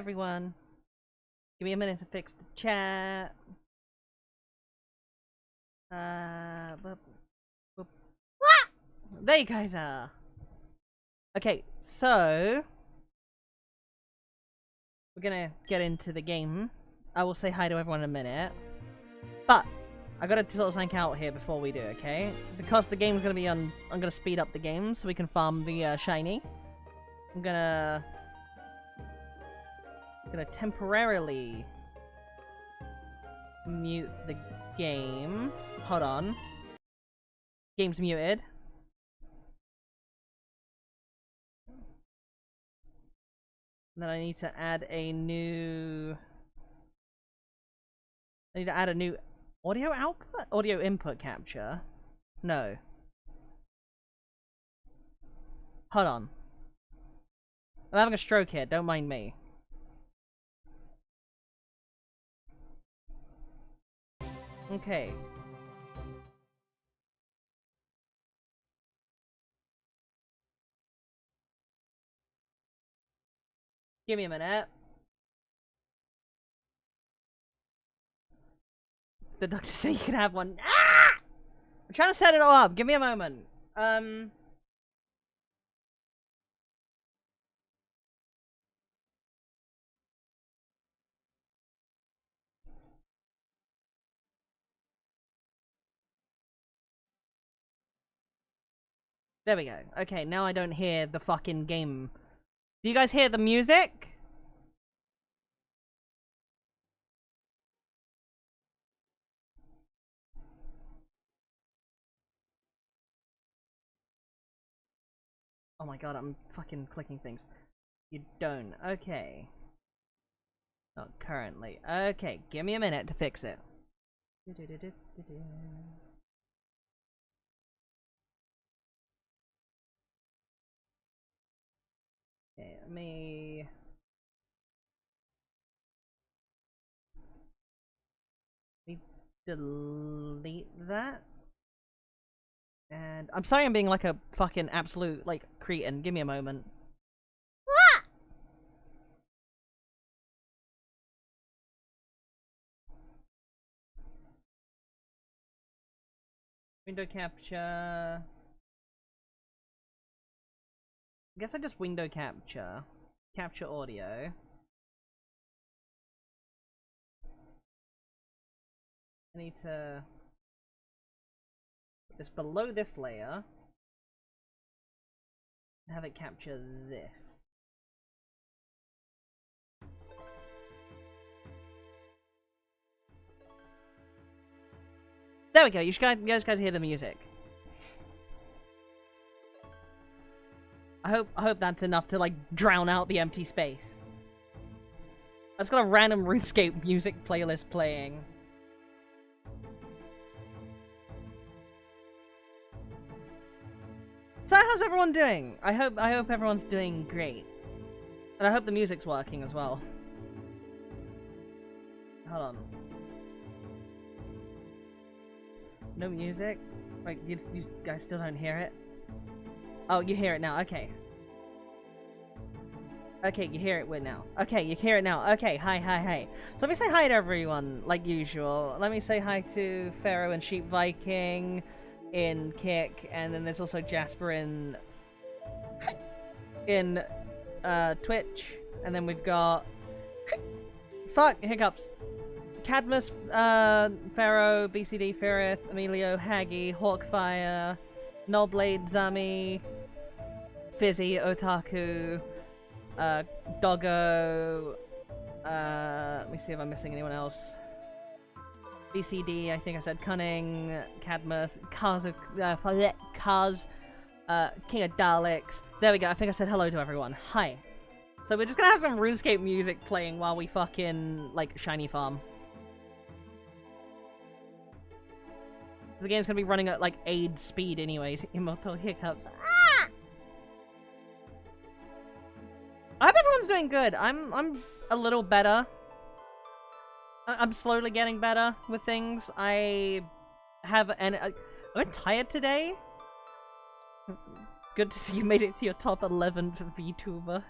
everyone. Give me a minute to fix the chat. There you guys are. Okay, so we're gonna get into the game. I will say hi to everyone in a minute, but I gotta sort something out here before we do, okay? Because the game's gonna be on, I'm gonna speed up the game so we can farm the shiny. I'm gonna temporarily mute the game. Hold on. Game's muted. Then I need to add a new... I need to add a new audio output? Audio input capture? No. Hold on. I'm having a stroke here, don't mind me. Okay. Give me a minute. The doctor said you can have one. Ah! I'm trying to set it all up. Give me a moment. There we go. Okay, now I don't hear the fucking game. Do you guys hear the music? Oh my god, I'm fucking clicking things. You don't. Okay. Not currently. Okay, give me a minute to fix it. Okay, let me delete that. And I'm sorry I'm being like a fucking absolute like cretin. Give me a moment. Ah! Window capture. I guess I just window capture. Capture audio. I need to put this below this layer and have it capture this. There we go. You guys got to hear the music. I hope that's enough to like drown out the empty space. I just got a random RuneScape music playlist playing. So how's everyone doing? I hope everyone's doing great. And I hope the music's working as well. Hold on. No music? Wait, you guys still don't hear it? Oh, you hear it now. Okay. Okay, you hear it now. Okay, you hear it now. Okay, hi. So let me say hi to everyone, like usual. Let me say hi to Pharaoh and Sheep Viking in Kick, and then there's also Jasper in Twitch, and then we've got fuck hiccups. Cadmus, Pharaoh, BCD, Ferrith, Emilio, Haggy, Hawkfire, Nullblade, Zami, Fizzy, Otaku, Doggo, let me see if I'm missing anyone else. BCD, I think I said Cunning, Cadmus, Kaz, King of Daleks. There we go, I think I said hello to everyone. Hi. So we're just gonna have some RuneScape music playing while we fucking, like, shiny farm. The game's gonna be running at, like, aid speed anyways. Immortal hiccups. Ah! I hope everyone's doing good. I'm a little better. I'm slowly getting better with things. I have I'm tired today. Good to see you made it to your top 11 for Vtuber.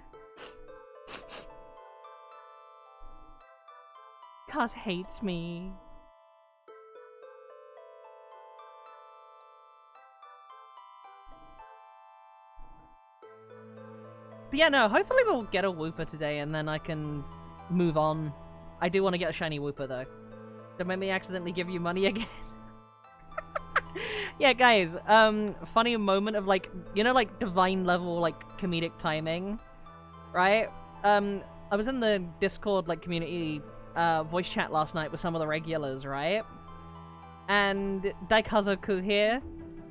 Cuz hates me. But yeah, no, hopefully we'll get a Wooper today and then I can move on. I do want to get a shiny Wooper though. Don't make me accidentally give you money again. Yeah, guys, funny moment of like, you know, like divine level, like comedic timing, right? I was in the Discord, like community, voice chat last night with some of the regulars, right? And Daikazoku here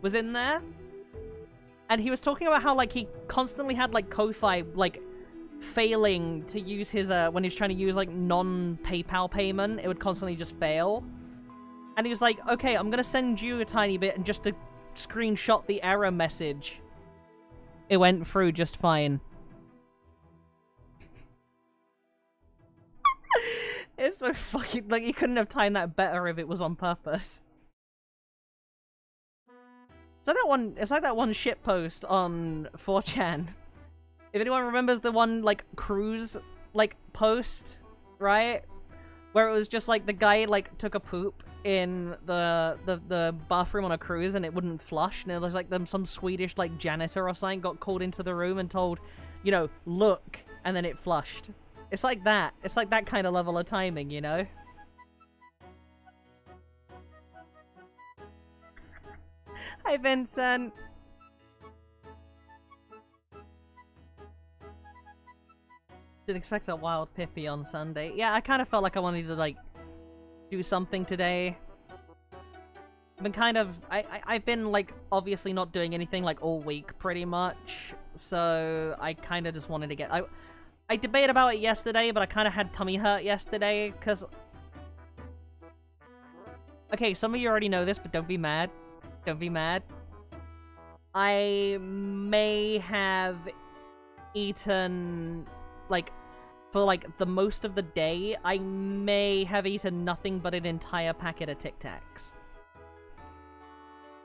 was in there. And he was talking about how, like, he constantly had, like, Ko-Fi, like, failing to use his, when he was trying to use, like, non-PayPal payment, it would constantly just fail. And he was like, okay, I'm gonna send you a tiny bit and just to screenshot the error message. It went through just fine. It's so fucking, like, you couldn't have timed that better if it was on purpose. It's like that one shit post on 4chan. If anyone remembers the one, like, cruise, like, post, right? Where it was just, like, the guy, like, took a poop in the bathroom on a cruise and it wouldn't flush. And it was, like, some Swedish, like, janitor or something got called into the room and told, you know, look, and then it flushed. It's like that. It's like that kind of level of timing, you know? Hi, Vincent. Didn't expect a wild Pippy on Sunday. Yeah, I kind of felt like I wanted to, like, do something today. I've been kind of... I've been, like, obviously not doing anything, like, all week, pretty much. So, I kind of just wanted to get... I debated about it yesterday, but I kind of had tummy hurt yesterday, because... Okay, some of you already know this, but don't be mad. Don't be mad. I may have eaten, like, for, like, the most of the day, I may have eaten nothing but an entire packet of Tic Tacs.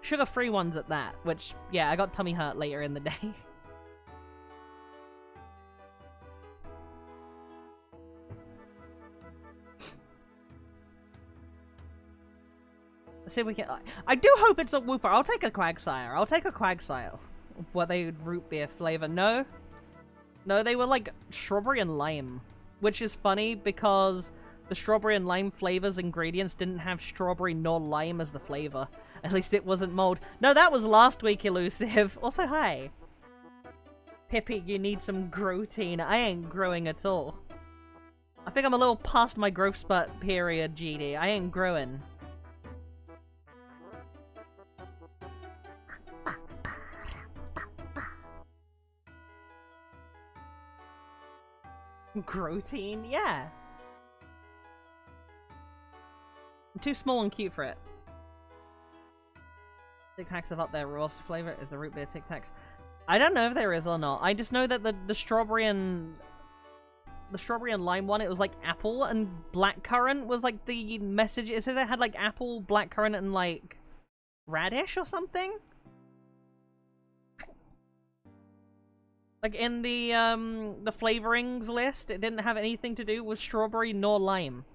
Sugar-free ones at that, which, yeah, I got tummy hurt later in the day. See if we can... I do hope it's a Wooper. I'll take a Quagsire. I'll take a Quagsire. Were they root beer flavor? No. No, they were like strawberry and lime. Which is funny because the strawberry and lime flavors ingredients didn't have strawberry nor lime as the flavor. At least it wasn't mold. No, that was last week, Elusive. Also, hi. Pippy, you need some protein. I ain't growing at all. I think I'm a little past my growth spurt period, GD. I ain't growing. Protein? Yeah. I'm too small and cute for it. Tic Tacs have up their roast flavor. Is the root beer Tic Tacs? I don't know if there is or not. I just know that the strawberry and lime one, it was like apple, and blackcurrant was like the message. It said it had like apple, blackcurrant, and like radish or something. Like, in the flavorings list, it didn't have anything to do with strawberry nor lime.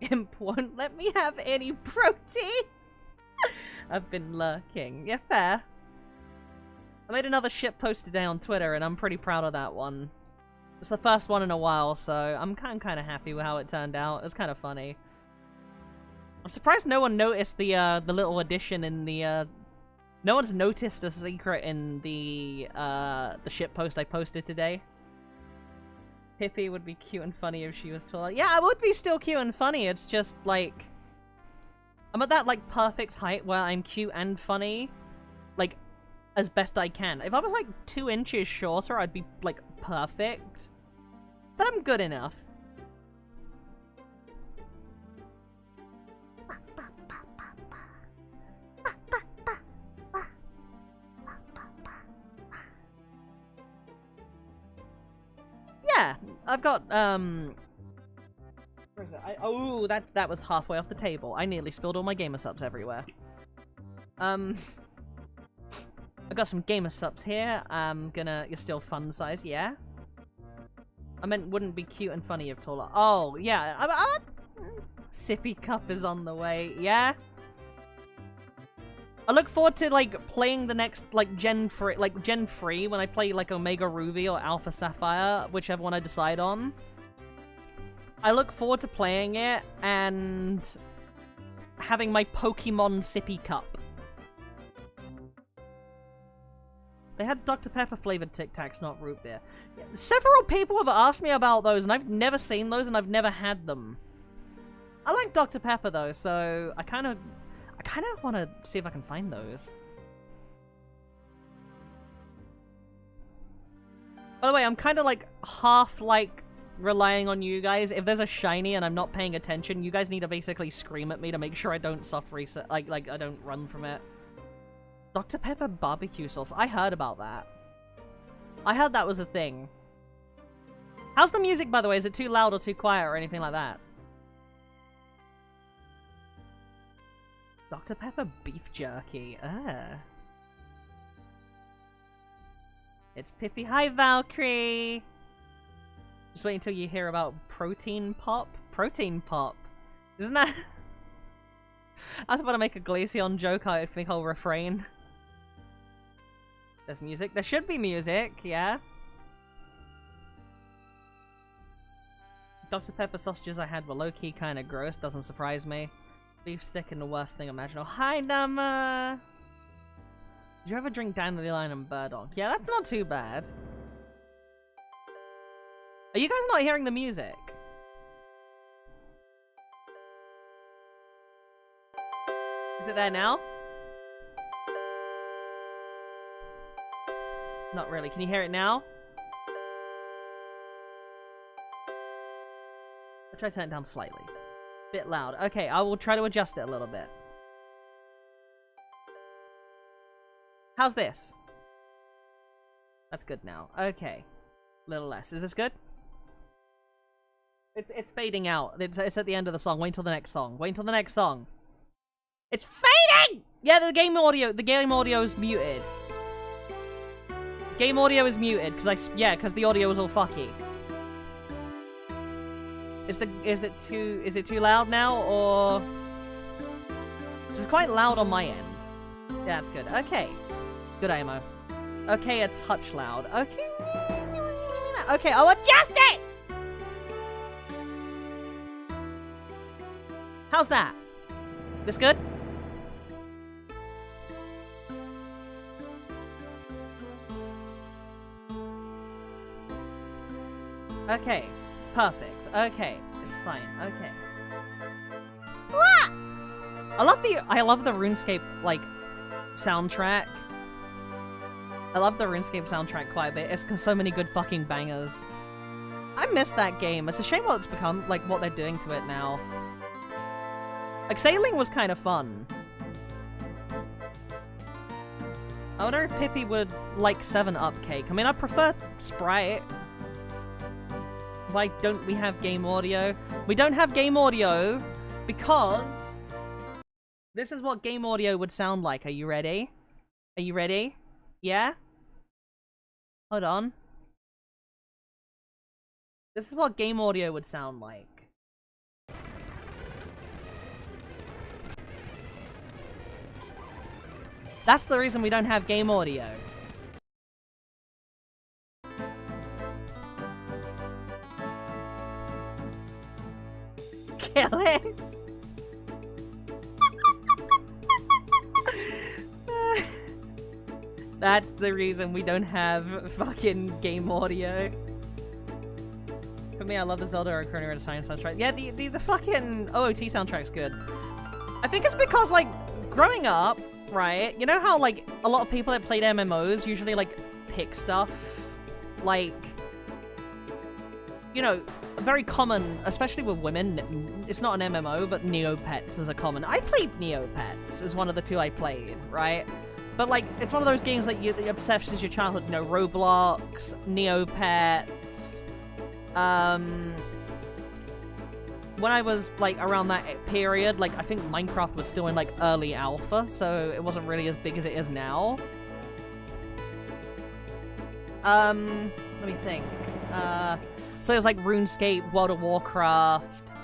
Imp won't let me have any protein! I've been lurking. Yeah, fair. I made another shit post today on Twitter, and I'm pretty proud of that one. It's the first one in a while, so I'm kind of happy with how it turned out. It was kind of funny. I'm surprised no one noticed the little addition in the, no one's noticed a secret in the shitpost I posted today. Pippy would be cute and funny if she was taller. Yeah, I would be still cute and funny. It's just, like... I'm at that, like, perfect height where I'm cute and funny. Like, as best I can. If I was, like, 2 inches shorter, I'd be, like, perfect. But I'm good enough. Yeah, I've got, where is it? Oh, that was halfway off the table. I nearly spilled all my gamer subs everywhere. I've got some gamer subs here. You're still fun size, yeah? I meant wouldn't be cute and funny if taller. Oh, yeah, Sippy cup is on the way. Yeah? I look forward to, like, playing the next, like, Gen 3 when I play, like, Omega Ruby or Alpha Sapphire, whichever one I decide on. I look forward to playing it and having my Pokemon Sippy Cup. They had Dr. Pepper flavored Tic Tacs, not root beer. Several people have asked me about those, and I've never seen those, and I've never had them. I like Dr. Pepper, though, so I kind of want to see if I can find those. By the way, I'm kind of, like, half, like, relying on you guys. If there's a shiny and I'm not paying attention, you guys need to basically scream at me to make sure I don't soft reset, like I don't run from it. Dr. Pepper barbecue sauce. I heard about that. I heard that was a thing. How's the music, by the way? Is it too loud or too quiet or anything like that? Dr. Pepper beef jerky. It's Pippy. Hi, Valkyrie! Just wait until you hear about protein pop. Protein pop. Isn't that... I was about to make a Glaceon joke. I think I'll refrain. There's music. There should be music, yeah? Dr. Pepper sausages I had were low-key kind of gross. Doesn't surprise me. Beef stick and the worst thing imaginable. Hi, Nama! Did you ever drink Dandelion and Burdock? Yeah, that's not too bad. Are you guys not hearing the music? Is it there now? Not really. Can you hear it now? I'll try to turn it down slightly. Bit loud. Okay, I will try to adjust it a little bit. How's this? That's good now. Okay. A little less. Is this good? It's fading out. It's at the end of the song. Wait until the next song. Wait until the next song. It's fading! Yeah, the game audio is muted. Game audio is muted because the audio is all fucky. Is it too loud now, or it's quite loud on my end? Yeah, that's good. Okay, good ammo. Okay, a touch loud. Okay, okay, I'll adjust it. How's that? This good? Okay, it's perfect. Okay, it's fine. Okay. What? I love the RuneScape like soundtrack. I love the RuneScape soundtrack quite a bit. It's got so many good fucking bangers. I miss that game. It's a shame what it's become, like what they're doing to it now. Like sailing was kind of fun. I wonder if Pippy would like 7-Up cake. I mean, I prefer Sprite. Why don't we have game audio? We don't have game audio because this is what game audio would sound like. Are you ready? Are you ready? Yeah? Hold on. This is what game audio would sound like. That's the reason we don't have game audio. Kill it! That's the reason we don't have fucking game audio. For me, I love the Zelda Ocarina of Time soundtrack. Yeah, the fucking OOT soundtrack's good. I think it's because, like, growing up, right, you know how, like, a lot of people that played MMOs usually, like, pick stuff? Like, you know, very common, especially with women, it's not an MMO, but Neopets is a common. I played Neopets as one of the two I played, right? But, like, it's one of those games that you obsessed since your childhood, you know, Roblox, Neopets. When I was, like, around that period, like, I think Minecraft was still in, like, early alpha, so it wasn't really as big as it is now. Let me think. So there's, like, RuneScape, World of Warcraft.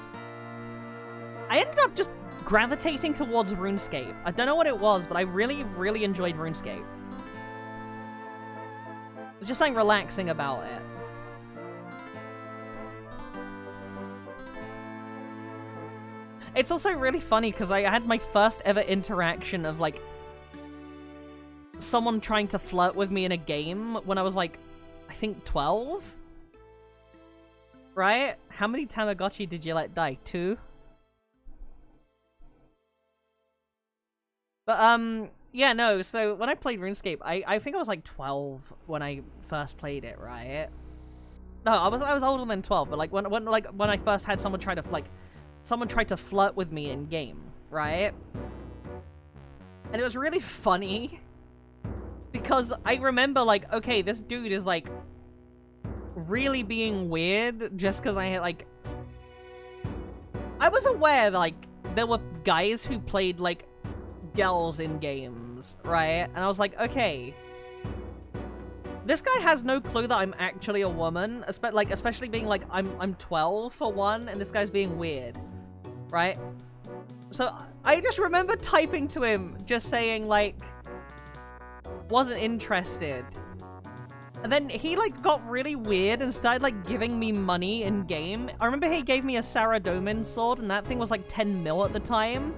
I ended up just gravitating towards RuneScape. I don't know what it was, but I really, really enjoyed RuneScape. There's just something relaxing about it. It's also really funny because I had my first ever interaction of, like, someone trying to flirt with me in a game when I was, like, I think 12? Right? How many Tamagotchi did you let die? 2? But, yeah, no, so when I played RuneScape, I think I was, like, 12 when I first played it, right? No, I was older than 12, but, like, when I first had someone try to, like, someone tried to flirt with me in game, right? And it was really funny because I remember, like, okay, this dude is, like, really being weird just because I had, like... I was aware, like, there were guys who played, like, girls in games, right? And I was like, okay, this guy has no clue that I'm actually a woman, especially being, like, I'm 12 for one, and this guy's being weird, right? So I just remember typing to him, just saying, like, wasn't interested. And then he, like, got really weird and started, like, giving me money in game. I remember he gave me a Saradomin sword, and that thing was, like, 10 mil at the time.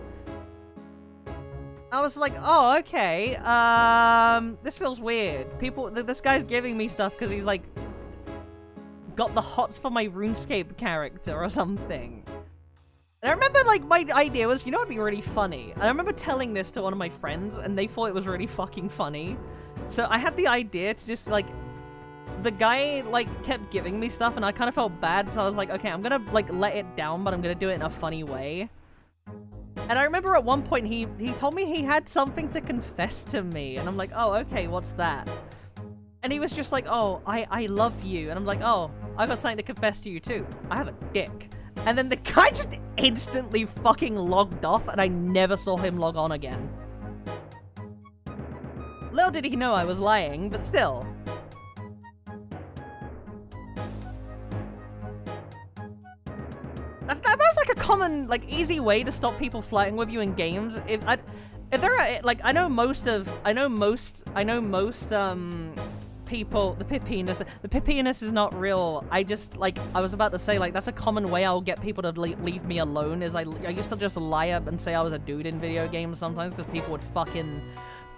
I was like, oh, okay, this feels weird. This guy's giving me stuff because he's, like, got the hots for my RuneScape character or something. And I remember, like, my idea was, you know what'd be really funny? And I remember telling this to one of my friends, and they thought it was really fucking funny. So I had the idea to just, like, the guy, like, kept giving me stuff, and I kind of felt bad, so I was like, okay, I'm gonna, like, let it down, but I'm gonna do it in a funny way. And I remember at one point he told me he had something to confess to me, and I'm like, oh, okay, what's that? And he was just like, oh, I love you. And I'm like, oh, I got something to confess to you too. I have a dick. And then the guy just instantly fucking logged off, and I never saw him log on again. Little did he know I was lying, but still. That's like a common, like, easy way to stop people flirting with you in games. If there are, like, I know most people, the pippiness is not real. I was about to say, like, that's a common way I'll get people to leave me alone, is I used to just lie up and say I was a dude in video games sometimes, because people would fucking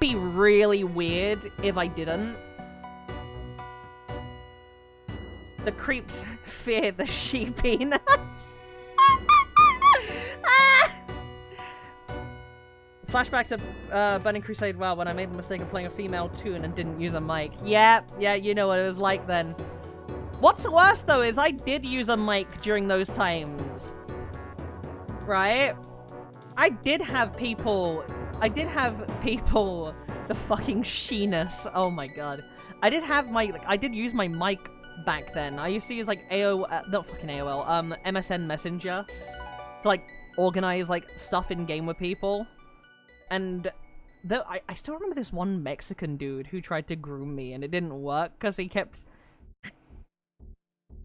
be really weird if I didn't. The creeps fear the sheepiness. Flashback to Burning Crusade WoW when I made the mistake of playing a female toon and didn't use a mic. Yeah, you know what it was like then. What's worse though is I did use a mic during those times. Right? I did have people, the fucking sheeness. Oh my god. I did use my mic back then. I used to use, like, not fucking AOL, MSN Messenger to, like, organize, like, stuff in game with people. And I still remember this one Mexican dude who tried to groom me, and it didn't work because he kept,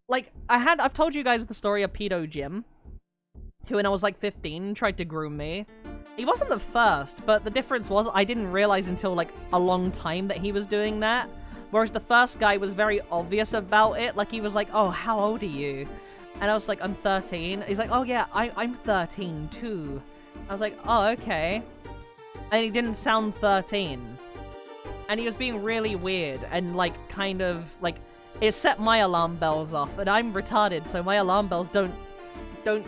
like, I've told you guys the story of Pedo Jim, who when I was like 15 tried to groom me. He wasn't the first, but the difference was I didn't realize until, like, a long time that he was doing that. Whereas the first guy was very obvious about it. Like, he was like, oh, how old are you? And I was like, I'm 13. He's like, oh yeah, I'm 13 too. I was like, oh, okay. And he didn't sound 13. And he was being really weird and, like, kind of, like, it set my alarm bells off. And I'm retarded, so my alarm bells don't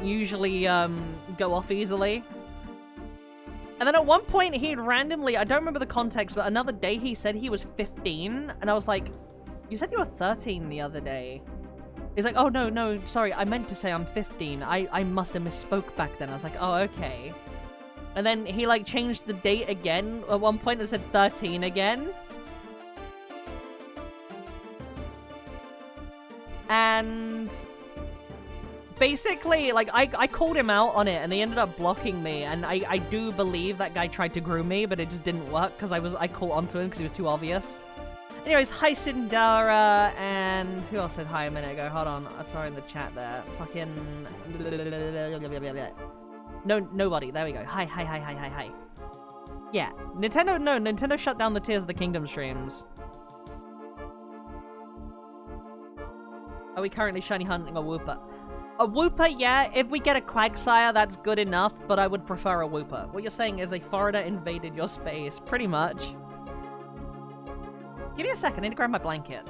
usually, go off easily. And then at one point, he'd randomly, I don't remember the context, but another day he said he was 15. And I was like, you said you were 13 the other day. He's like, oh, no, sorry, I meant to say I'm 15. I must have misspoke back then. I was like, oh, okay. And then he, like, changed the date again at one point and said 13 again. And basically, like, I called him out on it, and he ended up blocking me, and I do believe that guy tried to groom me, but it just didn't work, because I caught onto him, because he was too obvious. Anyways, hi Sindara, and who else said hi a minute ago? Hold on, I saw in the chat there. Fucking... No, nobody. There we go. Hi, hi, hi, hi, hi, hi. Yeah, Nintendo shut down the Tears of the Kingdom streams. Are we currently shiny hunting a Wooper? A Wooper, yeah. If we get a Quagsire, that's good enough, but I would prefer a Wooper. What you're saying is a foreigner invaded your space, pretty much. Give me a second, I need to grab my blanket.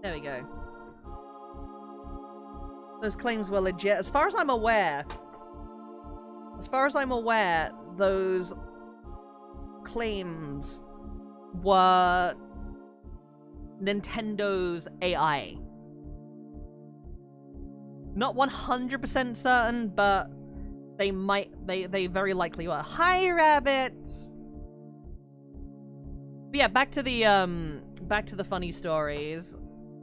There we go. Those claims were legit. As far as I'm aware, those claims were Nintendo's AI. Not 100% certain, but they very likely were. Hi, rabbits! But yeah, back to the funny stories.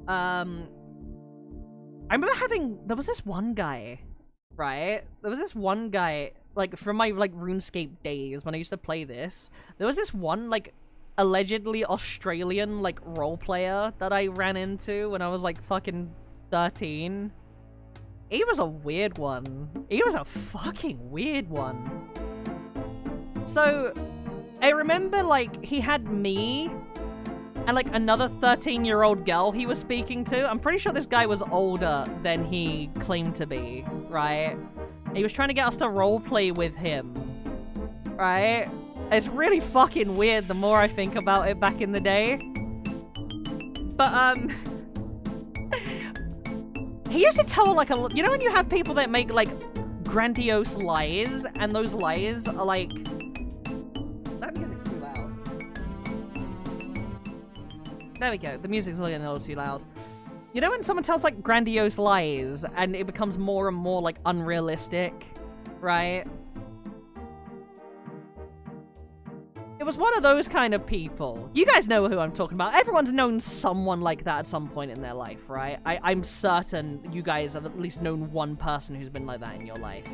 I remember there was this one guy, right? There was this one guy, like, from my, like, RuneScape days when I used to play this. There was this one, like, allegedly Australian, like, role player that I ran into when I was, like, fucking 13. He was a weird one. He was a fucking weird one. So, I remember, like, he had me and, like, another 13-year-old girl he was speaking to. I'm pretty sure this guy was older than he claimed to be, right? He was trying to get us to roleplay with him, right? It's really fucking weird the more I think about it back in the day. But, he used to tell, like, you know when you have people that make, like, grandiose lies, and those lies are, like... That music's too loud. There we go. The music's a little too loud. You know when someone tells, like, grandiose lies, and it becomes more and more, like, unrealistic, right? It was one of those kind of people. You guys know who I'm talking about. Everyone's known someone like that at some point in their life, right? I'm certain you guys have at least known one person who's been like that in your life.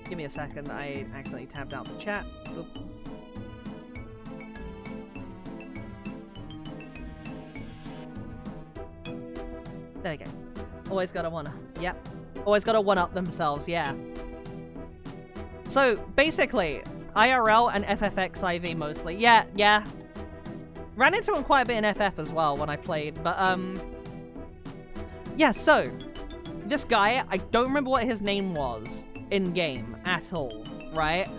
Give me a second, I accidentally tabbed out the chat. Oop. There we go. Always gotta yep. Always gotta one-up themselves, yeah. So, basically, IRL and FFXIV mostly. Yeah. Ran into him quite a bit in FF as well when I played, but, yeah, so, this guy, I don't remember what his name was in-game at all, right?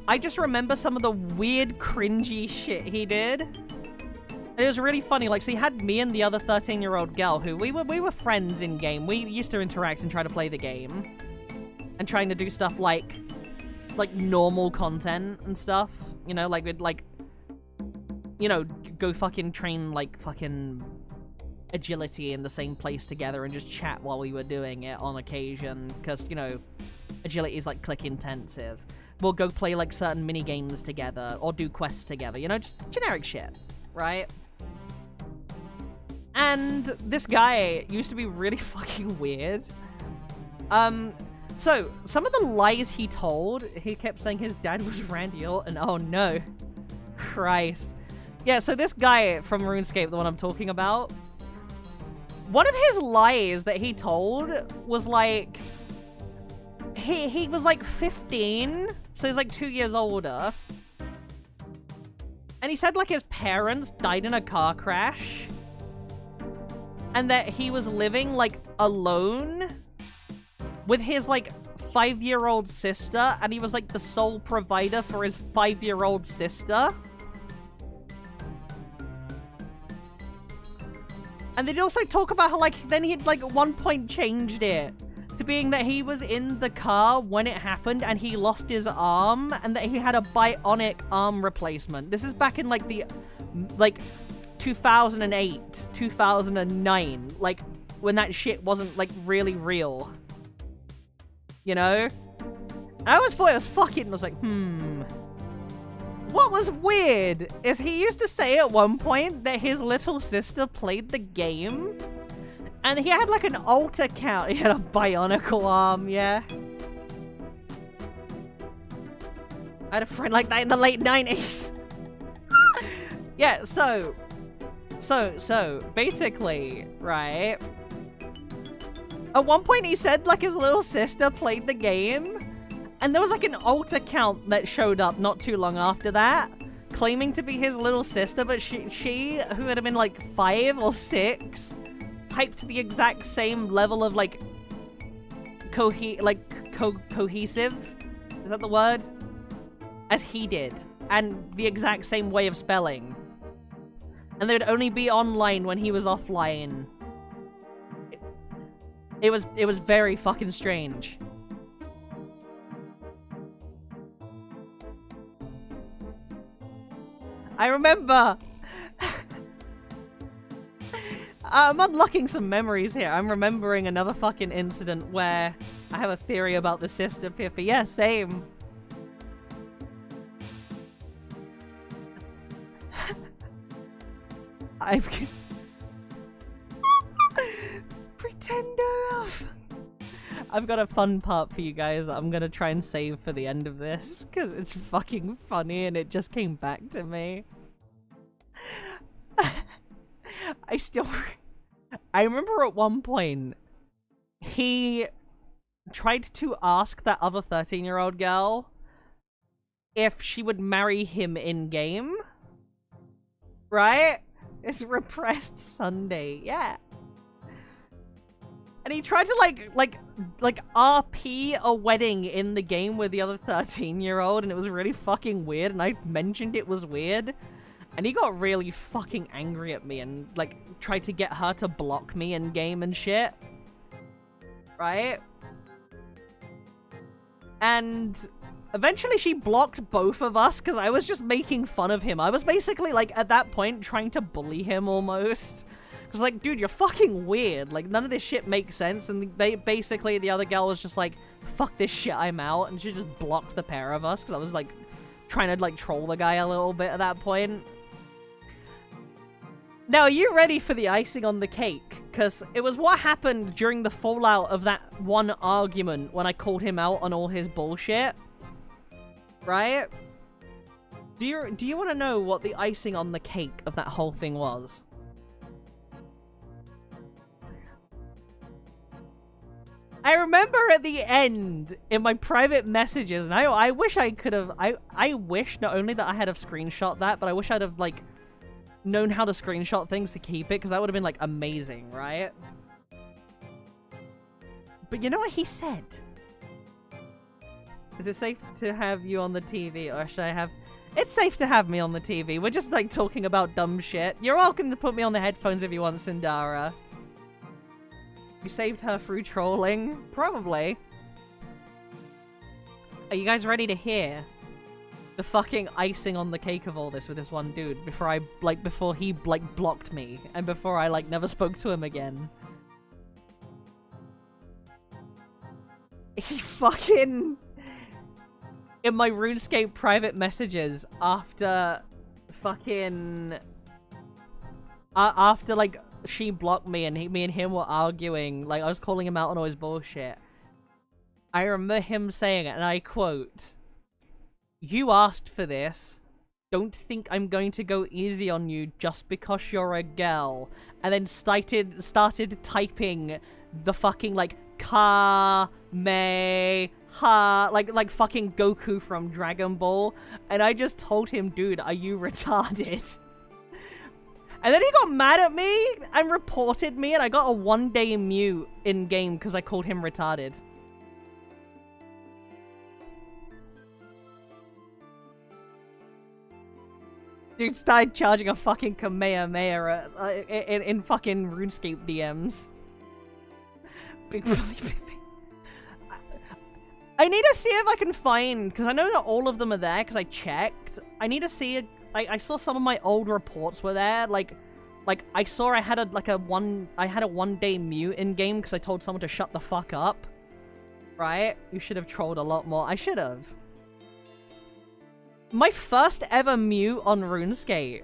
I just remember some of the weird, cringy shit he did. And it was really funny, like, so he had me and the other 13-year-old girl who, we were friends in-game. We used to interact and try to play the game. And trying to do stuff like normal content and stuff. You know, like, we'd, like, you know, go fucking train, like, fucking agility in the same place together and just chat while we were doing it on occasion. Because, you know, agility is, like, click-intensive. We'll go play, like, certain mini-games together or do quests together. You know, just generic shit, right? And this guy used to be really fucking weird. So, some of the lies he told, he kept saying his dad was Randy Orton. Oh no. Christ. Yeah, so this guy from RuneScape, the one I'm talking about, one of his lies that he told was like, he was like 15, so he's like 2 years older. And he said like his parents died in a car crash. And that he was living, like, alone with his, like, 5-year-old sister, and he was, like, the sole provider for his 5-year-old sister. And they'd also talk about how, like, then he'd, like, at one point changed it to being that he was in the car when it happened and he lost his arm, and that he had a bionic arm replacement. This is back in, like, the, like... 2008, 2009, like, when that shit wasn't, like, really real. You know? I always thought it was fucking, I was like, What was weird is he used to say at one point that his little sister played the game, And he had like an alt account. He had a bionicle arm, yeah. I had a friend like that in the late 90s. Yeah, so basically, right? At one point he said like his little sister played the game, and there was like an alt account that showed up not too long after that, claiming to be his little sister, but she who had been like 5 or 6, typed the exact same level of like cohesive, is that the word? As he did, and the exact same way of spelling. And they'd only be online when he was offline. It was very fucking strange. I remember. I'm unlocking some memories here. I'm remembering another fucking incident where I have a theory about the sister Pippy. Yeah, same. Pretender. I've got a fun part for you guys that I'm gonna try and save for the end of this, because it's fucking funny and it just came back to me. I remember at one point, he tried to ask that other 13-year-old girl if she would marry him in-game. Right? It's Repressed Sunday, yeah. And he tried to like RP a wedding in the game with the other 13-year-old, and it was really fucking weird, and I mentioned it was weird. And he got really fucking angry at me and like tried to get her to block me in game and shit. Right? And eventually she blocked both of us because I was just making fun of him. I was basically like at that point trying to bully him almost. Because like, dude, you're fucking weird. Like none of this shit makes sense. And they basically, the other girl was just like, fuck this shit, I'm out. And she just blocked the pair of us because I was like trying to like troll the guy a little bit at that point. Now, are you ready for the icing on the cake? Because it was what happened during the fallout of that one argument when I called him out on all his bullshit. Right? Do you want to know what the icing on the cake of that whole thing was? I remember at the end in my private messages, and I wish I could have, I wish not only that I had have screenshot that, but I wish I'd have like known how to screenshot things to keep it, because that would have been like amazing, right? But you know what he said? Is it safe to have you on the TV, or should I have... It's safe to have me on the TV. We're just like talking about dumb shit. You're welcome to put me on the headphones if you want, Sindara. You saved her through trolling? Probably. Are you guys ready to hear the fucking icing on the cake of all this with this one dude before he blocked me and before I like never spoke to him again? He fucking... In my RuneScape private messages after fucking... after like she blocked me and me and him were arguing, like I was calling him out on all his bullshit. I remember him saying it, and I quote, "You asked for this. Don't think I'm going to go easy on you just because you're a girl." And then started typing the fucking like Ka me ha like fucking Goku from Dragon Ball. And I just told him, dude, are you retarded? And then he got mad at me and reported me, and I got a 1-day mute in game because I called him retarded. Dude started charging a fucking Kamehameha in fucking RuneScape DMs. Big Bully Pippy. I need to see if I can find, because I know that all of them are there because I checked. I need to see, I saw some of my old reports were there. Like I saw I had a 1-day mute in game because I told someone to shut the fuck up. Right? You should have trolled a lot more. I should have. My first ever mute on RuneScape.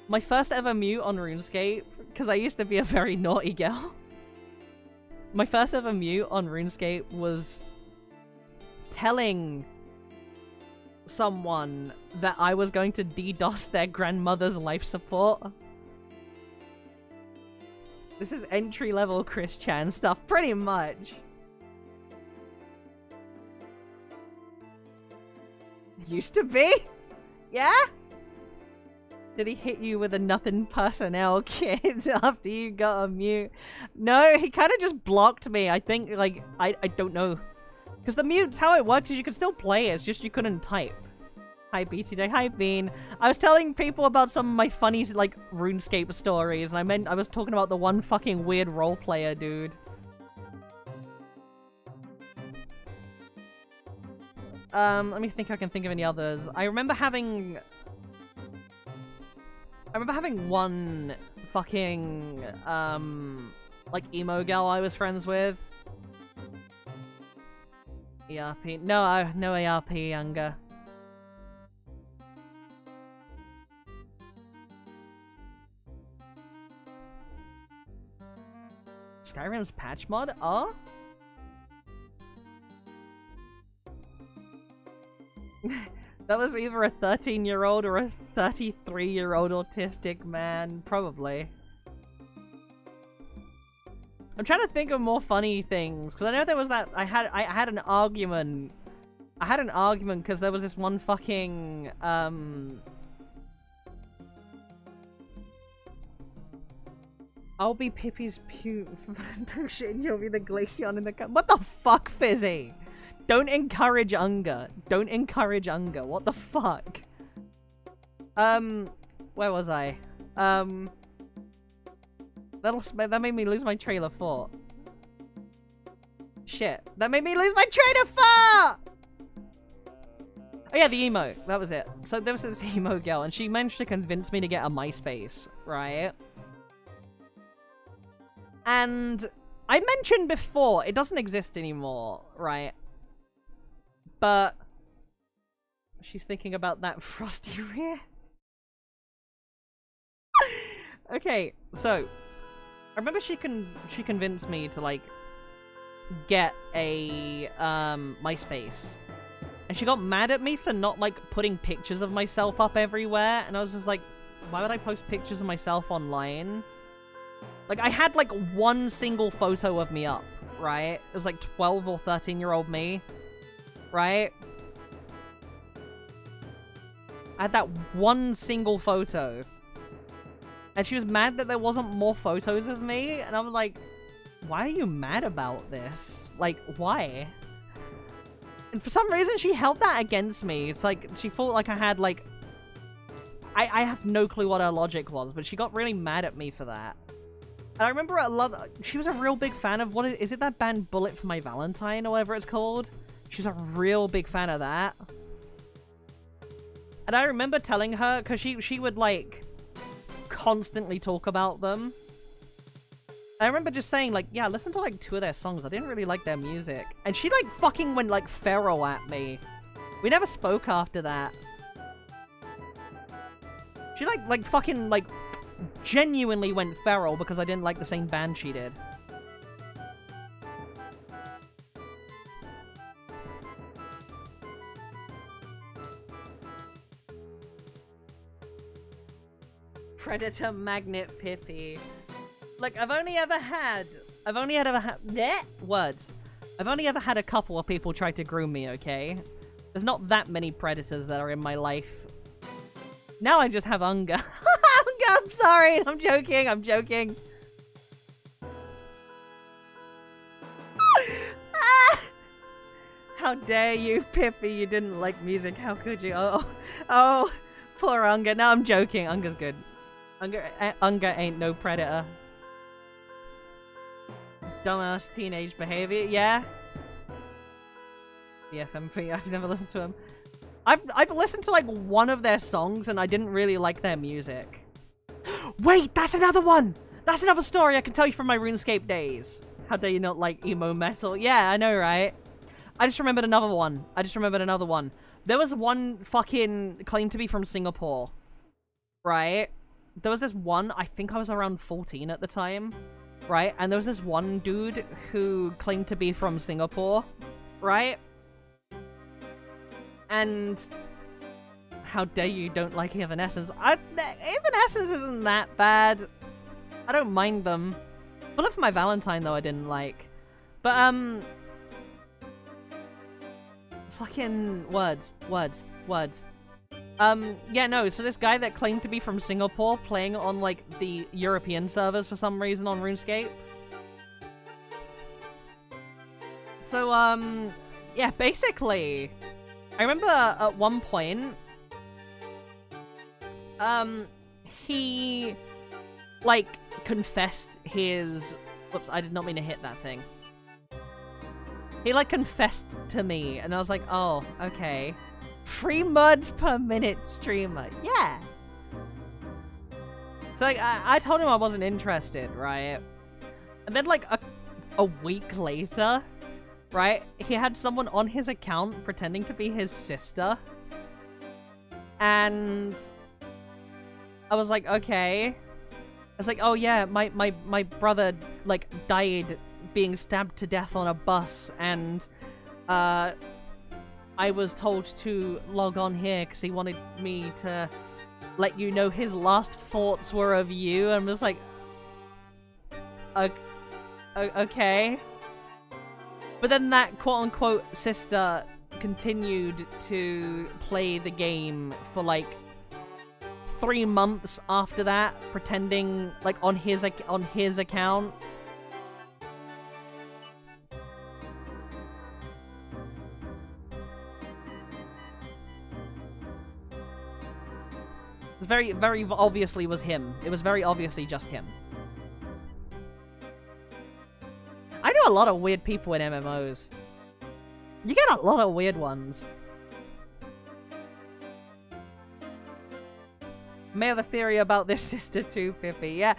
My first ever mute on RuneScape, because I used to be a very naughty girl. My first ever mute on RuneScape was telling someone that I was going to DDoS their grandmother's life support. This is entry-level Chris Chan stuff, pretty much. Used to be? Yeah? Did he hit you with a nothing personnel kit after you got a mute? No, he kind of just blocked me. I think, like, I don't know. Because the mute's how it works is you can still play it, it's just you couldn't type. Hi BTJ, hi Bean. I was telling people about some of my funny, like, RuneScape stories, and I was talking about the one fucking weird role player dude. Let me think if I can think of any others. I remember having one fucking, like, emo girl I was friends with. ERP. No, no ARP, younger. Skyrim's patch mod? Oh? That was either a 13-year-old or a 33-year-old autistic man. Probably. I'm trying to think of more funny things, because I know there was that- I had an argument. I had an argument because there was this one fucking, I'll be Pippy's potion, you'll be the Glaceon in the cup. What the fuck, Fizzy? Don't encourage Unga. Don't encourage Unga. What the fuck? Where was I? That made me lose my train of thought. Shit. That made me lose my train of thought! Oh yeah, the emo. That was it. So there was this emo girl, and she managed to convince me to get a MySpace, right? And I mentioned before, it doesn't exist anymore, right? But she's thinking about that frosty rear. Okay, so I remember she convinced me to, like, get a MySpace. And she got mad at me for not, like, putting pictures of myself up everywhere. And I was just like, why would I post pictures of myself online? Like, I had, like, one single photo of me up, right? It was, like, 12 or 13-year-old me, right? I had that one single photo. And she was mad that there wasn't more photos of me. And I'm like, why are you mad about this? Like, why? And for some reason, she held that against me. It's like, she thought, like, I had, like... I have no clue what her logic was, but she got really mad at me for that. And I remember she was a real big fan of, is it that band Bullet for My Valentine or whatever it's called? She was a real big fan of that. And I remember telling her, because she would, like, constantly talk about them. I remember just saying, like, yeah, listen to, like, 2 of their songs. I didn't really like their music. And she, like, fucking went, like, feral at me. We never spoke after that. She, like, fucking, like, genuinely went feral because I didn't like the same band she did. Predator Magnet Pippy. Like, I've only ever had words. I've only ever had a couple of people try to groom me, okay? There's not that many predators that are in my life. Now I just have Unga. Unga, I'm sorry. I'm joking. I'm joking. How dare you, Pippy? You didn't like music. How could you? Oh, poor Unga. No, I'm joking. Unga's good. Unga ain't no predator. Dumbass teenage behavior. Yeah. The FMP. I've never listened to him. I've listened to, like, one of their songs and I didn't really like their music. Wait, that's another one! That's another story I can tell you from my RuneScape days. How dare you not like emo metal? Yeah, I know, right? I just remembered another one. There was one fucking claimed to be from Singapore. Right? There was this one, I think I was around 14 at the time. right? And there was this one dude who claimed to be from Singapore, right? And how dare you don't like Evanescence? Evanescence isn't that bad. I don't mind them. Bullet for My Valentine, though, I didn't like. But, fucking words. Yeah, no, so this guy that claimed to be from Singapore playing on, like, the European servers for some reason on RuneScape. So, yeah, basically, I remember at one point, he, like, confessed his... Whoops, I did not mean to hit that thing. He, like, confessed to me, and I was like, oh, okay. 3 mods per minute streamer. Yeah. So, like, I told him I wasn't interested, right? And then, like, a week later, right, he had someone on his account pretending to be his sister. And I was like, okay. I was like, oh yeah, my brother, like, died being stabbed to death on a bus, and, I was told to log on here because he wanted me to let you know his last thoughts were of you. I'm just like, okay. But then that quote-unquote sister continued to play the game for like 3 months after that, pretending like on his account. It very, very obviously was him. It was very obviously just him. I know a lot of weird people in MMOs. You get a lot of weird ones. May have a theory about this sister too, Pippy. Yeah.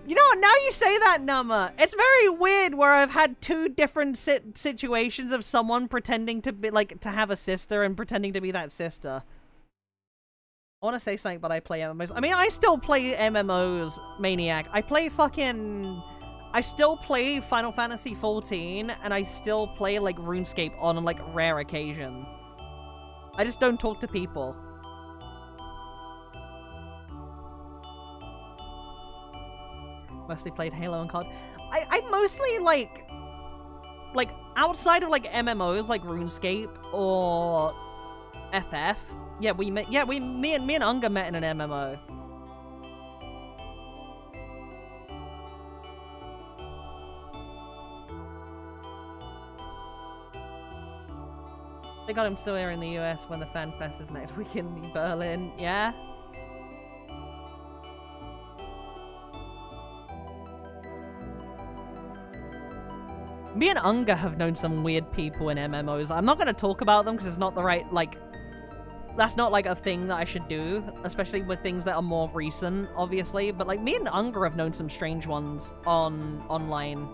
You know what? Now you say that, Nama. It's very weird where I've had 2 different situations of someone pretending to be, like, to have a sister and pretending to be that sister. I want to say something, but I play MMOs. I mean, I still play MMOs, Maniac. I still play Final Fantasy XIV, and I still play, like, RuneScape on, like, rare occasion. I just don't talk to people. Mostly played Halo and COD. I mostly, like, outside of, like, MMOs, like RuneScape or FF. Yeah, me and Unga met in an MMO. They got him still here in the US when the Fan Fest is next week in Berlin. Yeah. Me and Unga have known some weird people in MMOs. I'm not going to talk about them because it's not the right, like... That's not, like, a thing that I should do, especially with things that are more recent, obviously. But, like, me and Unga have known some strange ones online.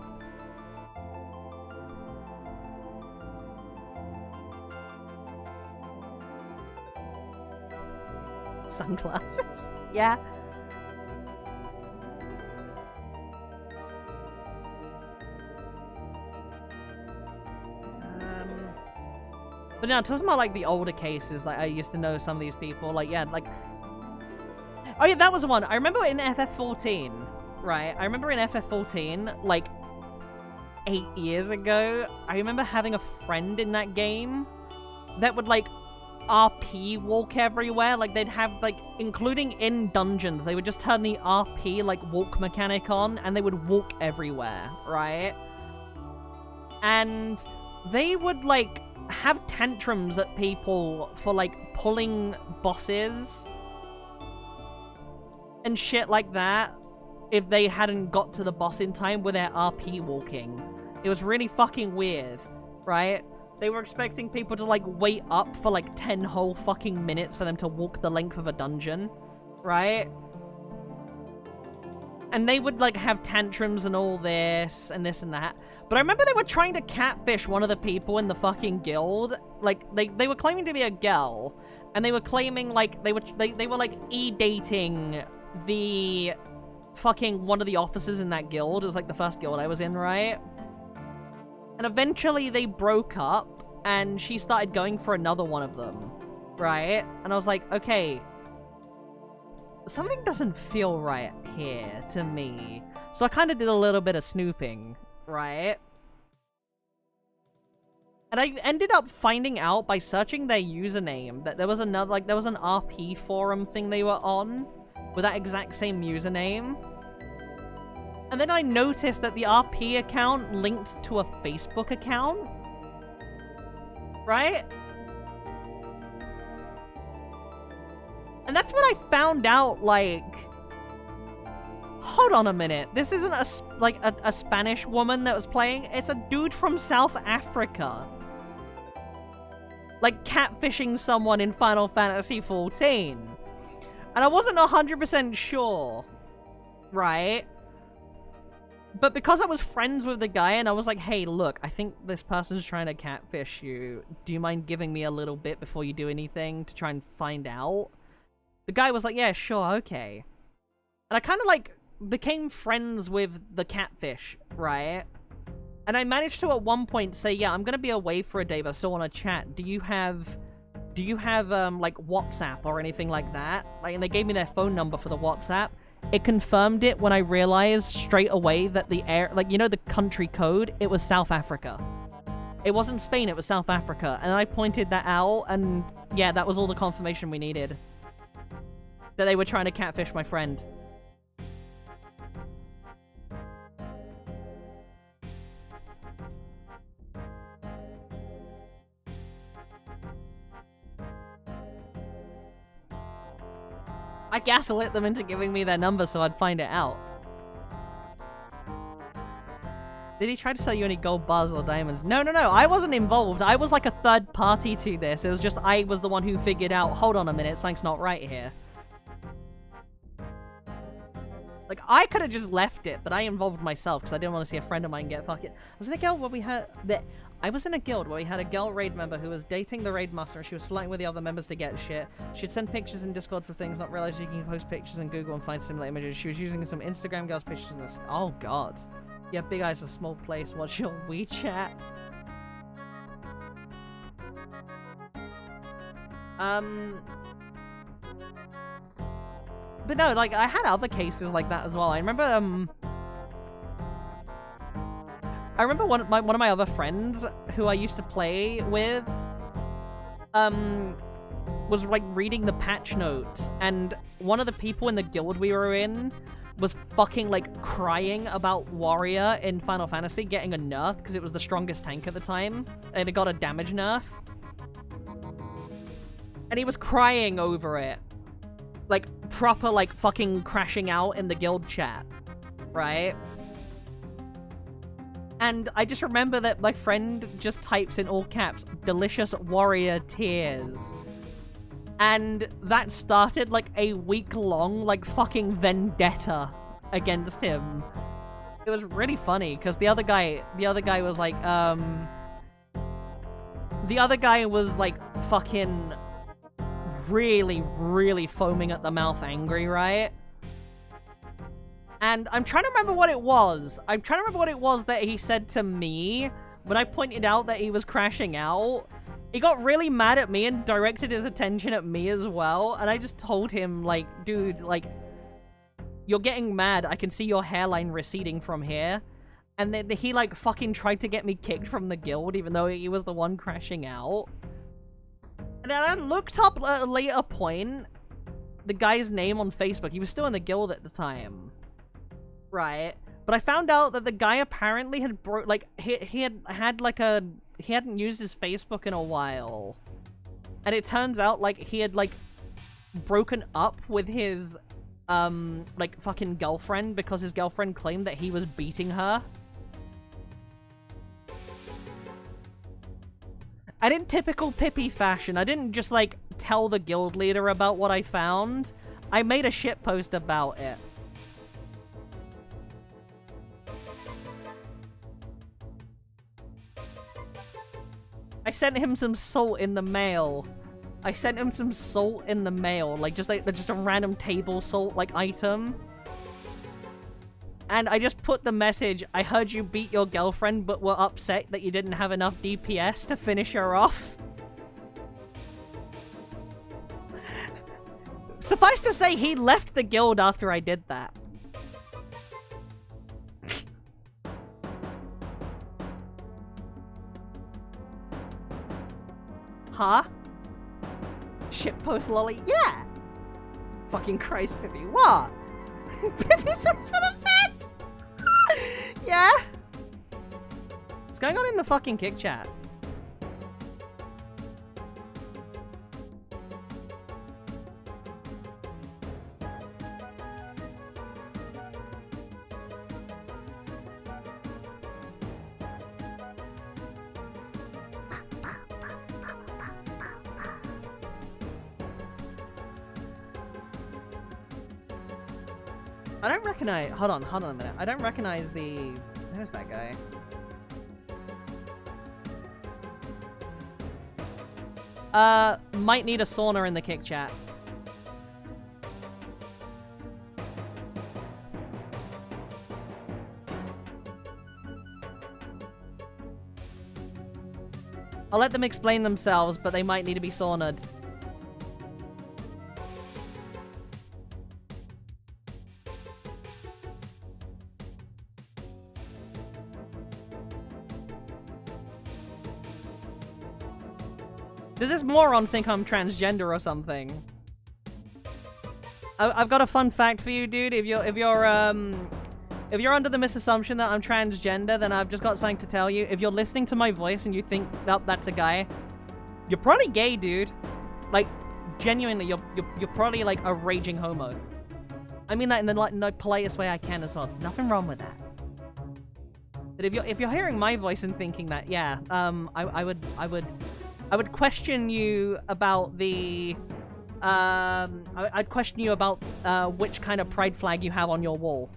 Sunglasses? Yeah. But no, talking about, like, the older cases, like, I used to know some of these people, like, yeah, like... Oh, yeah, that was the one. I remember in FF14, right? I remember in FF14, like, 8 years ago, I remember having a friend in that game that would, like, RP walk everywhere. Like, they'd have, like, including in dungeons, they would just turn the RP, like, walk mechanic on, and they would walk everywhere, right? And they would, like... have tantrums at people for, like, pulling bosses and shit like that if they hadn't got to the boss in time with their RP walking. It was really fucking weird, right? They were expecting people to, like, wait up for, like, 10 whole fucking minutes for them to walk the length of a dungeon, right? And they would, like, have tantrums and all this and this and that. But I remember they were trying to catfish one of the people in the fucking guild. Like, they were claiming to be a girl. And they were claiming, like, they were like, e-dating the fucking one of the officers in that guild. It was like the first guild I was in, right? And eventually they broke up, and she started going for another one of them, right? And I was like, okay, something doesn't feel right here to me. So I kind of did a little bit of snooping, right? And I ended up finding out by searching their username that there was another, like, there was an RP forum thing they were on with that exact same username. And then I noticed that the RP account linked to a Facebook account. Right? And that's when I found out, like... Hold on a minute. This isn't a Spanish woman that was playing. It's a dude from South Africa. Like, catfishing someone in Final Fantasy XIV. And I wasn't 100% sure. Right? But because I was friends with the guy and I was like, hey, look, I think this person's trying to catfish you. Do you mind giving me a little bit before you do anything to try and find out? The guy was like, yeah, sure, okay. And I kind of, like, became friends with the catfish, right? And I managed to, at one point, say, yeah, I'm gonna be away for a day, but I still want to chat. Do you have, like, WhatsApp or anything like that? Like, and they gave me their phone number for the WhatsApp. It confirmed it when I realized straight away that the like, you know, the country code, it was South Africa. It wasn't Spain, it was South Africa. And I pointed that out, and yeah, that was all the confirmation we needed. That they were trying to catfish my friend. I gaslit them into giving me their number so I'd find it out. Did he try to sell you any gold bars or diamonds? No, no, no, I wasn't involved. I was like a third party to this. It was just I was the one who figured out, hold on a minute, something's not right here. Like, I could have just left it, but I involved myself because I didn't want to see a friend of mine get fucking... I was in a guild where we had... I was in a guild where we had a girl raid member who was dating the raid master and she was flirting with the other members to get shit. She'd send pictures in Discord for things, not realize you can post pictures in Google and find similar images. She was using some Instagram girls' pictures in this... Oh, God. Yeah, Big Eye's a small place. What's your WeChat? But no, like, I had other cases like that as well. I remember, one of my other friends who I used to play with, was, like, reading the patch notes, and one of the people in the guild we were in was fucking, like, crying about Warrior in Final Fantasy getting a nerf, because it was the strongest tank at the time, and it got a damage nerf. And he was crying over it. Like, proper, like, fucking crashing out in the guild chat, right? And I just remember that my friend just types in all caps, delicious warrior tears. And that started, like, a week-long, like, fucking vendetta against him. It was really funny, because the other guy was like, the other guy was, like, fucking... really, really foaming at the mouth angry, right? And I'm trying to remember what it was. I'm trying to remember what it was that he said to me when I pointed out that he was crashing out. He got really mad at me and directed his attention at me as well. And I just told him, like, dude, like, you're getting mad. I can see your hairline receding from here. And then he, like, fucking tried to get me kicked from the guild even though he was the one crashing out. And then I looked up at a later point the guy's name on Facebook. He was still in the guild at the time. Right? But I found out that the guy apparently had he hadn't used his Facebook in a while. And it turns out, like, he had, like, broken up with his, like, fucking girlfriend because his girlfriend claimed that he was beating her. And in typical Pippy fashion, I didn't just, like, tell the guild leader about what I found. I made a shitpost about it. I sent him some salt in the mail. Like, just a random table salt, like, item. and I just put the message, I heard you beat your girlfriend but were upset that you didn't have enough DPS to finish her off. Suffice to say, he left the guild after I did that. Huh? Shitpost lolly? Yeah! Fucking Christ, Pippy. What? Pippy swims for the fence! Yeah? What's going on in the fucking kick chat? I don't recognize... Hold on a minute. I don't recognize the... Where's that guy? Might need a sauna in the kick chat. I'll let them explain themselves, but they might need to be saunaed. Does this moron think I'm transgender or something? I've got a fun fact for you, dude. If you're under the misassumption that I'm transgender, then I've just got something to tell you. If you're listening to my voice and you think that that's a guy, you're probably gay, dude. Like, genuinely, you're probably like a raging homo. I mean that in the politest way I can as well. There's nothing wrong with that. But if you're hearing my voice and thinking that, yeah, I would question you about the, I'd question you about, which kind of pride flag you have on your wall.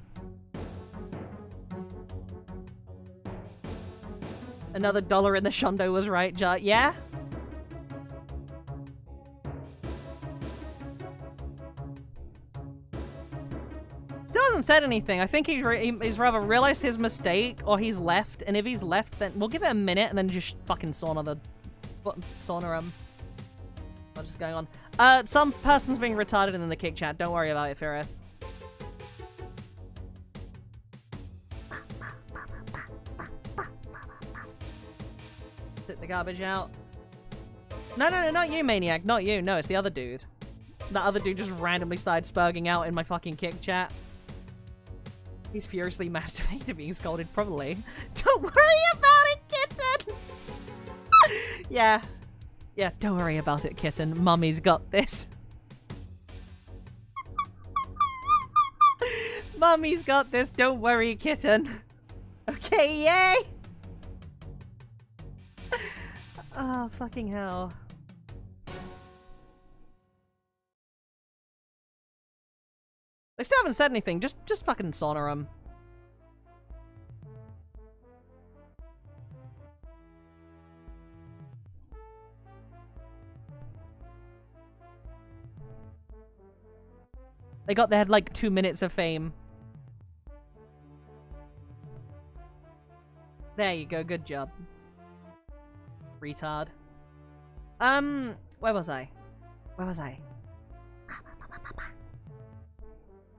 Another dollar in the shundo was right, yeah? Still hasn't said anything. I think he's rather realized his mistake, or he's left, and if he's left, then we'll give it a minute and then just fucking sauna the... What's just going on? Some person's being retarded in the kick chat. Don't worry about it, Fireth. Sit the garbage out. No, not you, maniac. Not you. No, it's the other dude. That other dude just randomly started spurging out in my fucking kick chat. He's furiously masturbating, being scolded, probably. Don't worry about it, kitten! Yeah. Yeah, don't worry about it, kitten. Mummy's got this. Mummy's got this. Don't worry, kitten. Okay, yay! Oh, fucking hell. They still haven't said anything. Just fucking sauna them. They had like 2 minutes of fame. There you go, good job. Retard. Where was I?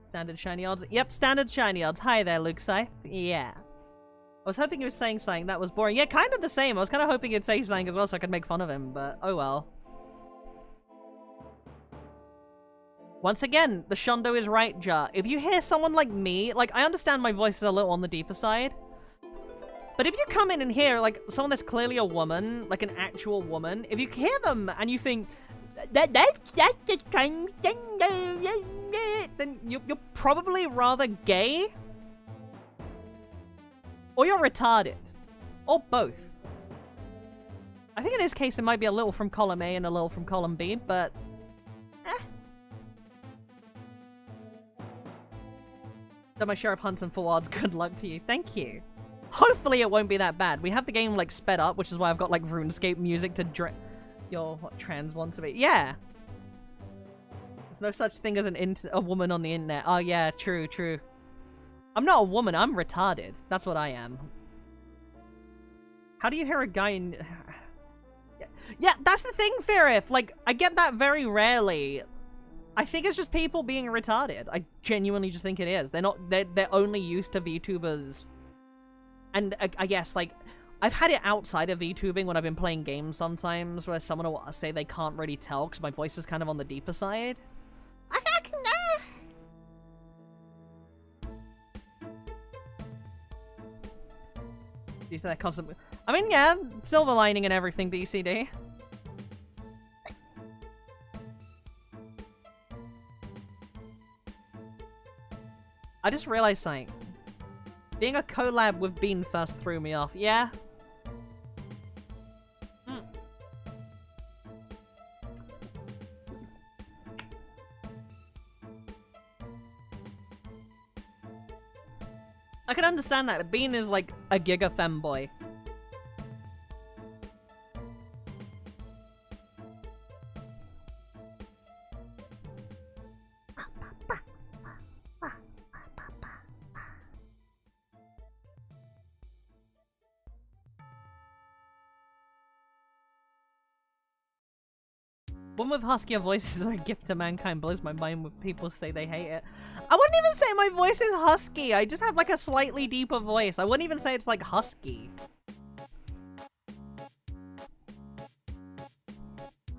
Standard shiny odds? Yep, standard shiny odds. Hi there, Luke Scythe. Yeah. I was hoping he was saying something that was boring. Yeah, kind of the same. I was kind of hoping he'd say something as well so I could make fun of him, but oh well. Once again, the shundo is right, Ja. If you hear someone like me, like, I understand my voice is a little on the deeper side, but if you come in and hear, like, someone that's clearly a woman, like an actual woman, if you hear them and you think, that's the kind of thing, then you're probably rather gay, or you're retarded, or both. I think in his case it might be a little from column A and a little from column B, but Done my share of hunts and forwards. Good luck to you. Thank you. Hopefully it won't be that bad. We have the game, like, sped up, which is why I've got, like, RuneScape music to what trans want to be. Yeah! There's no such thing as a woman on the internet. Oh, yeah, true. I'm not a woman, I'm retarded. That's what I am. How do you hear a guy in... Yeah, that's the thing, Ferif. Like, I get that very rarely. I think it's just people being retarded. I genuinely just think it is. They're only used to VTubers. And I guess, like, I've had it outside of VTubing when I've been playing games sometimes where someone will say they can't really tell because my voice is kind of on the deeper side. You say that constantly. I mean, yeah, silver lining and everything, BCD. I just realized something. Being a collab with Bean first threw me off. Yeah? I can understand that. Bean is like a giga femboy. Women with huskier voices are a gift to mankind. Blows my mind when people say they hate it. I wouldn't even say my voice is husky. I just have like a slightly deeper voice. I wouldn't even say it's like husky.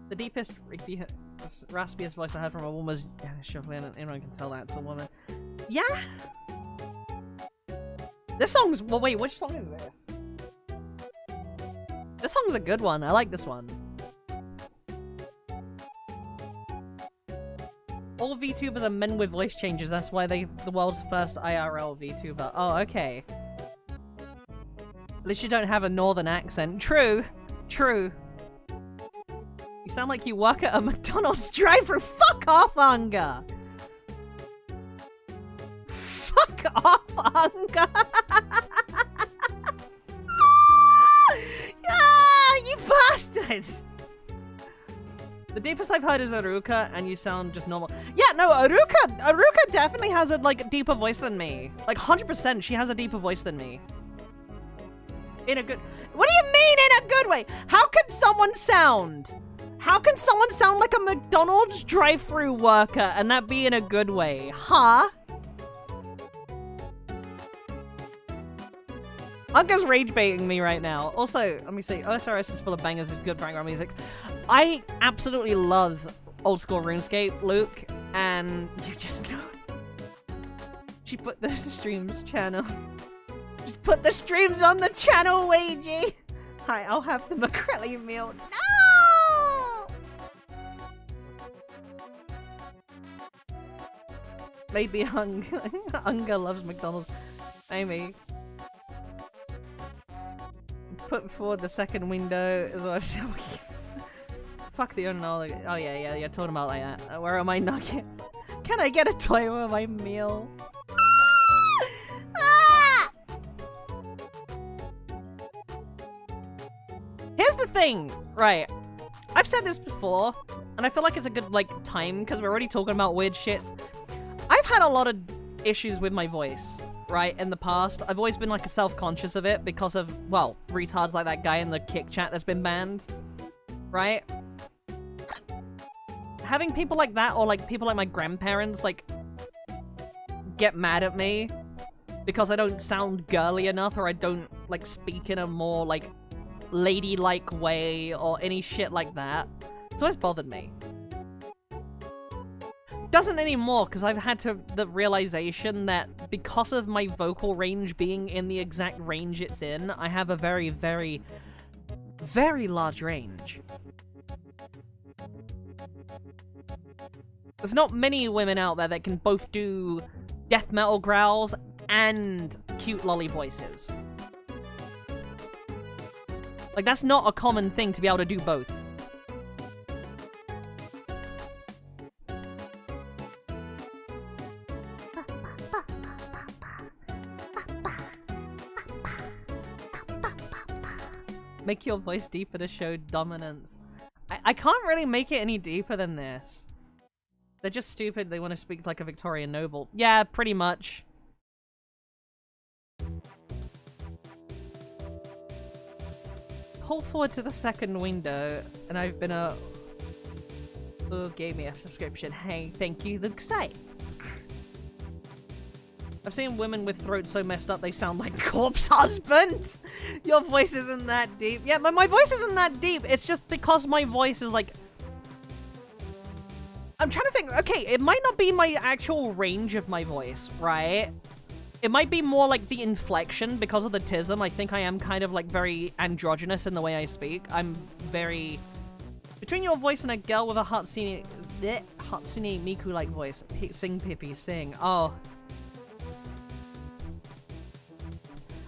The deepest, raspiest voice I heard from a woman was... Yeah, surely anyone can tell that it's a woman. Yeah! This song's... Well, wait, which song is this? This song's a good one. I like this one. All VTubers are men with voice changes. That's why the world's first IRL VTuber. Oh, okay. At least you don't have a northern accent. True. True. You sound like you work at a McDonald's drive-thru. Fuck off, Unga! Fuck off, Unga! Yeah, you bastards! The deepest I've heard is Aruka, and you sound just normal. Yeah, no, Aruka definitely has a, like, deeper voice than me. Like, 100% she has a deeper voice than me. In a good... What do you mean in a good way? How can someone sound like a McDonald's drive-thru worker and that be in a good way? Huh? Unga's rage baiting me right now. Also, let me see. OSRS is full of bangers and good background music. I absolutely love old school RuneScape, Luke, and you just know. She put the streams channel. Just put the streams on the channel, Wagey. Hi, I'll have the McCrelly meal. No! Maybe Unga loves McDonald's. Amy. Put forward the second window as well. Fuck the unknown. Oh yeah, told him about like that. Where are my nuggets? Can I get a toy with my meal? Ah! Here's the thing, right? I've said this before, and I feel like it's a good like time because we're already talking about weird shit. I've had a lot of issues with my voice. Right, in the past, I've always been like self-conscious of it because of, well, retards like that guy in the kick chat that's been banned. Right? Having people like that, or like people like my grandparents, like, get mad at me because I don't sound girly enough, or I don't, like, speak in a more, like, ladylike way, or any shit like that. It's always bothered me. Doesn't anymore, because I've had the realization that because of my vocal range being in the exact range it's in, I have a very, very, very large range. There's not many women out there that can both do death metal growls and cute lolly voices. Like, that's not a common thing to be able to do both. Make your voice deeper to show dominance. I can't really make it any deeper than this. They're just stupid. They want to speak like a Victorian noble. Yeah, pretty much. pull forward to the second window, and I've been a... Who gave me a subscription? Hey, thank you, Luke Say. I've seen women with throats so messed up they sound like corpse husband. Your voice isn't that deep. Yeah, my voice isn't that deep. It's just because my voice is like... I'm trying to think. Okay, it might not be my actual range of my voice, right? It might be more like the inflection because of the tism. I think I am kind of like very androgynous in the way I speak. I'm very... Between your voice and a girl with a Hatsune Miku-like voice. Sing, Pippy, sing. Oh...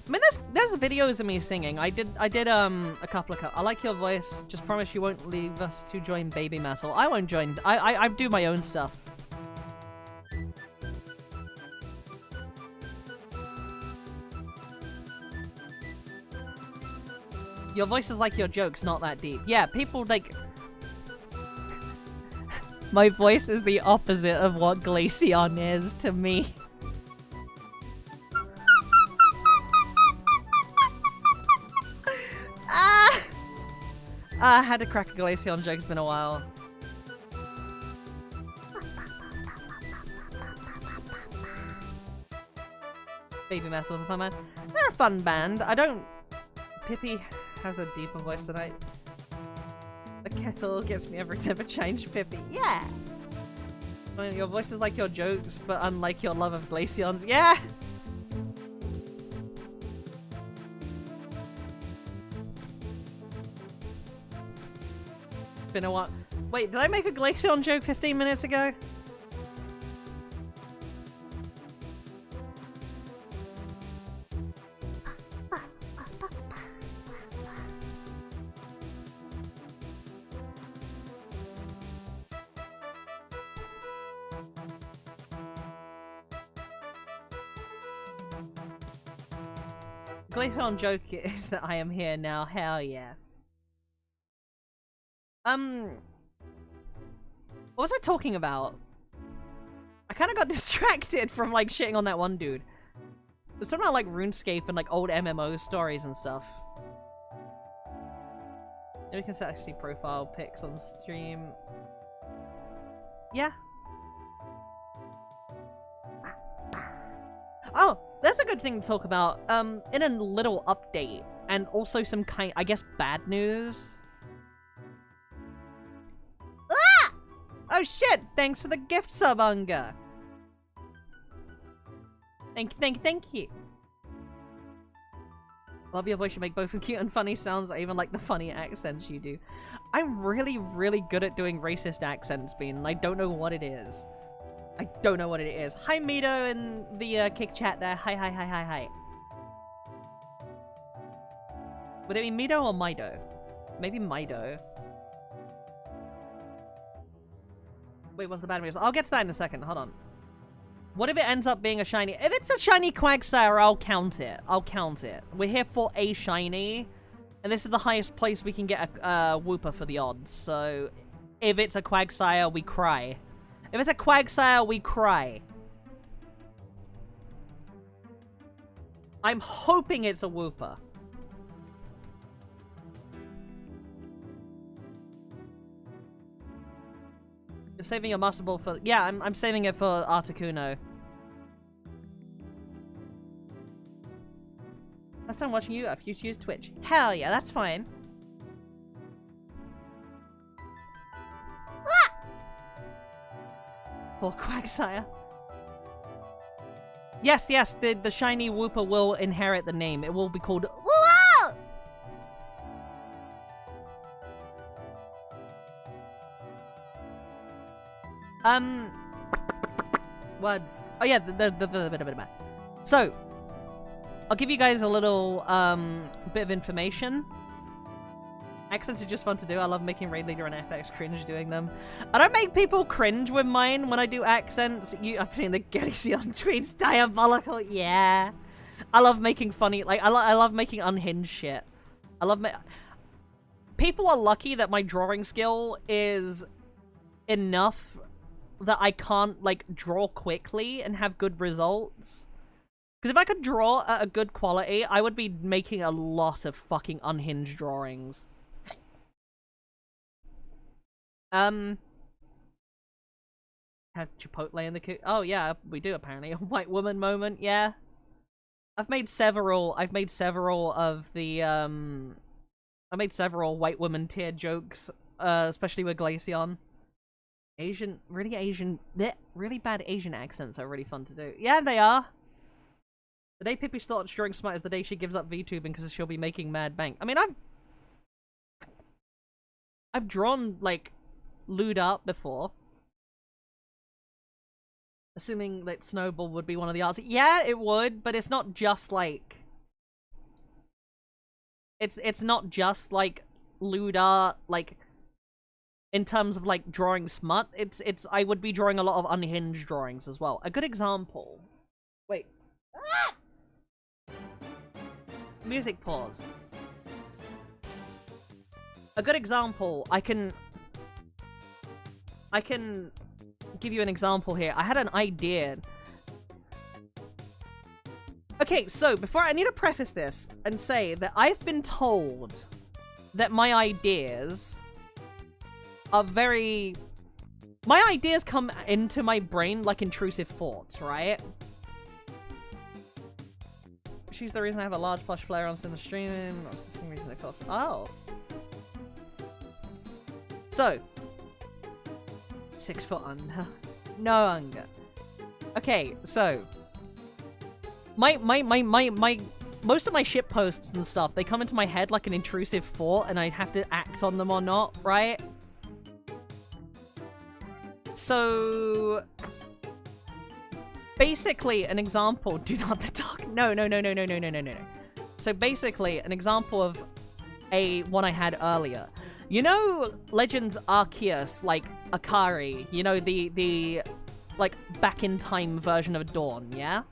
I mean, there's videos of me singing. I did a couple of I like your voice. Just promise you won't leave us to join Baby Metal. I won't join. I do my own stuff. Your voice is like your jokes, not that deep. Yeah, people like... My voice is the opposite of what Glaceon is to me. I had to crack a Glaceon joke, it's been a while. Baby Metal was a fun band. They're a fun band. I don't... Pippy has a deeper voice than I... The kettle gets me every time I change Pippy. Yeah! Well, your voice is like your jokes, but unlike your love of Glaceons. Yeah! Been a while. Wait, did I make a Glaceon joke 15 minutes ago? Glaceon joke is that I am here now. Hell yeah. What was I talking about? I kind of got distracted from, like, shitting on that one dude. I was talking about, like, RuneScape and, like, old MMO stories and stuff. Maybe we can set actually profile pics on stream. Yeah. Oh, that's a good thing to talk about. In a little update, and also some kind, I guess, bad news. Oh shit! Thanks for the gift sub, Unga! Thank you. Love your voice, you make both cute and funny sounds. I even like the funny accents you do. I'm really, really good at doing racist accents, Bean, and I don't know what it is. I don't know what it is. Hi, Mito, in the kick chat there. Hi. Would it be Mito or Mido? Maybe Mido. Wait, what's the bad news? I'll get to that in a second. Hold on. What if it ends up being a shiny? If it's a shiny Quagsire, I'll count it. I'll count it. We're here for a shiny. And this is the highest place we can get a Wooper for the odds. So, if it's a Quagsire, we cry. If it's a Quagsire, we cry. I'm hoping it's a Wooper. You're saving your Master Ball for... Yeah, I'm saving it for Articuno. Last time watching you, I've used to use Twitch. Hell yeah, that's fine. Ah! Poor Quagsire. Yes, the shiny Wooper will inherit the name. It will be called... Words. Oh yeah, so, I'll give you guys a little, bit of information. Accents are just fun to do. I love making Raid Leader and FX cringe doing them. I don't make people cringe with mine when I do accents. I've seen the Glaceon tweets. Diabolical, yeah. I love making funny, like, I love making unhinged shit. I love people are lucky that my drawing skill is enough that I can't, like, draw quickly and have good results. Because if I could draw at a good quality, I would be making a lot of fucking unhinged drawings. Have Chipotle in the cook? Oh yeah, we do apparently. A white woman moment, yeah. I've made several of the, I made several white woman tier jokes, especially with Glaceon. Really bad Asian accents are really fun to do. Yeah, they are. The day Pippy starts drawing smart is the day she gives up VTubing because she'll be making mad bank. I mean, I've drawn, like, lewd art before. Assuming that Snowball would be one of the arts. Yeah, it would, but it's not just, like... It's not just, like, lewd art, like... In terms of, like, drawing smut. I would be drawing a lot of unhinged drawings as well. A good example... Wait. Ah! Music paused. A good example, I can give you an example here. I had an idea. Okay, so before I need to preface this and say that I've been told that my ideas are very... My ideas come into my brain like intrusive thoughts, right? She's the reason I have a large plush flare on cinema streaming. Not the same reason it costs. Oh. So. 6 foot under. No under. Okay, so. Most of my shit posts and stuff, they come into my head like an intrusive thought and I have to act on them or not, right? So... Basically, an example... Do not the dog... No. So basically, an example of one I had earlier. You know Legends Arceus, like, Akari? You know, the like, back-in-time version of Dawn, yeah?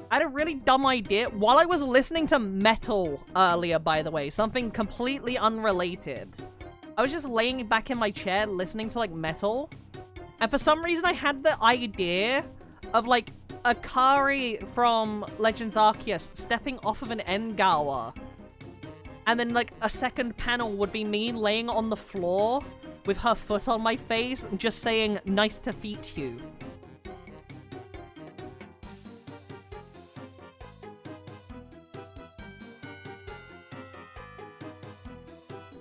I had a really dumb idea. While I was listening to metal earlier, by the way, something completely unrelated. I was just laying back in my chair listening to, like, metal. And for some reason, I had the idea of, like, Akari from Legends Arceus stepping off of an Engawa. And then, like, a second panel would be me laying on the floor with her foot on my face and just saying, "Nice to feet you."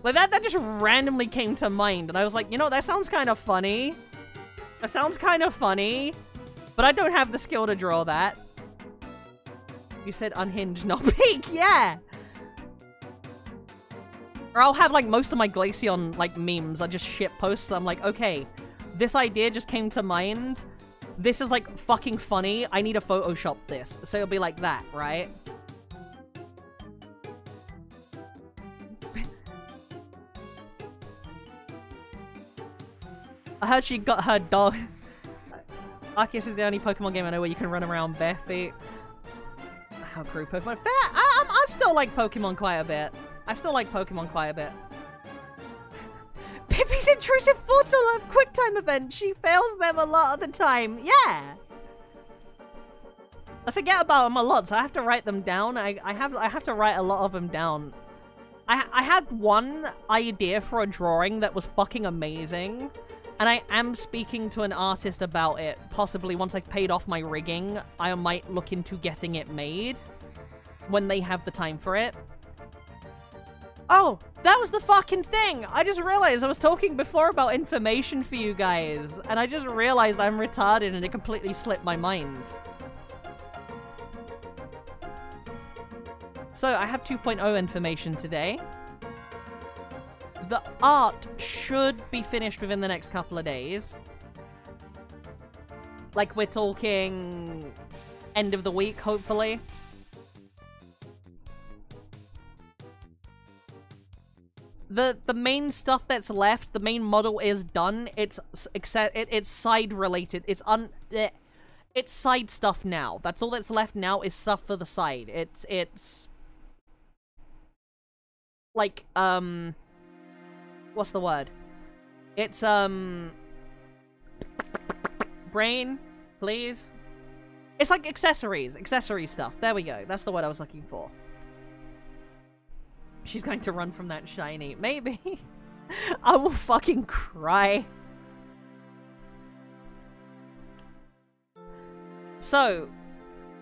Like, that just randomly came to mind, and I was like, you know, that sounds kind of funny. That sounds kind of funny, but I don't have the skill to draw that. You said unhinged, not peak, yeah! Or I'll have, like, most of my Glaceon, like, memes are just shit posts. I'm like, okay, this idea just came to mind. This is, like, fucking funny. I need to Photoshop this. So it'll be like that, right? I heard she got her dog. Arceus is the only Pokemon game I know where you can run around bare feet. How grew Pokemon? Fair! I still like Pokemon quite a bit. I still like Pokemon quite a bit. Pippy's intrusive thoughts are a quick time event. She fails them a lot of the time. Yeah! I forget about them a lot, so I have to write them down. I have to write a lot of them down. I had one idea for a drawing that was fucking amazing. And I am speaking to an artist about it. Possibly once I've paid off my rigging, I might look into getting it made. When they have the time for it. Oh, that was the fucking thing! I just realized I was talking before about information for you guys. And I just realized I'm retarded and it completely slipped my mind. So, I have 2.0 information today. The art should be finished within the next couple of days. Like, we're talking end of the week, hopefully. The main stuff that's left, the main model is done. It's side related. It's side stuff now. That's all that's left now is stuff for the side. It's like what's the word? It's brain, please. It's like accessories stuff. There we go. That's the word I was looking for. She's going to run from that shiny. Maybe. I will fucking cry. So,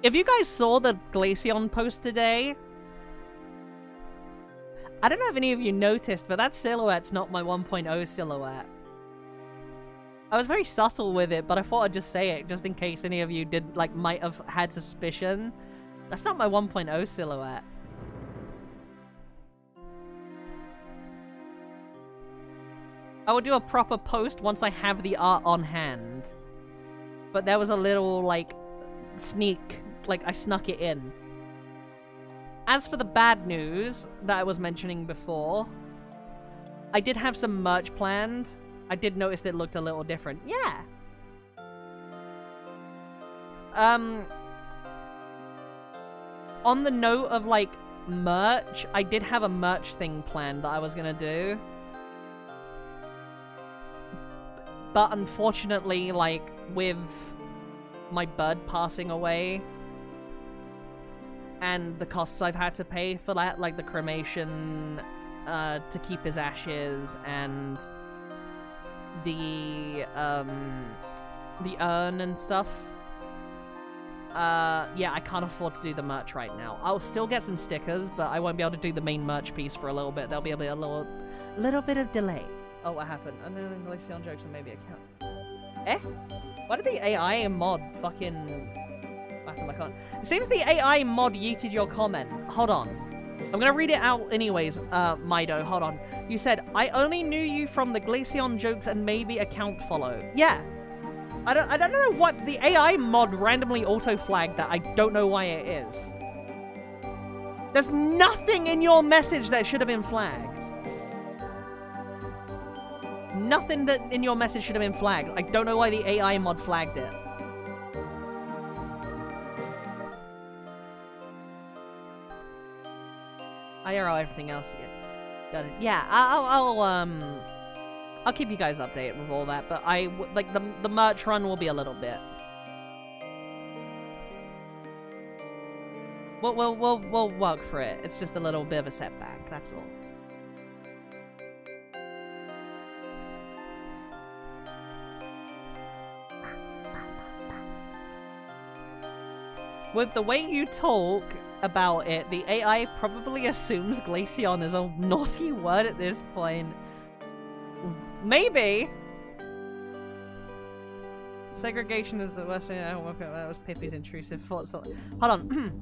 if you guys saw the Glaceon post today, I don't know if any of you noticed, but that silhouette's not my 1.0 silhouette. I was very subtle with it, but I thought I'd just say it, just in case any of you did, like, might have had suspicion. That's not my 1.0 silhouette. I will do a proper post once I have the art on hand. But there was a little, like, sneak, like, I snuck it in. As for the bad news that I was mentioning before, I did have some merch planned. I did notice that it looked a little different. Yeah. On the note of, like, merch, I did have a merch thing planned that I was gonna do. But unfortunately, like, with my bird passing away and the costs I've had to pay for that, like the cremation to keep his ashes and the urn and stuff, yeah, I can't afford to do the merch right now. I'll still get some stickers, but I won't be able to do the main merch piece for a little bit. There'll be a little bit of delay. Oh, what happened? I know Glaceon jokes and maybe a count. Eh? Why did the AI mod fucking back on my con? It seems the AI mod yeeted your comment. Hold on. I'm gonna read it out anyways, Mido. Hold on. You said, I only knew you from the Glaceon jokes and maybe account follow. Yeah. I don't know what the AI mod randomly auto-flagged that. I don't know why it is. There's nothing in your message that should have been flagged. Nothing that in your message should have been flagged. I don't know why the AI mod flagged it. I arrow everything else again. Got it. Yeah, I'll keep you guys updated with all that, but like the merch run will be a little bit. We'll work for it. It's just a little bit of a setback. That's all. With the way you talk about it, the AI probably assumes Glaceon is a naughty word at this point. Maybe. Segregation is the worst thing. That was Pippy's intrusive thoughts. Hold on.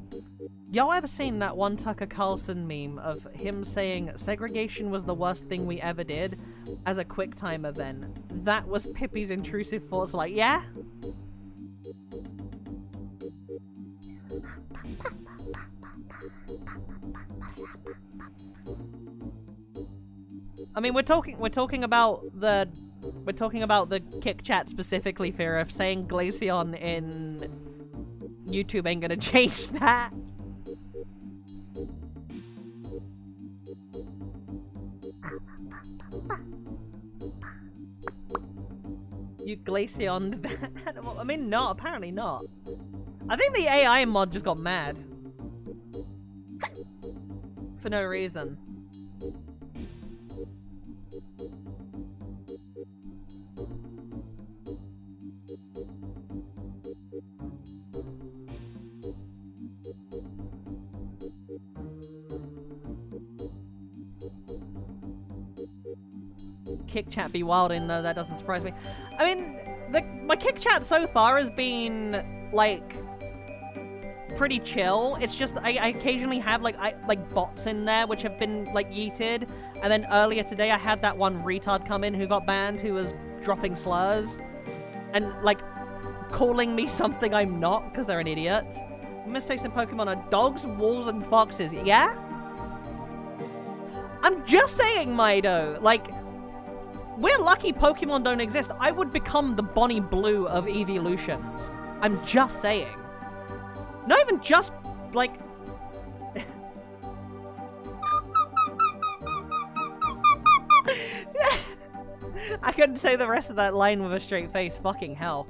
Y'all ever seen that one Tucker Carlson meme of him saying segregation was the worst thing we ever did as a QuickTime event? That was Pippy's intrusive thoughts. Like, yeah? I mean, we're talking about the kick chat specifically, Fear of saying Glaceon in YouTube ain't gonna change that. You Glaceon'd that animal? I mean, no, apparently not. I think the AI mod just got mad. For no reason. Kick chat be wild, and that doesn't surprise me. I mean, my kick chat so far has been like pretty chill. It's just I occasionally have like bots in there which have been like yeeted, and then earlier today I had that one retard come in who got banned, who was dropping slurs and like calling me something I'm not because they're an idiot. Mistakes in Pokemon are dogs, wolves, and foxes. Yeah? I'm just saying, Mido. Like, we're lucky Pokemon don't exist. I would become the Bonnie Blue of evolutions. I'm just saying. Not even just, like... I couldn't say the rest of that line with a straight face. Fucking hell.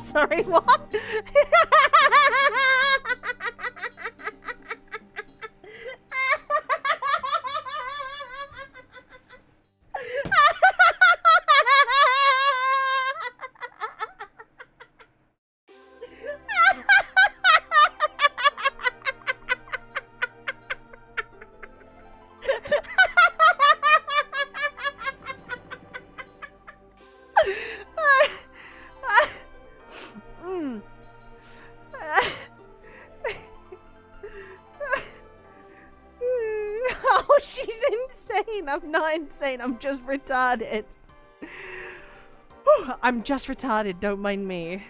Sorry, what? Oh, she's insane. I'm not insane. I'm just retarded. I'm just retarded. Don't mind me.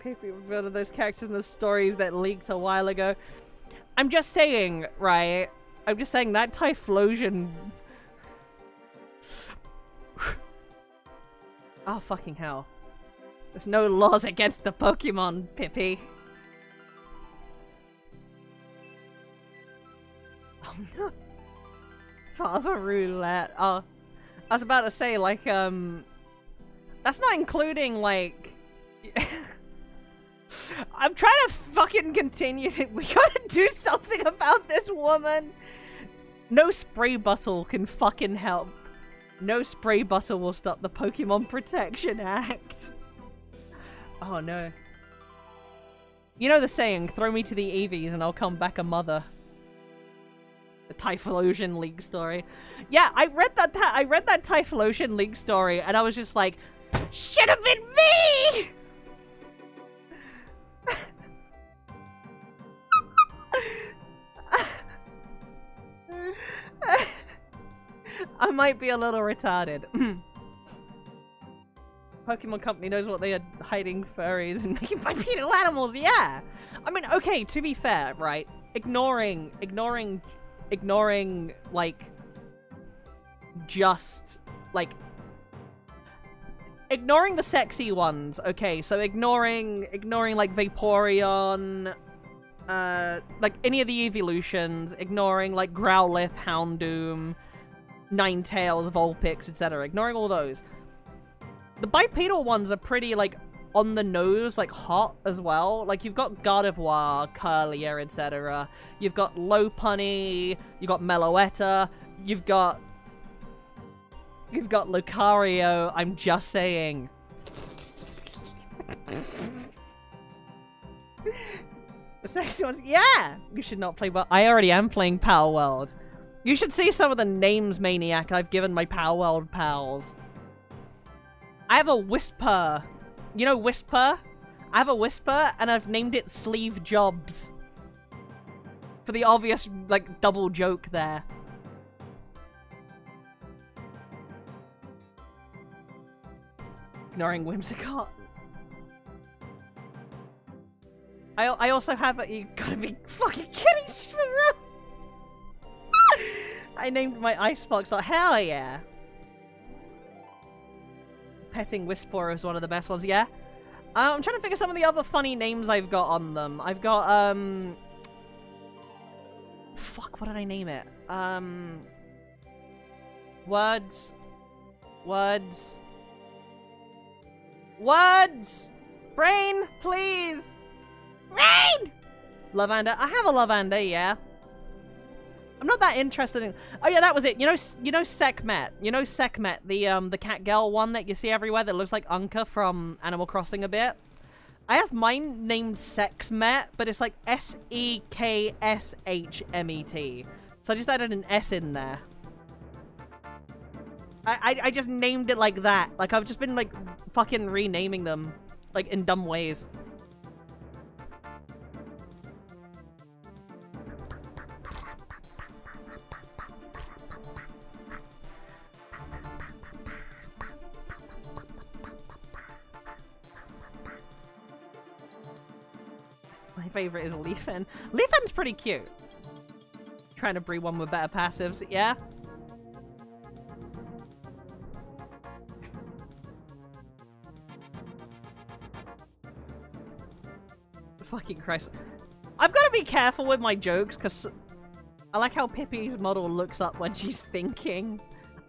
Pippy was one of those characters in the stories that leaked a while ago. I'm just saying, right? I'm just saying that Typhlosion. Oh, fucking hell. There's no laws against the Pokemon, Pippy. Oh no. Father Roulette. Oh, I was about to say, like, that's not including, like... I'm trying to fucking continue. We gotta do something about this woman. No spray bottle can fucking help. No spray bottle will stop the Pokemon Protection Act. Oh no. You know the saying, throw me to the Eevees and I'll come back a mother. The Typhlosion League story. Yeah, I read that Typhlosion League story and I was just like, should have been me! I might be a little retarded. Pokemon Company knows what they are hiding furries and making bipedal animals, yeah! I mean, okay, to be fair, right? Ignoring, like, just, like, ignoring the sexy ones, okay, so ignoring, like, Vaporeon, like, any of the evolutions, ignoring, like, Growlithe, Houndoom, Ninetales, Vulpix, etc., ignoring all those. The bipedal ones are pretty, like, on the nose, like, hot as well. Like, you've got Gardevoir, Curlier, etc. You've got Lopunny, you've got Meloetta, you've got Lucario, I'm just saying. The sexy ones, yeah! You should not play, well, I already am playing Power World. You should see some of the names, Maniac, I've given my Power World pals. I have a Whisper. You know Whisper? I have a Whisper, and I've named it Sleeve Jobs. For the obvious, like, double joke there. Ignoring Whimsicott. I also have a- you gotta be fucking kidding, Shmira! I named my Icebox, like, hell yeah! Petting Whisperer is one of the best ones, yeah? I'm trying to figure some of the other funny names I've got on them. I've got, fuck, what did I name it? Words. Brain, please! Brain! Lavender. I have a Lavender, yeah. I'm not that interested in- oh yeah, that was it. You know Sekhmet. You know Sekhmet, the cat girl one that you see everywhere that looks like Unka from Animal Crossing a bit? I have mine named Sexmet, but it's like S-E-K-S-H-M-E-T. So I just added an S in there. I just named it like that. Like, I've just been, like, fucking renaming them. Like, in dumb ways. My favorite is Leafin. Leafin's pretty cute. Trying to breed one with better passives, yeah? Fucking Christ. I've got to be careful with my jokes, because I like how Pippy's model looks up when she's thinking.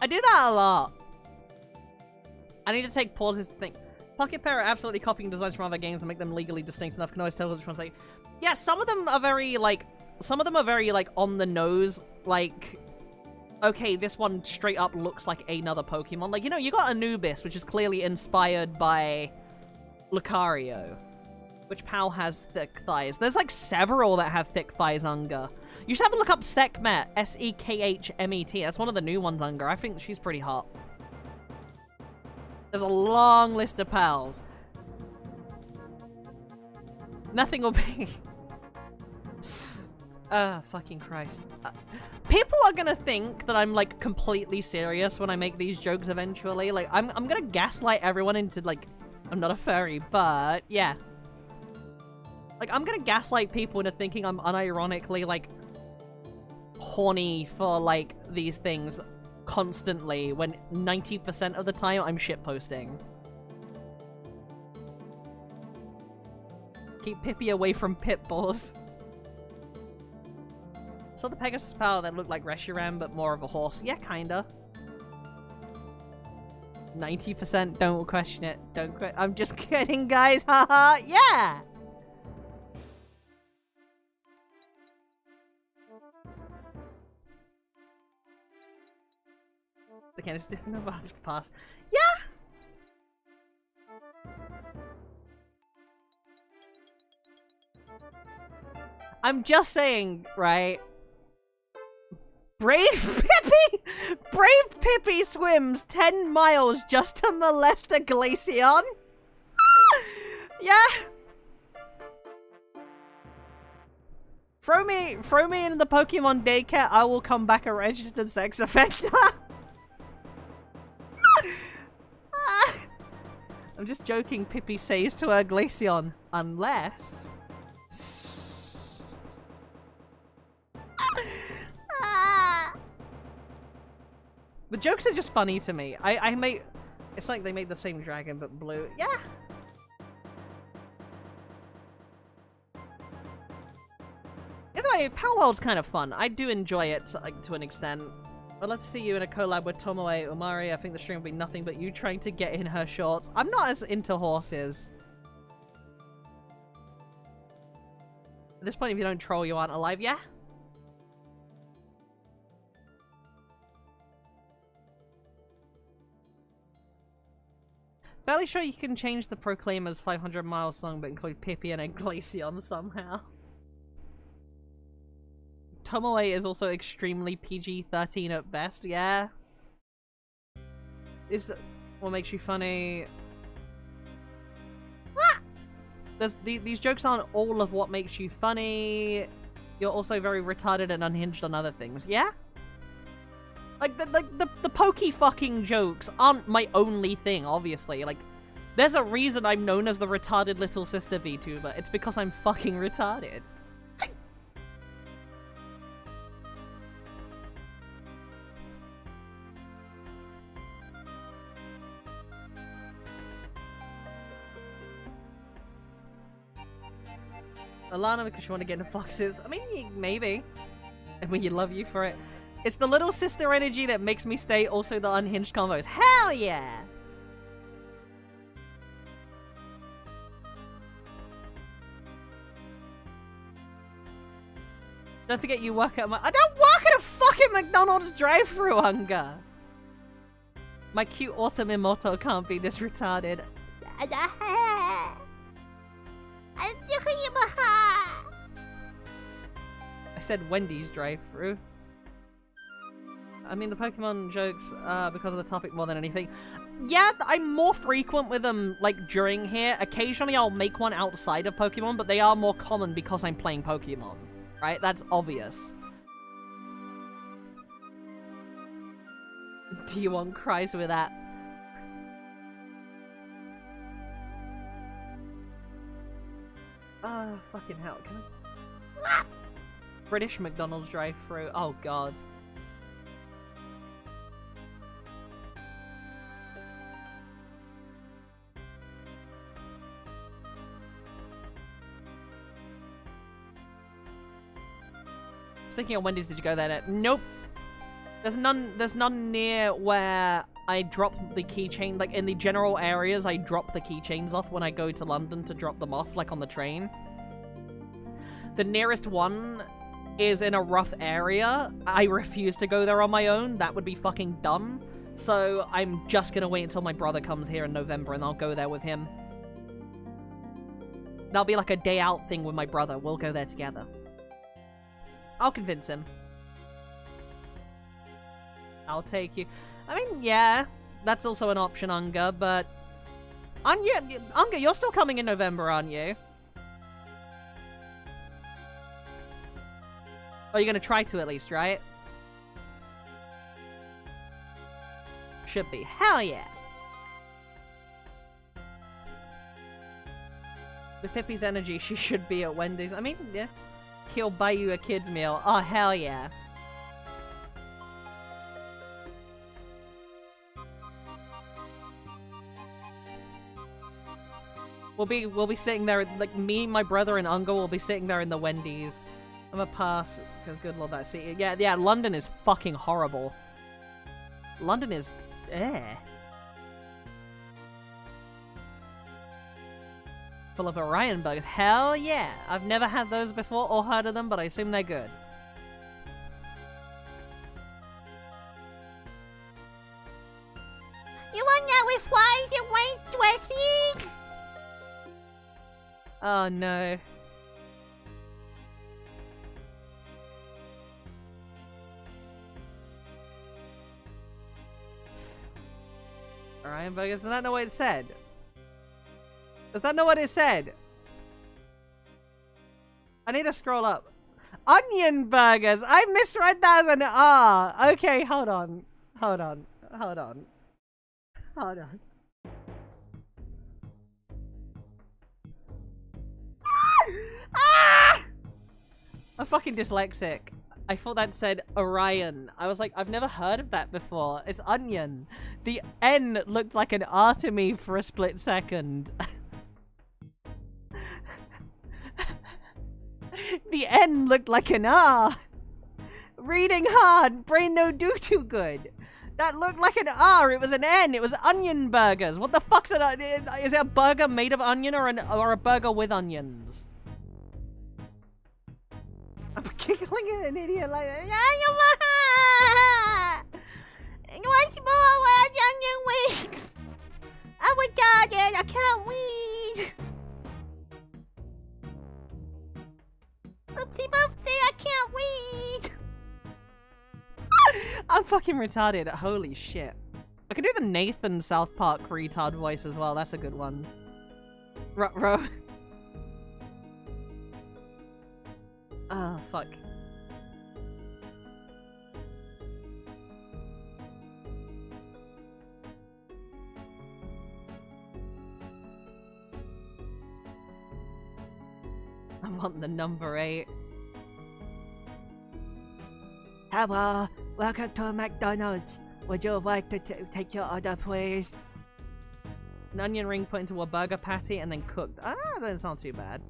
I do that a lot. I need to take pauses to think. Pocket Pair are absolutely copying designs from other games and make them legally distinct enough. Can always tell which one's like... Yeah, some of them are very, like... Some of them are very, like, on the nose. Like... Okay, this one straight up looks like another Pokemon. Like, you know, you got Anubis, which is clearly inspired by Lucario. Which POW has thick thighs. There's, like, several that have thick thighs, Unger. You should have a look up Sekhmet. S-E-K-H-M-E-T. That's one of the new ones, Unger. I think she's pretty hot. There's a long list of pals. Nothing will be... fucking Christ. People are gonna think that I'm, like, completely serious when I make these jokes eventually. Like, I'm gonna gaslight everyone into, like, I'm not a furry, but, yeah. Like, I'm gonna gaslight people into thinking I'm unironically, like, horny for, like, these things constantly when 90% of the time I'm shitposting. Keep Pippy away from pitbulls. So the Pegasus power that looked like Reshiram, but more of a horse. Yeah, kinda. 90%, don't question it. I'm just kidding, guys. Haha, yeah! Again, it's different about the past. Yeah! I'm just saying, right? Brave Pippy swims 10 miles just to molest a Glaceon? Yeah! Throw me in the Pokemon daycare, I will come back a registered sex offender. I'm just joking, Pippy says to her Glaceon. Unless... The jokes are just funny to me. I made... It's like they made the same dragon, but blue. Yeah! Either way, Power World's kind of fun. I do enjoy it, like, to an extent. But let's see you in a collab with Tomoe Umari. I think the stream will be nothing but you trying to get in her shorts. I'm not as into horses. At this point, if you don't troll, you aren't alive, yeah? Fairly sure you can change the Proclaimer's 500 Miles song but include Pippy and a Glaceon somehow. Tomoe is also extremely PG-13 at best, yeah? Is what makes you funny? These jokes aren't all of what makes you funny. You're also very retarded and unhinged on other things, yeah? Like, the pokey fucking jokes aren't my only thing, obviously. Like, there's a reason I'm known as the retarded little sister VTuber. It's because I'm fucking retarded. Alana, because you want to get into foxes. I mean, maybe. I mean, you love you for it. It's the little sister energy that makes me stay, also the unhinged combos. Hell yeah! Don't forget you work at I don't work at a fucking McDonald's drive-thru, Hunger! My cute, awesome immortal can't be this retarded. I said Wendy's drive-thru. I mean, the Pokemon jokes, because of the topic more than anything. Yeah, I'm more frequent with them, like, during here. Occasionally I'll make one outside of Pokemon, but they are more common because I'm playing Pokemon. Right? That's obvious. Do you want cries with that? Fucking hell. Can I... British McDonald's drive-thru. Oh, God. Speaking of Wendy's, did you go there? Nope. There's none near where I drop the keychain, like, in the general areas, I drop the keychains off when I go to London to drop them off, like, on the train. The nearest one is in a rough area. I refuse to go there on my own. That would be fucking dumb. So I'm just gonna wait until my brother comes here in November and I'll go there with him. That'll be like a day out thing with my brother. We'll go there together. I'll convince him. I'll take you. I mean, yeah, that's also an option, Unga, but... Unga, you're still coming in November, aren't you? Oh, you're gonna try to at least, right? Should be. Hell yeah! With Pippy's energy, she should be at Wendy's. I mean, yeah. He'll buy you a kid's meal. Oh, hell yeah. We'll be sitting there, like, me, my brother, and Unga will be sitting there in the Wendy's. I'm gonna pass, because good lord, that seat. Yeah, London is fucking horrible. London is... Full of Orion burgers. Hell yeah! I've never had those before or heard of them, but I assume they're good. You want that with fries and white dressing? Oh no. Orion burgers? Does that know what it said? Does that know what it said? I need to scroll up. Onion burgers! I misread that as an R! Okay, hold on. Hold on. Hold on. Hold on. Ah! I'm fucking dyslexic. I thought that said Orion. I was like, I've never heard of that before. It's onion. The N looked like an R to me for a split second. The N looked like an R. Reading hard, brain no do too good. That looked like an R. It was an N. It was onion burgers. What the fuck's it? Is it a burger made of onion or a burger with onions? I'm giggling at an idiot like that. What's more with onion wings? Oh my god, Dad, I can't read. Oopsie boopsie, I can't read. I'm fucking retarded. Holy shit. I can do the Nathan South Park retard voice as well. That's a good one. Ruh-roh. Oh, fuck. I want the number 8. Hello, welcome to McDonald's. Would you like to take your order, please? An onion ring put into a burger patty and then cooked. Ah, that doesn't sound too bad.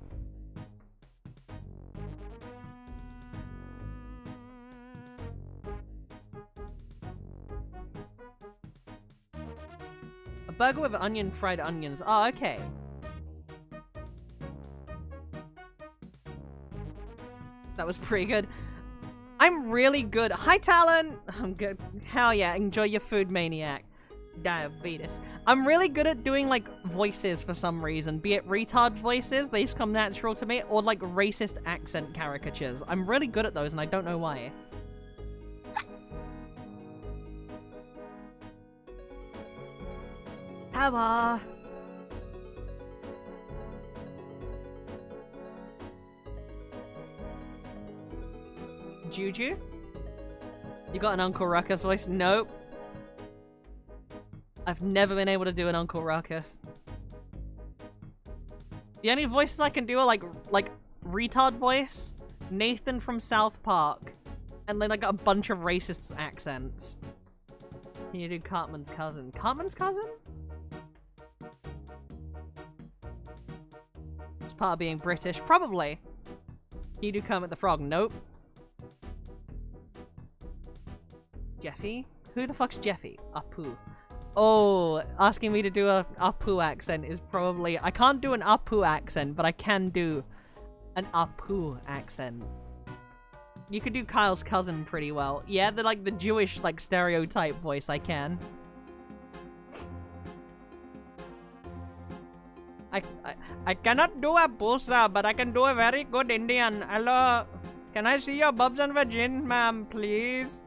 A burger with fried onions. Oh, okay. That was pretty good. I'm really good. Hi, Talon! I'm good. Hell yeah, enjoy your food, maniac. Diabetes. I'm really good at doing, like, voices for some reason. Be it retard voices, they just come natural to me, or, like, racist accent caricatures. I'm really good at those, and I don't know why. Hello! Juju? You got an Uncle Ruckus voice? Nope. I've never been able to do an Uncle Ruckus. The only voices I can do are like retard voice, Nathan from South Park, and then like a bunch of racist accents. Can you do Cartman's cousin? Cartman's cousin? It's part of being British. Probably. Can you do Kermit the Frog? Nope. Jeffy? Who the fuck's Jeffy? Apu. Oh, asking me to do a Apu accent is probably... I can't do an Apu accent, but I can do an Apu accent. You could do Kyle's cousin pretty well. Yeah, the Jewish, like, stereotype voice I can. I cannot do a Pusa, but I can do a very good Indian. Hello, can I see your bubs and vagin, ma'am, please?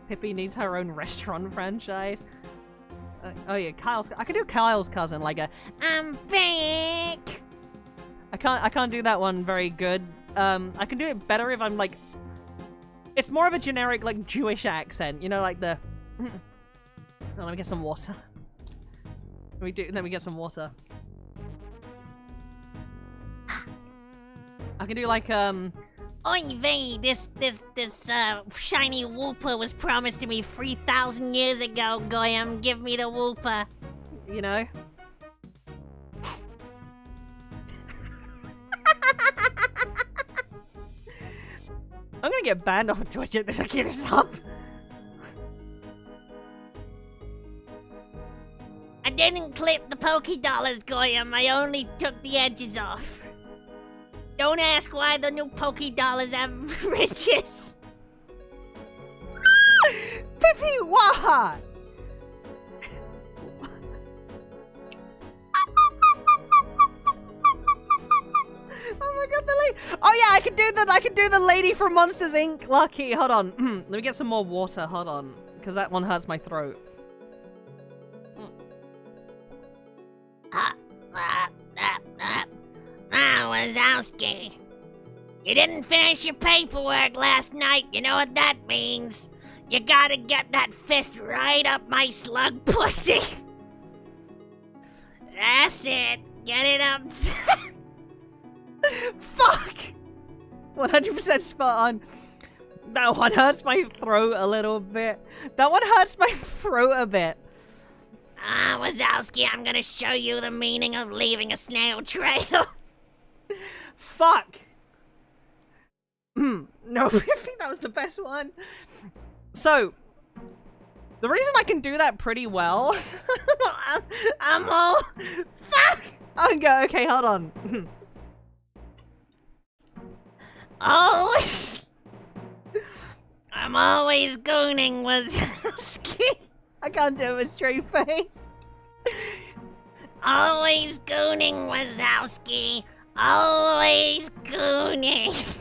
Pippy needs her own restaurant franchise. Oh yeah, I can do Kyle's cousin, like a I'm back. I can't do that one very good. I can do it better if I'm like, it's more of a generic like Jewish accent, you know, like the. Oh, let me get some water. Let me get some water. I can do like Oy vey, this shiny whooper was promised to me 3,000 years ago, Goyam. Give me the whooper. You know? I'm gonna get banned off of Twitch if this I keep this up. I didn't clip the Poke Dollars, Goyam. I only took the edges off. Don't ask why the new Poke Dollars have riches. Pippy, what? Oh my god, the lady! Oh yeah, I can do the lady from Monsters Inc. Lucky, hold on. Let me get some more water. Hold on, because that one hurts my throat. Wazowski. You didn't finish your paperwork last night. You know what that means? You gotta get that fist right up my slug pussy. That's it. Get it up. Fuck! 100% spot on. That one hurts my throat a little bit. That one hurts my throat a bit. Wazowski, I'm gonna show you the meaning of leaving a snail trail. Fuck! No, I think that was the best one. So, the reason I can do that pretty well... I'm all... Fuck! Okay, hold on. Always... I'm always gooning, Wazowski. I can't do it with straight face. Always gooning, Wazowski. Always gooning.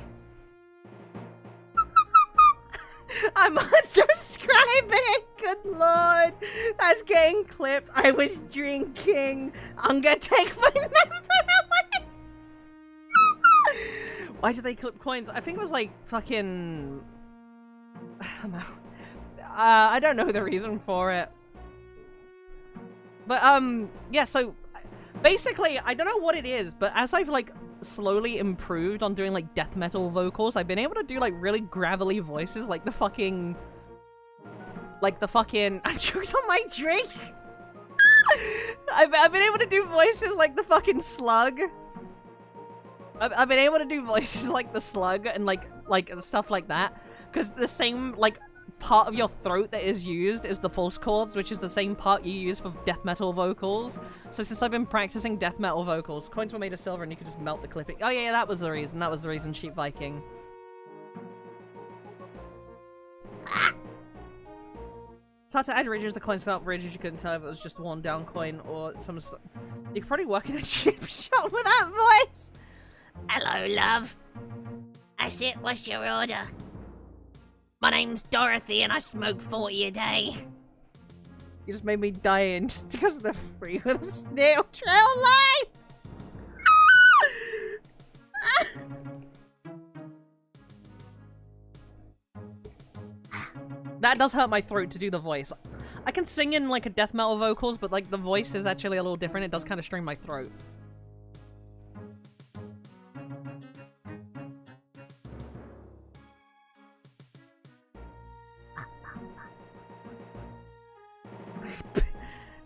I'm unsubscribing. Good lord. That's getting clipped. I was drinking. I'm gonna take my number away. Why did they clip coins? I think it was like fucking... I don't know the reason for it. But, yeah, so, basically, I don't know what it is, but as I've, like, slowly improved on doing, like, death metal vocals, I've been able to do, like, really gravelly voices, like the fucking... I choked on my drink! I've been able to do voices like the fucking slug. I've been able to do voices like the slug and, like stuff like that. Because the same, like... part of your throat that is used is the false chords, which is the same part you use for death metal vocals. So since I've been practicing death metal vocals, coins were made of silver and you could just melt the clipping. Oh yeah, that was the reason. That was the reason, Sheep Viking. It's hard to add ridges to coins without ridges. You couldn't tell if it was just a worn down coin or some... You could probably work in a chip shop with that voice! Hello, love. I said, what's your order? My name's Dorothy and I smoke 40 a day. You just made me die in just because of the free with a snail trail line! That does hurt my throat to do the voice. I can sing in like a death metal vocals, but like the voice is actually a little different. It does kind of strain my throat.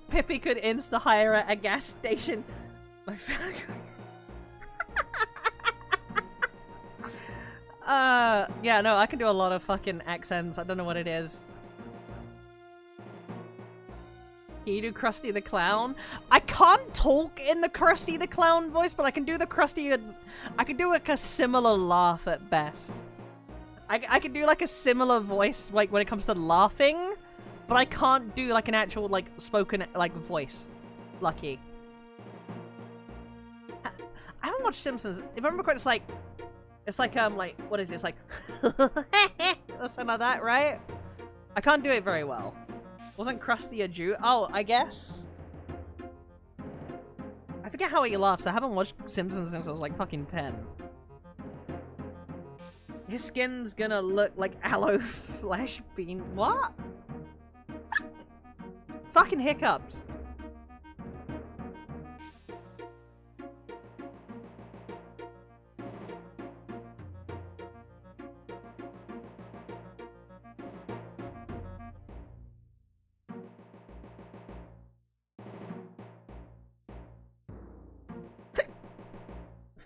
Pippy could insta-hire at a gas station. My yeah, no, I can do a lot of fucking accents. I don't know what it is. Can you do Krusty the Clown? I can't talk in the Krusty the Clown voice, but I can do the Krusty... I can do like a similar laugh at best. I can do like a similar voice like when it comes to laughing, but I can't do like an actual like spoken like voice. Lucky. I haven't watched Simpsons. If I remember correctly, it's like what is it? It's like or something like that, right? I can't do it very well. Wasn't Krusty a Jew? Oh, I guess. I forget how he laughs. I haven't watched Simpsons since I was like fucking 10. His skin's gonna look like aloe flesh bean. What? Fucking hiccups.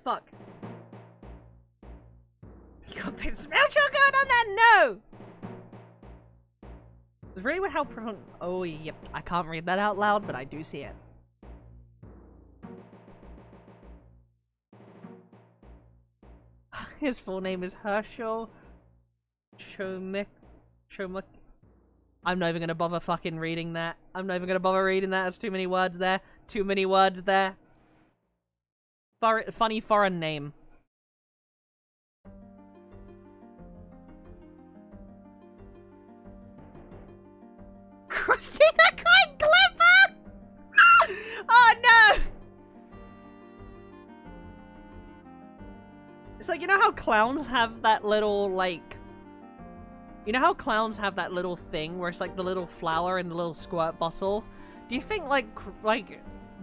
Fuck. You got a bit of smell going on there? No! It's really weird how oh, yep. I can't read that out loud, but I do see it. His full name is Herschel Shomik. I'm not even gonna bother fucking reading that. I'm not even gonna bother reading that. There's too many words there. Too many words there. Funny foreign name. Krusty the Coin Clipper! Oh no! It's like, you know how clowns have that little, like... You know how clowns have that little thing where it's like the little flower in the little squirt bottle? Do you think, like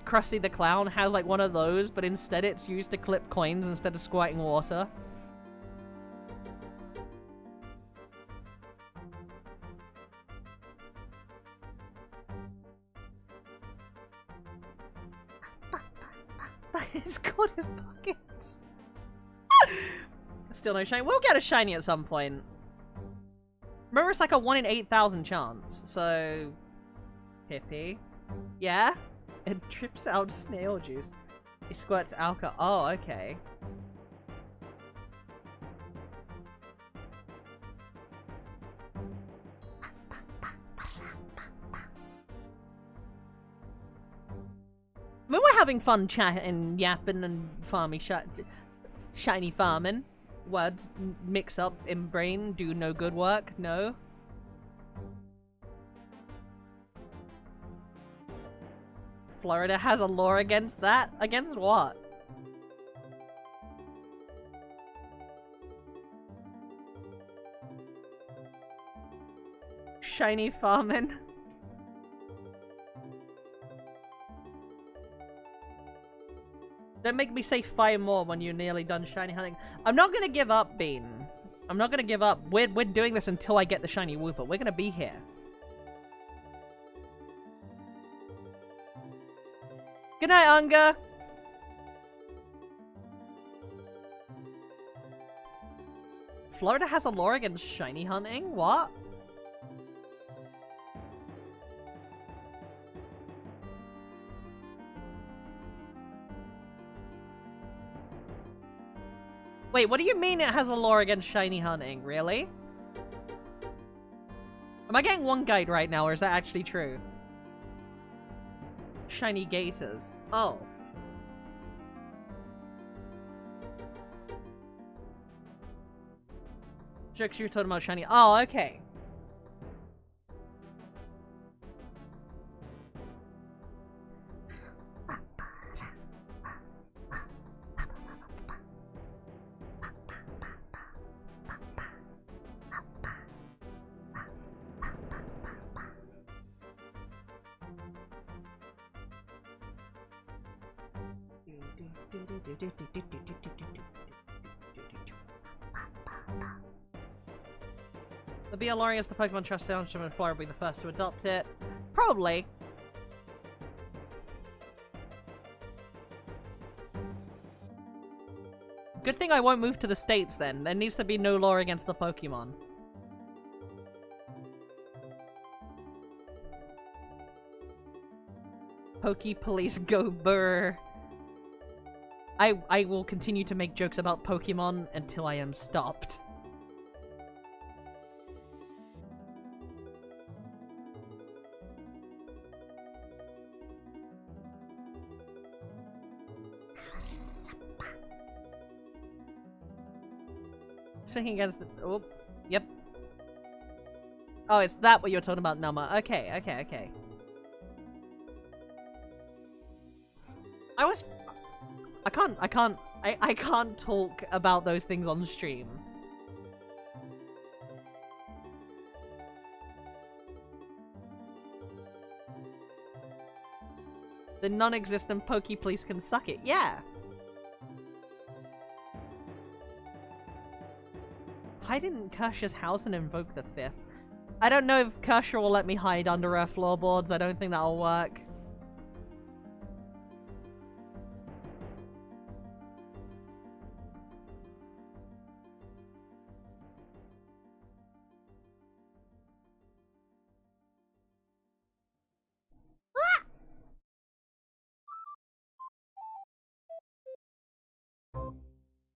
Krusty the Clown has like one of those, but instead it's used to clip coins instead of squirting water? It's got his pockets. Still no shiny. We'll get a shiny at some point. Remember, it's like a 1 in 8,000 chance, so... Pippy. Yeah? It drips out snail juice. He squirts alcohol. Oh, okay. I mean, we're having fun chatting, yapping, and shiny farming. Words mix up in brain, do no good work. No. Florida has a law against that? Against what? Shiny farming. Don't make me say 5 more when you're nearly done shiny hunting. I'm not gonna give up, Bean. I'm not gonna give up. We're doing this until I get the shiny Wooper. We're gonna be here. Good night, Unga. Florida has a law against shiny hunting? What? Wait, what do you mean it has a law against shiny hunting? Really? Am I getting one guide right now, or is that actually true? Shiny gators. Oh. Jokes, you were talking about shiny. Oh, okay. The BLR against the Pokemon Trust Township and Florida will be the first to adopt it. Probably. Good thing I won't move to the States then. There needs to be no law against the Pokemon. Pokey Police go burr. I will continue to make jokes about Pokemon until I am stopped. Speaking against the— oh, yep. Oh, it's that what you're talking about, Nama. Okay, okay, okay. I can't talk about those things on stream. The non-existent Pokey Police can suck it. Yeah. Hide in Kershaw's house and invoke the 5th. I don't know if Kershaw will let me hide under her floorboards. I don't think that'll work.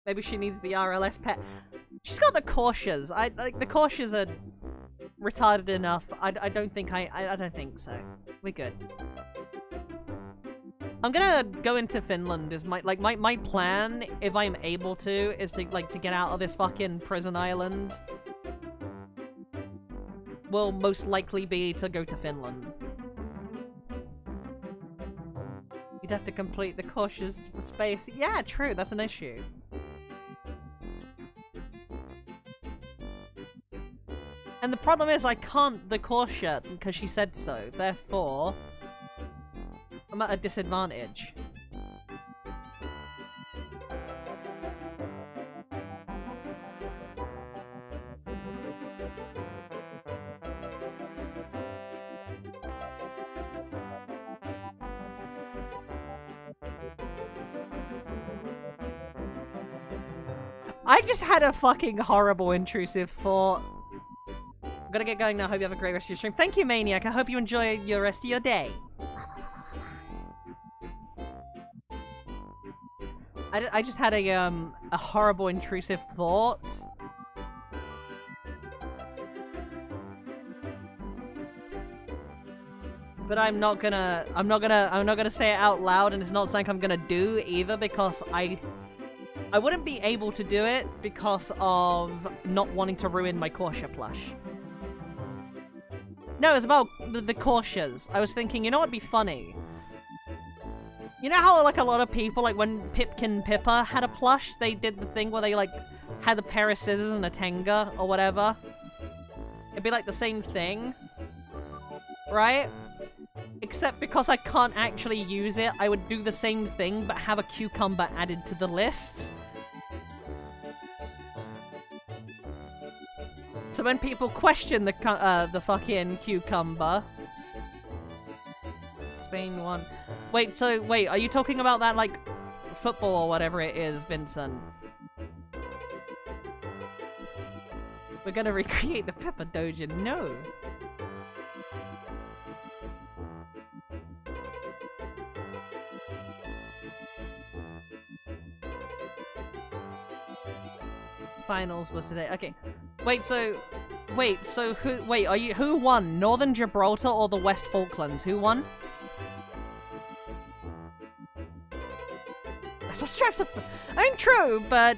Maybe she needs the RLS pet. She's got the Korshas. Like the Korshas are retarded enough. I don't think I don't think so. We're good. I'm gonna go into Finland. Is my plan, if I'm able to, is to get out of this fucking prison island. Will most likely be to go to Finland. You'd have to complete the Korshas for space. Yeah, true. That's an issue. And the problem is I can't the Korsha because she said so, therefore I'm at a disadvantage. I just had a fucking horrible intrusive thought. I'm gonna get going now. Hope you have a great rest of your stream. Thank you, Maniac. I hope you enjoy your rest of your day. I just had a horrible intrusive thought. But I'm not gonna say it out loud, and it's not something I'm gonna do either because I wouldn't be able to do it because of not wanting to ruin my Korsha plush. No, it's about the Korshas. I was thinking, you know what'd be funny? You know how, like, a lot of people, like, when Pipkin Pippa had a plush, they did the thing where they, like, had a pair of scissors and a Tenga, or whatever? It'd be, like, the same thing. Right? Except because I can't actually use it, I would do the same thing, but have a cucumber added to the list. So when people question the fucking cucumber... Spain won. Wait, are you talking about that, like, football or whatever it is, Vincent? We're gonna recreate the Pepper Dojo. No! Finals was today. Okay. Who won? Northern Gibraltar or the West Falklands? Who won? That's what straps are for. I mean, true, but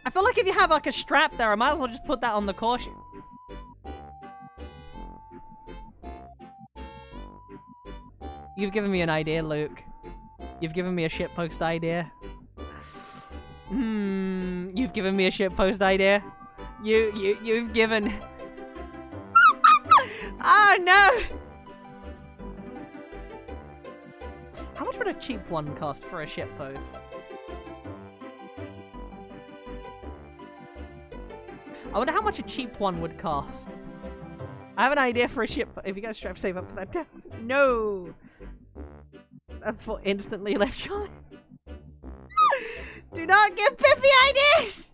I feel like if you have, like, a strap there, I might as well just put that on the caution. You've given me an idea, Luke. You've given me a shitpost idea. You've given me a shitpost idea. You've given... Oh, no! How much would a cheap one cost for a shitpost? I wonder how much a cheap one would cost. I have an idea for a shitpost. If you got a strap, save up for that. No! That thought instantly left Charlie. Do not give Pippy ideas!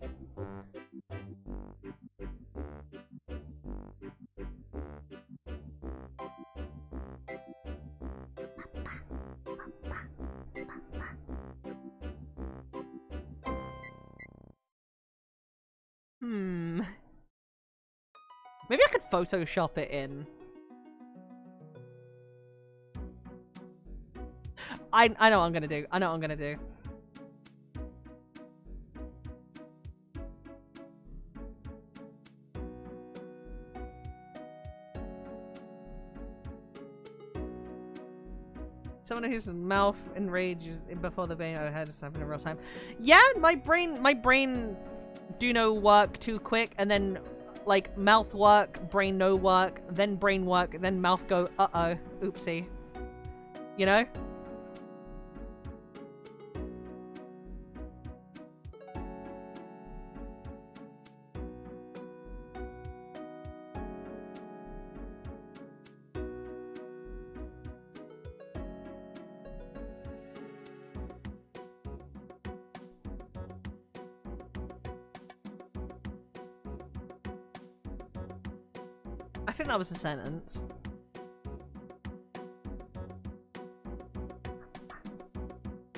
Maybe I could Photoshop it in. I know what I'm gonna do. I know what I'm gonna do. Someone whose mouth enrages before the vein head is happening in real time. Yeah, my brain do no work too quick, and then like mouth work, brain no work, then brain work, then mouth go uh-oh, oopsie. You know? I think that was a sentence.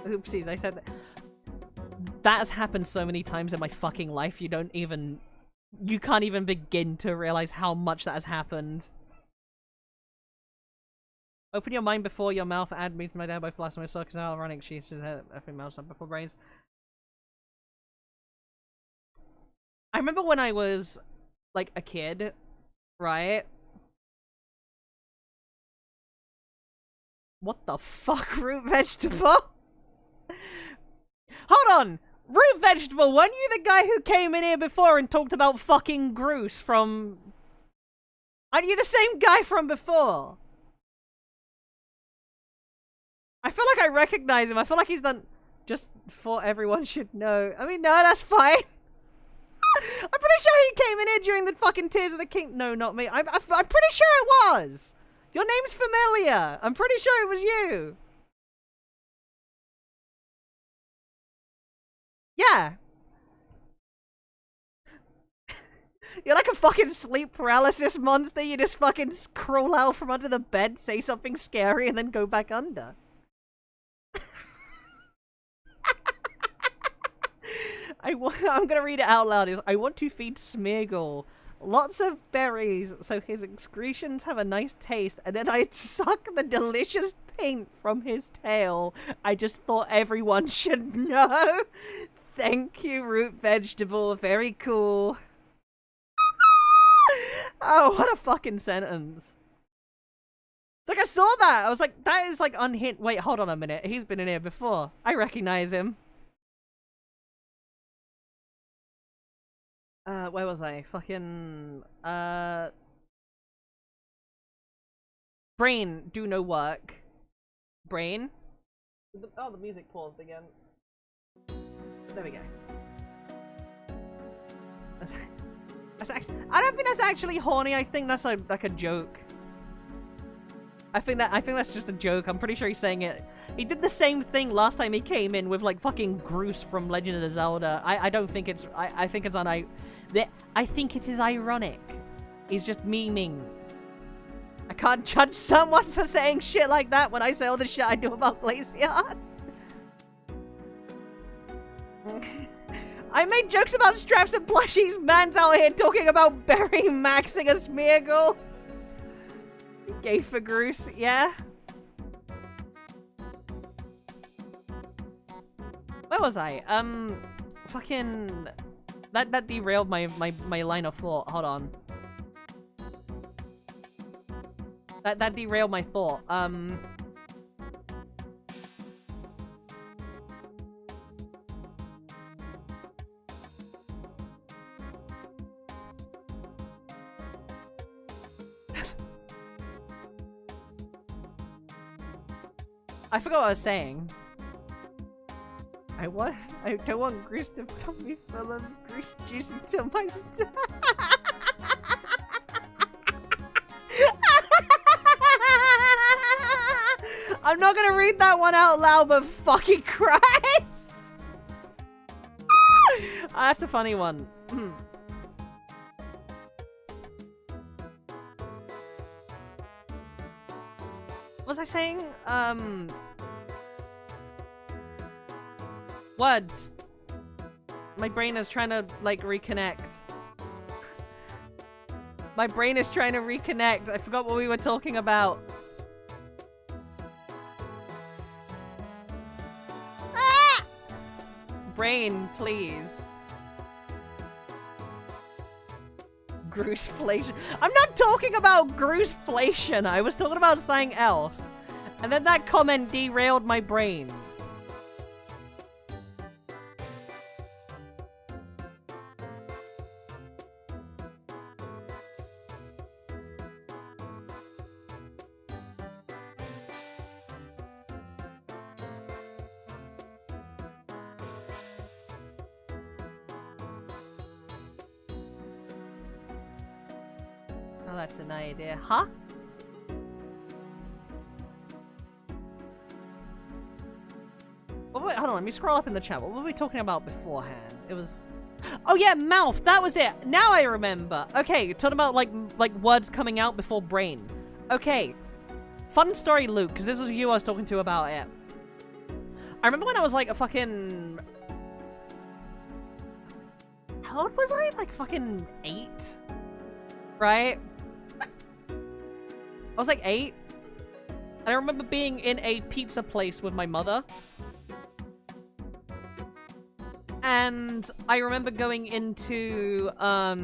Oopsies, I said that. That has happened so many times in my fucking life, you can't even begin to realize how much that has happened. Open your mind before your mouth. Add me to my dad by last time I saw, because now ironic she should have everything mouth up before brains. I remember when I was like a kid, right? What the fuck, root vegetable? Hold on! Root vegetable, weren't you the guy who came in here before and talked about fucking Groose from... Aren't you the same guy from before? I feel like I recognize him. I feel like he's done... Just thought everyone should know. I mean, no, that's fine. I'm pretty sure he came in here during the fucking Tears of the King... No, not me. I'm pretty sure it was! Your name's familiar! I'm pretty sure it was you! Yeah! You're like a fucking sleep paralysis monster. You just fucking crawl out from under the bed, say something scary, and then go back under. I'm gonna read it out loud. I want to feed Smeagol lots of berries so his excretions have a nice taste, and then I'd suck the delicious paint from his tail. I just thought everyone should know. Thank you, root vegetable. Very cool. Oh, what a fucking sentence. It's like I saw that. I was like, that is like unhinged. Wait, hold on a minute. He's been in here before. I recognize him. Where was I? Fucking, brain, do no work. Brain? Oh, the music paused again. There we go. That's actually, I don't think that's actually horny. I think that's like a joke. I think that's just a joke. I'm pretty sure he's saying it. He did the same thing last time he came in with like fucking Groose from Legend of Zelda. I don't think it's. I think it's I think it is ironic. He's just memeing. I can't judge someone for saying shit like that when I say all the shit I do about Glacier. I made jokes about straps and plushies. Man's out here talking about Berry maxing a Smeagol. Gay for Groose, yeah? Where was I? Fucking... That derailed my line of thought. Hold on. That derailed my thought. I forgot what I was saying. I don't want grease to put me full of grease juice until my I'm not gonna read that one out loud, but fucking Christ! That's a funny one. What was I saying? Words. My brain is trying to, like, reconnect. My brain is trying to reconnect. I forgot what we were talking about. Ah! Brain, please. Grooseflation. I'm not talking about Grooseflation. I was talking about something else. And then that comment derailed my brain. Oh, that's an idea. Huh? Wait, hold on, let me scroll up in the chat. What were we talking about beforehand? It was... Oh yeah, mouth! That was it! Now I remember! Okay, you're talking about, like words coming out before brain. Okay. Fun story, Luke, because this was you I was talking to about it. I remember when I was, like, a fucking... How old was I? Like, fucking 8? Right? I was, like, 8. And I remember being in a pizza place with my mother. And I remember going into, I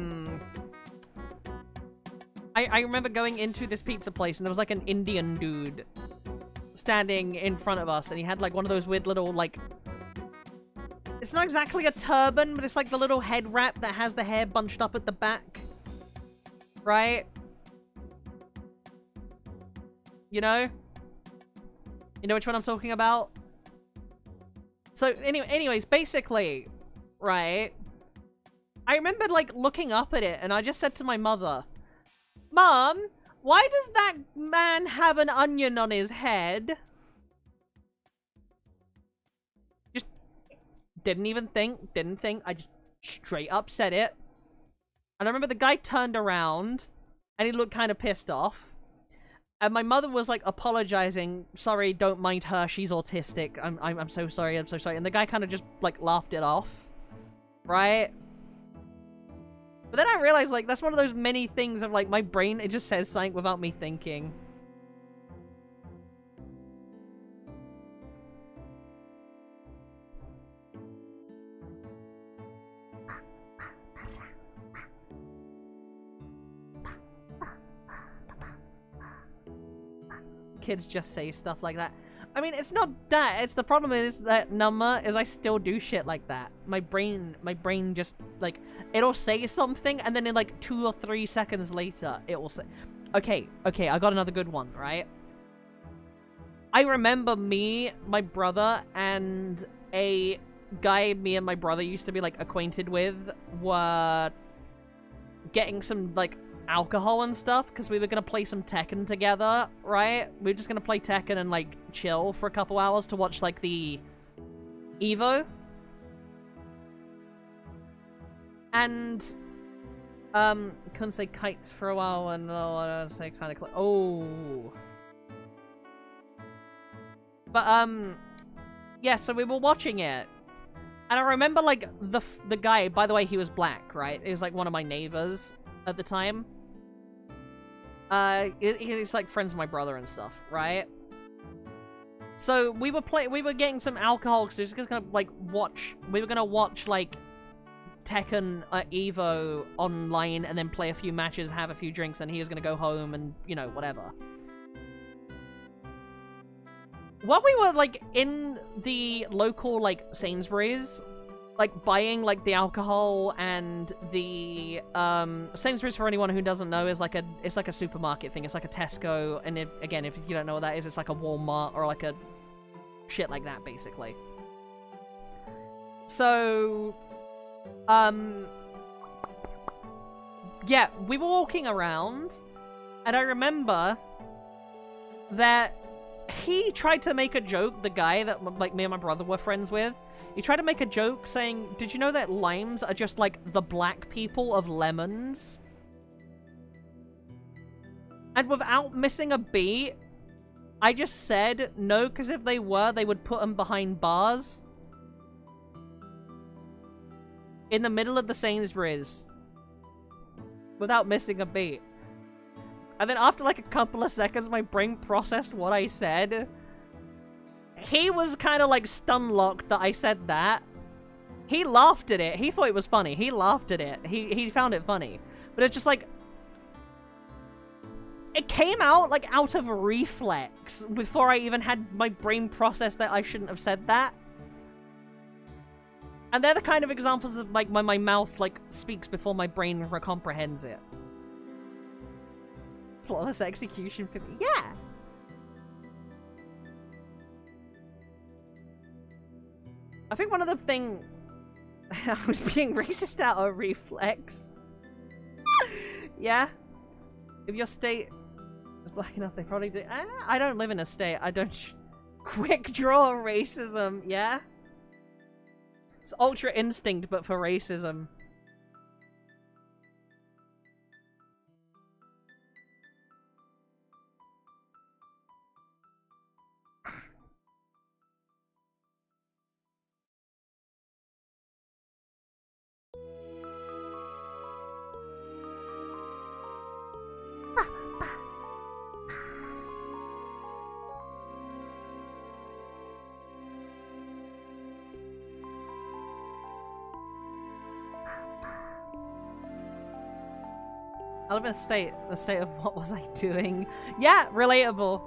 remember going into this pizza place and there was like an Indian dude standing in front of us and he had like one of those weird little like, it's not exactly a turban, but it's like the little head wrap that has the hair bunched up at the back. Right? You know? You know which one I'm talking about? So, anyways, basically, right, I remember, like, looking up at it, and I just said to my mother, Mom, why does that man have an onion on his head? Just didn't even think, I just straight up said it. And I remember the guy turned around, and he looked kind of pissed off. And my mother was, like, apologizing. Sorry, don't mind her. She's autistic. I'm so sorry. I'm so sorry. And the guy kind of just, like, laughed it off. Right? But then I realized, like, that's one of those many things of, like, my brain, it just says something without me thinking. Kids just say stuff like that. I mean, it's not that. It's the problem is that number is I still do shit like that. My brain just, like, it'll say something and then in, like, 2 or 3 seconds later, it will say... Okay, I got another good one, right? I remember me, my brother, and a guy me and my brother used to be, like, acquainted with were getting some, like, alcohol and stuff because we were gonna play some Tekken together, right? We were just gonna play Tekken and like chill for a couple hours to watch like the Evo. And couldn't say kites for a while and I say kind of but yeah, so we were watching it and I remember like the guy, by the way, he was black, right? He was like one of my neighbors at the time. He's like friends with my brother and stuff, right? So we were getting some alcohol because we were just gonna like we were gonna watch like Tekken Evo online and then play a few matches, have a few drinks, then he was gonna go home and, you know, whatever. While we were like in the local like Sainsbury's, like buying like the alcohol and the Sainsbury's, for anyone who doesn't know, is like it's like a supermarket thing. It's like a Tesco, and if you don't know what that is, it's like a Walmart or like a shit like that, basically. So yeah, we were walking around and I remember that he tried to make a joke, the guy that like me and my brother were friends with. He tried to make a joke saying, did you know that limes are just like the black people of lemons? And without missing a beat, I just said, no, because if they were, they would put them behind bars. In the middle of the Sainsbury's. Without missing a beat. And then after like a couple of seconds, my brain processed what I said. He was kind of like stun-locked that I said that. He laughed at it. He thought it was funny. He laughed at it. He found it funny. But it's just like... It came out like out of reflex before I even had my brain process that I shouldn't have said that. And they're the kind of examples of like when my mouth like speaks before my brain comprehends it. Flawless execution, Pippy. Yeah! I think one of the thing... I was being racist out of reflex. Yeah? If your state is black enough, they probably do... I don't live in a state. I don't... Quick draw racism, yeah? It's Ultra Instinct, but for racism. I live in a state, the state of what was I doing? Yeah, relatable.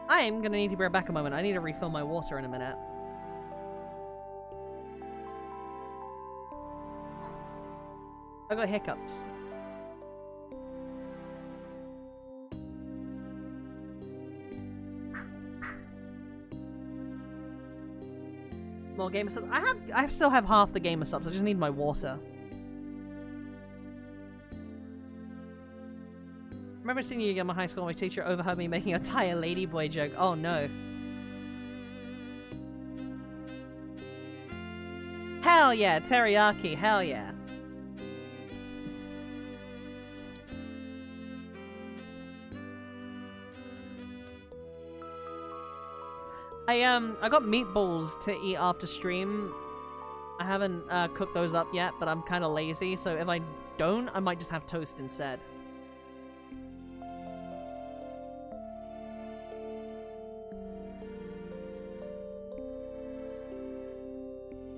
I'm gonna need to be right back a moment. I need to refill my water in a minute. I got hiccups. More gamer subs. I still have half the gamer subs. I just need my water. Remember seeing you in my high school, my teacher overheard me making a tire ladyboy joke. Oh no. Hell yeah, teriyaki, hell yeah. I got meatballs to eat after stream. I haven't cooked those up yet, but I'm kind of lazy, so if I don't, I might just have toast instead.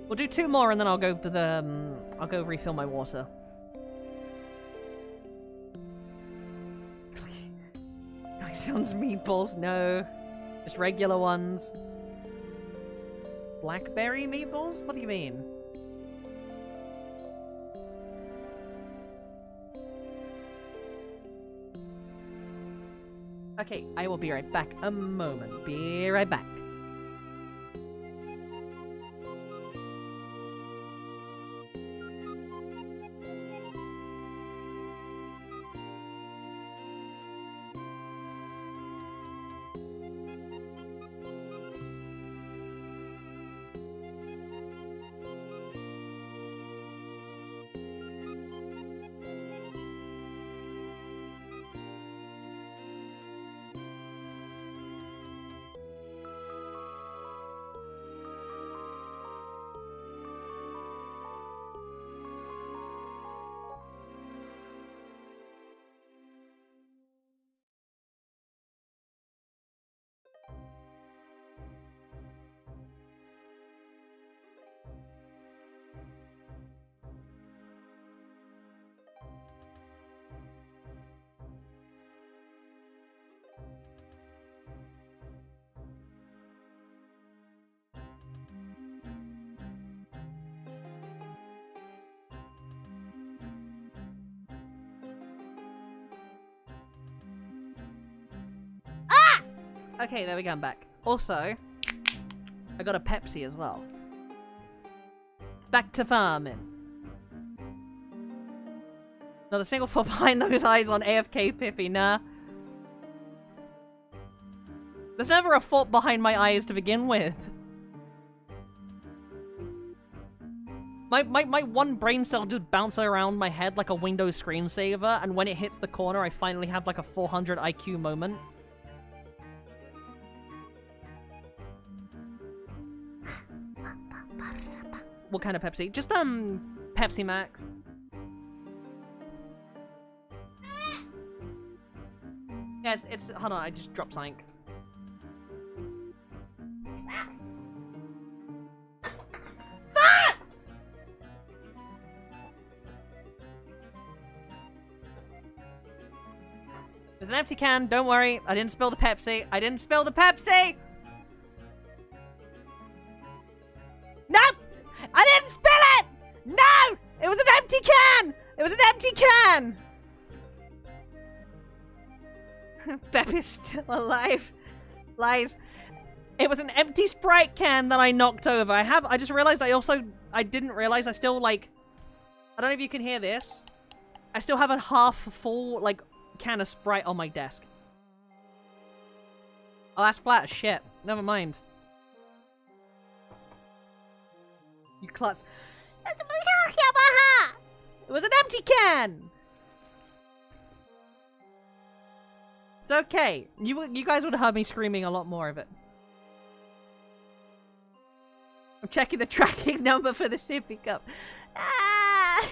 We'll do 2 more and then I'll go to the I'll go refill my water. Sounds meatballs, no. Just regular ones. Blackberry meatballs? What do you mean? Okay, I will be right back. A moment. Be right back. Okay, there we go, I'm back. Also, I got a Pepsi as well. Back to farming. Not a single thought behind those eyes on AFK Pippy, nah. There's never a thought behind my eyes to begin with. My one brain cell just bounces around my head like a Windows screensaver, and when it hits the corner, I finally have like a 400 IQ moment. What kind of Pepsi? Just, Pepsi Max. Yes, it's, hold on, I just dropped something. There's an empty can, don't worry. I didn't spill the Pepsi. I didn't spill the Pepsi! No! I didn't spill it! No! It was an empty can! It was an empty can! Bep is still alive. Lies. It was an empty Sprite can that I knocked over. I just realized I didn't realize I still, like, I don't know if you can hear this. I still have a half full, like, can of Sprite on my desk. Oh, that's flat as shit. Never mind. You klutz. It was an empty can! It's okay. You guys would have heard me screaming a lot more of it. I'm checking the tracking number for the sippy cup. Ah!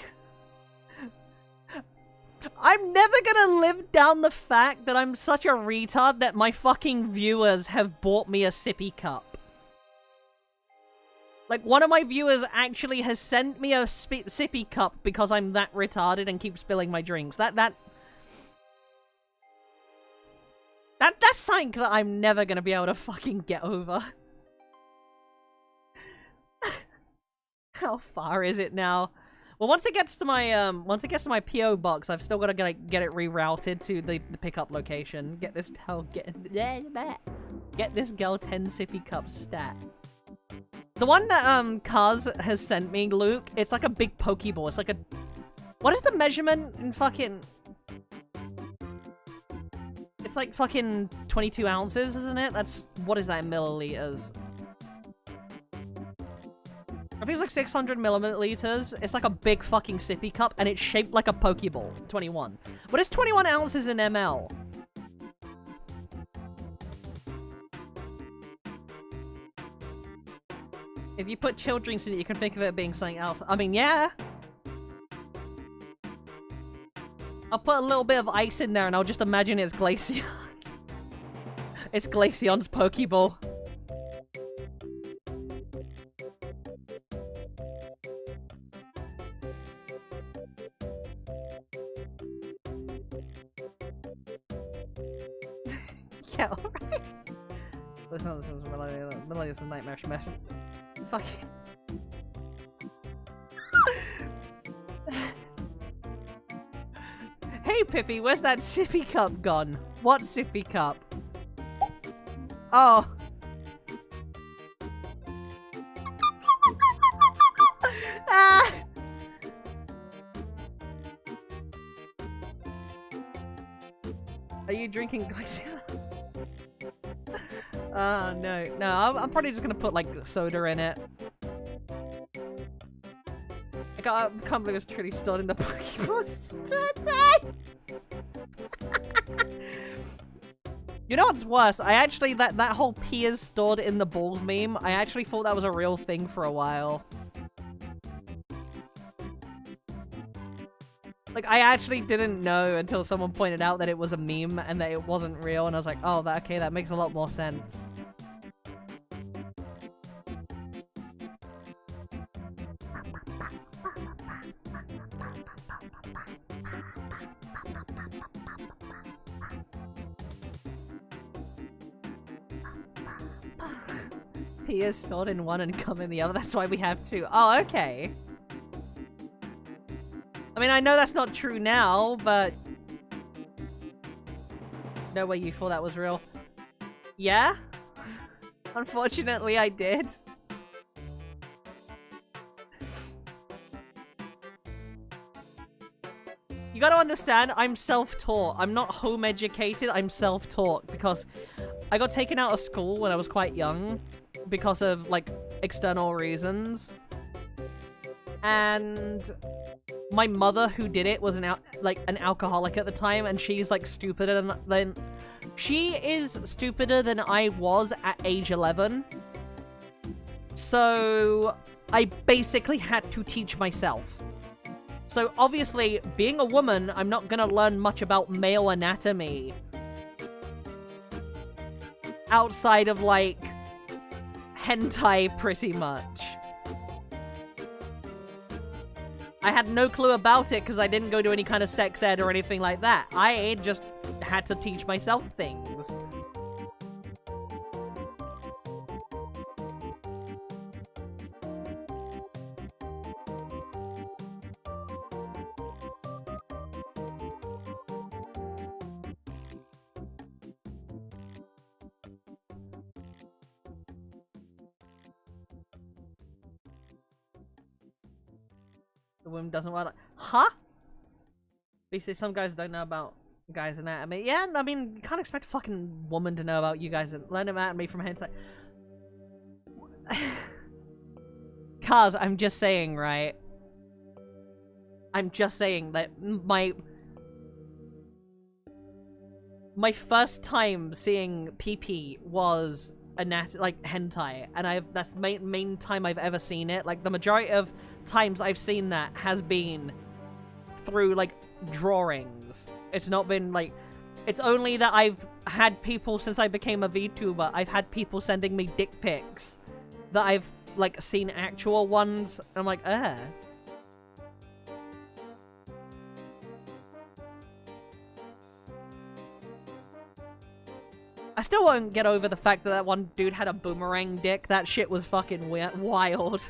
I'm never gonna live down the fact that I'm such a retard that my fucking viewers have bought me a sippy cup. Like, one of my viewers actually has sent me a sippy cup because I'm that retarded and keep spilling my drinks. That's something that I'm never gonna be able to fucking get over. How far is it now? Well, once it gets to my PO box, I've still got to get it rerouted to the pickup location. Get this girl 10 sippy cup stat. The one that Kaz has sent me, Luke, it's like a big pokeball. It's like a, what is the measurement in fucking? It's like fucking 22 ounces, isn't it? That's, what is that in milliliters? I think it's like 600 milliliters. It's like a big fucking sippy cup, and it's shaped like a Pokeball. 21. What is 21 ounces in ml? If you put chilled drinks in it, you can think of it being something else. I mean, yeah. I'll put a little bit of ice in there, and I'll just imagine it's Glaceon. It's Glaceon's Pokeball. Yeah, alright. Listen, this is nightmare smash. Fuck it. Hey Pippy, where's that sippy cup gone? What sippy cup? Oh. Ah. Are you drinking Glaceon? No. I'm probably just gonna put, like, soda in it. I can't believe it's truly stored in the Pokeball. You know what's worse? I actually, that whole pee is stored in the balls meme, I actually thought that was a real thing for a while. Like, I actually didn't know until someone pointed out that it was a meme and that it wasn't real, and I was like, oh, okay, that makes a lot more sense. He is stored in one and come in the other, that's why we have two. Oh, okay. I mean, I know that's not true now, but... No way you thought that was real. Yeah? Unfortunately, I did. You gotta understand, I'm self-taught. I'm not home-educated, I'm self-taught, because I got taken out of school when I was quite young because of, like, external reasons. And my mother, who did it, was an alcoholic at the time, and she's, like, stupider than she is stupider than I was at age 11. So I basically had to teach myself. So obviously, being a woman, I'm not gonna learn much about male anatomy. Outside of, like, hentai, pretty much. I had no clue about it because I didn't go to any kind of sex ed or anything like that. I just had to teach myself things. The woman doesn't want to... Huh? Basically, some guys don't know about guys' anatomy. Yeah, I mean, you can't expect a fucking woman to know about you guys and learn anatomy from hentai. Cars, I'm just saying, right? I'm just saying that my first time seeing Pippy was like hentai, and that's main time I've ever seen it. Like, the majority of times I've seen that has been through, like, drawings. It's not been, like... It's only that I've had people, since I became a VTuber, I've had people sending me dick pics that I've, like, seen actual ones, and I'm like, ugh. I still won't get over the fact that that one dude had a boomerang dick. That shit was fucking wild.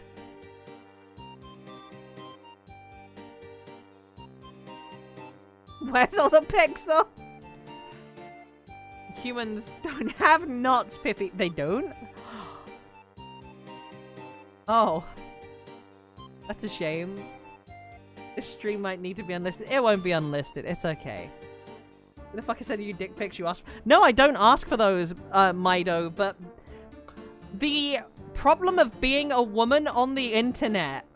Where's all the pixels? Humans don't have knots, Pippy. They don't? Oh. That's a shame. This stream might need to be unlisted. It won't be unlisted. It's okay. Who the fuck is sending you dick pics you ask for? No, I don't ask for those, Mido, but the problem of being a woman on the internet,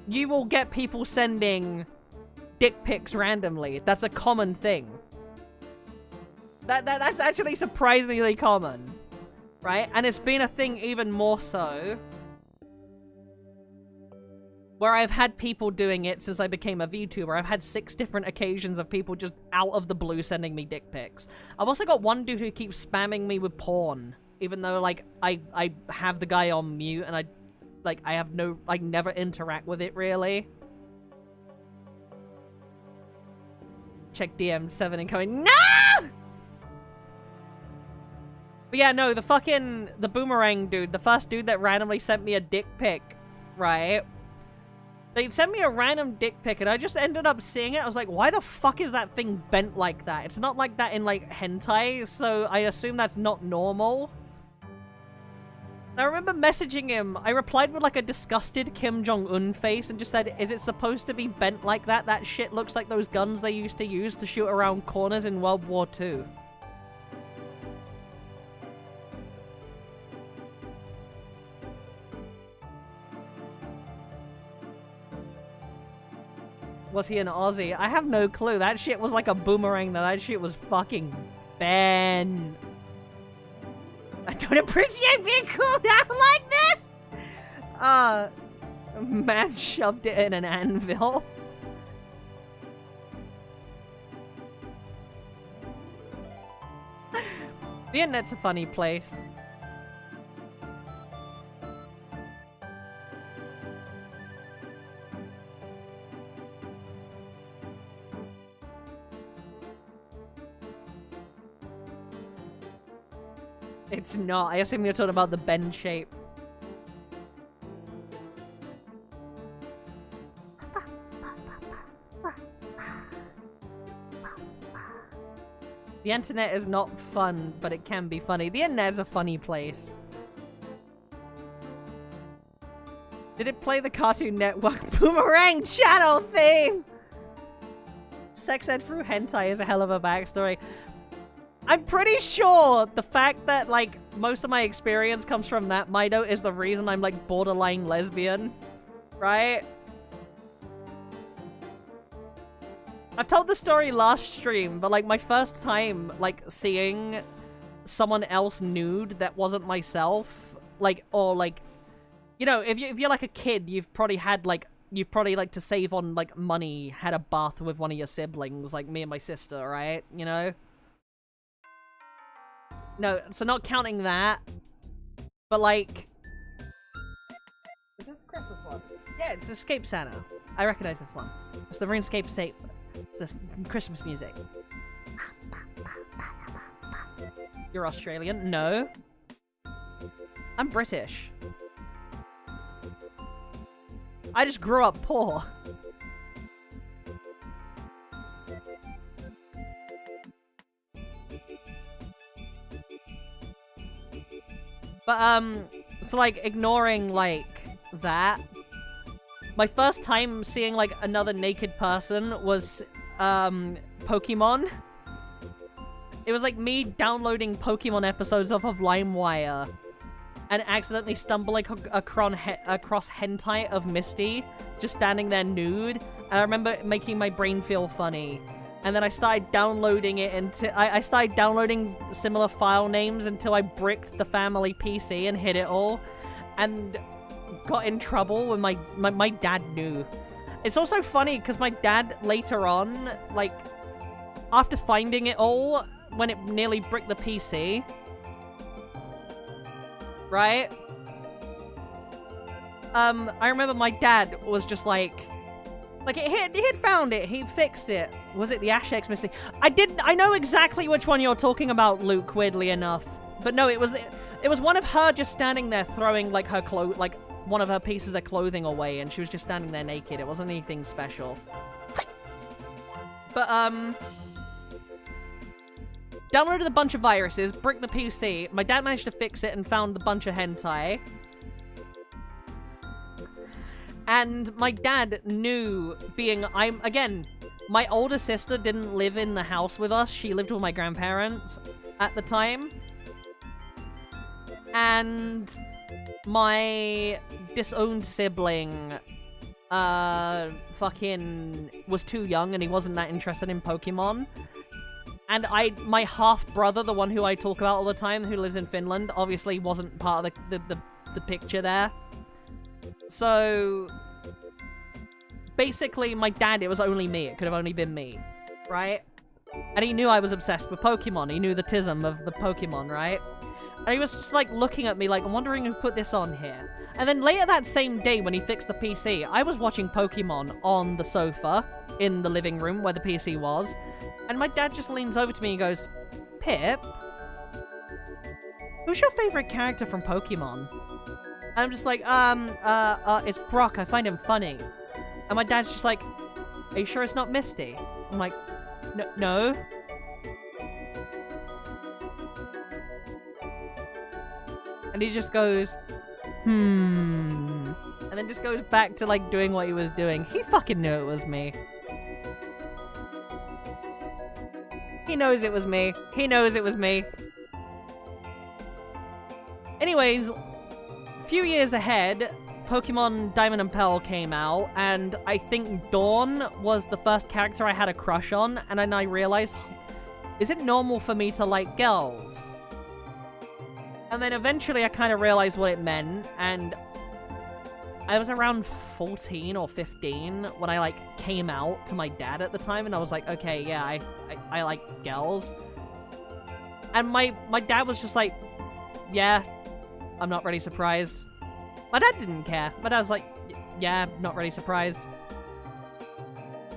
you will get people sending dick pics randomly. That's a common thing. That's actually surprisingly common, right? And it's been a thing even more so where I've had people doing it since I became a VTuber. I've had 6 different occasions of people just out of the blue sending me dick pics. I've also got one dude who keeps spamming me with porn, even though, like, I have the guy on mute and I never interact with it, really. Check DM7 incoming. No! But yeah, no, the boomerang dude, the first dude that randomly sent me a dick pic, right? They sent me a random dick pic and I just ended up seeing it. I was like, why the fuck is that thing bent like that? It's not like that in, like, hentai, so I assume that's not normal. I remember messaging him. I replied with, like, a disgusted Kim Jong-un face and just said, is it supposed to be bent like that? That shit looks like those guns they used to use to shoot around corners in World War II. Was he an Aussie? I have no clue. That shit was like a boomerang though. That shit was fucking bad. I don't appreciate being called out like this! A man shoved it in an anvil. The internet's a funny place. It's not. I assume you're talking about the bend shape. The internet is not fun, but it can be funny. The internet is a funny place. Did it play the Cartoon Network Boomerang channel theme? Sex ed through hentai is a hell of a backstory. I'm pretty sure the fact that, like, most of my experience comes from that, Mido, is the reason I'm, like, borderline lesbian. Right? I've told the story last stream, but, like, my first time, like, seeing someone else nude that wasn't myself, like, or, like, You know, if you're like a kid, you've probably like to save on like money, had a bath with one of your siblings, like me and my sister, right? You know? No, so not counting that, but like... Is it the Christmas one? Yeah, it's Escape Santa. I recognize this one. It's the RuneScape State. It's this Christmas music. You're Australian? No. I'm British. I just grew up poor. But, so like, ignoring, like, that, my first time seeing, like, another naked person was, Pokemon. It was like me downloading Pokemon episodes off of LimeWire and accidentally stumbling across hentai of Misty just standing there nude. And I remember making my brain feel funny. And then I started downloading it until I started downloading similar file names until I bricked the family PC and hid it all. And got in trouble when my dad knew. It's also funny because my dad later on, like, after finding it all, when it nearly bricked the PC, right? I remember my dad was just like he'd found it, he fixed it. Was it the Ashex Misty? I know exactly which one you're talking about, Luke, weirdly enough. But no, it was one of her just standing there throwing, like, her like, one of her pieces of clothing away, and she was just standing there naked. It wasn't anything special. But, downloaded a bunch of viruses, bricked the PC. My dad managed to fix it and found a bunch of hentai. And my dad knew, again, my older sister didn't live in the house with us. She lived with my grandparents at the time. And my disowned sibling, fucking was too young and he wasn't that interested in Pokemon. And my half-brother, the one who I talk about all the time, who lives in Finland, obviously wasn't part of the picture there. So, basically, my dad, it was only me. It could have only been me, right? And he knew I was obsessed with Pokemon. He knew the tism of the Pokemon, right? And he was just, like, looking at me like, I'm wondering who put this on here. And then later that same day, when he fixed the PC, I was watching Pokemon on the sofa in the living room where the PC was. And my dad just leans over to me and goes, Pip, who's your favorite character from Pokemon? And I'm just like, it's Brock. I find him funny. And my dad's just like, are you sure it's not Misty? I'm like, no. And he just goes, and then just goes back to, like, doing what he was doing. He fucking knew it was me. He knows it was me. He knows it was me. Anyways, a few years ahead, Pokemon Diamond and Pearl came out, and I think Dawn was the first character I had a crush on, and then I realized, is it normal for me to like girls? And then eventually I kind of realized what it meant, and I was around 14 or 15 when I, like, came out to my dad at the time, and I was like, okay, yeah, I like girls. And my dad was just like, yeah, I'm not really surprised. My dad didn't care. My dad was like, yeah, not really surprised.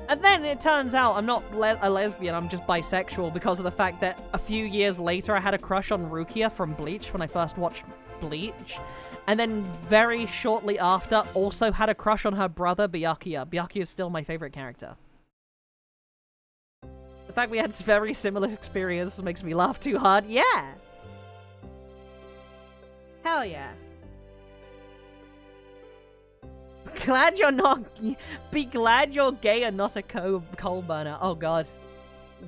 And then it turns out I'm not a lesbian, I'm just bisexual because of the fact that a few years later I had a crush on Rukia from Bleach when I first watched Bleach. And then very shortly after, also had a crush on her brother, Byakuya. Byakuya is still my favorite character. The fact we had very similar experiences makes me laugh too hard. Yeah! Hell yeah. Glad you're not... Be glad you're gay and not a coal burner. Oh god.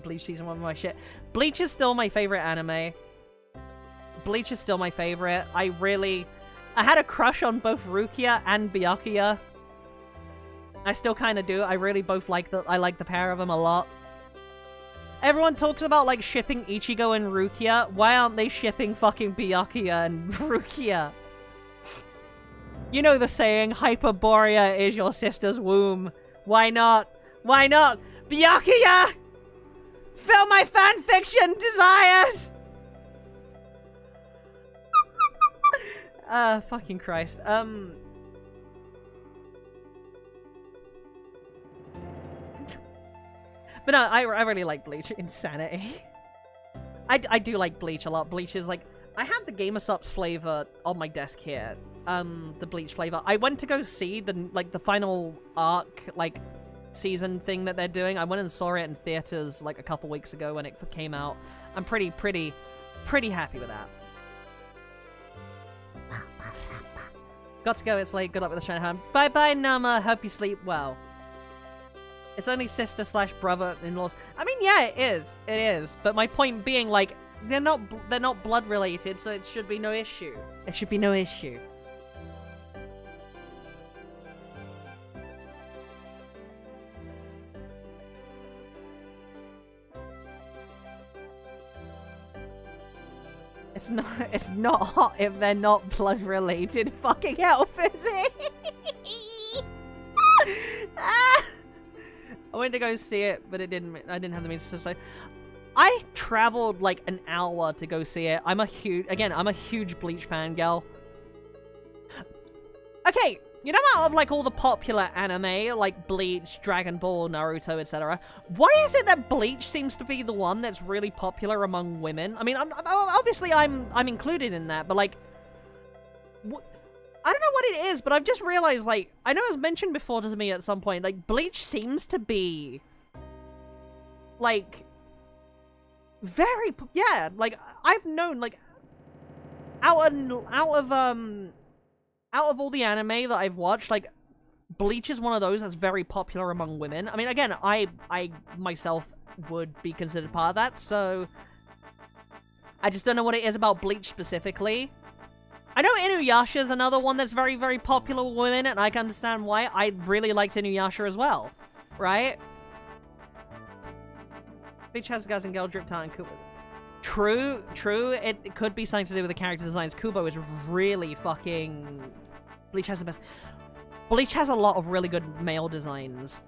Bleach season 1 of my shit. Bleach is still my favorite anime. Bleach is still my favorite. I had a crush on both Rukia and Byakuya. I still kind of do. I really both like I like the pair of them a lot. Everyone talks about, like, shipping Ichigo and Rukia. Why aren't they shipping fucking Byakuya and Rukia? You know the saying, Hyperborea is your sister's womb. Why not? Why not? Byakuya! Fill my fanfiction desires! Fucking Christ. But no, I really like Bleach. Insanity. I do like Bleach a lot. Bleach is like... I have the GamerSupps flavor on my desk here. The Bleach flavor. I went to go see the final arc, like, season thing that they're doing. I went and saw it in theaters, like, a couple weeks ago when it came out. I'm pretty happy with that. Got to go, it's late. Good luck with the Shanahan. Bye-bye, Nama. Hope you sleep well. It's only sister/brother-in-laws. I mean, yeah, it is. It is. But my point being, like, they're not blood related, so it should be no issue. It should be no issue. It's not hot if they're not blood related. Fucking hell, Fizzy! I went to go see it, but I didn't have the means to say. I traveled like an hour to go see it. I'm a huge Bleach fangirl. Okay, you know, out of like all the popular anime, like Bleach, Dragon Ball, Naruto, etc., why is it that Bleach seems to be the one that's really popular among women? I mean, obviously I'm included in that, but like, I don't know what it is, but I've just realized, like, I know it was mentioned before to me at some point, like, Bleach seems to be, like, very, yeah, like, I've known, like, out of all the anime that I've watched, like, Bleach is one of those that's very popular among women. I mean, again, I myself would be considered part of that, so I just don't know what it is about Bleach specifically. I know Inuyasha is another one that's very, very popular with women, and I can understand why. I really liked Inuyasha as well, right? Bleach has guys and girl drip talent. Kubo. True. It could be something to do with the character designs. Kubo is really fucking... Bleach has the best... Bleach has a lot of really good male designs.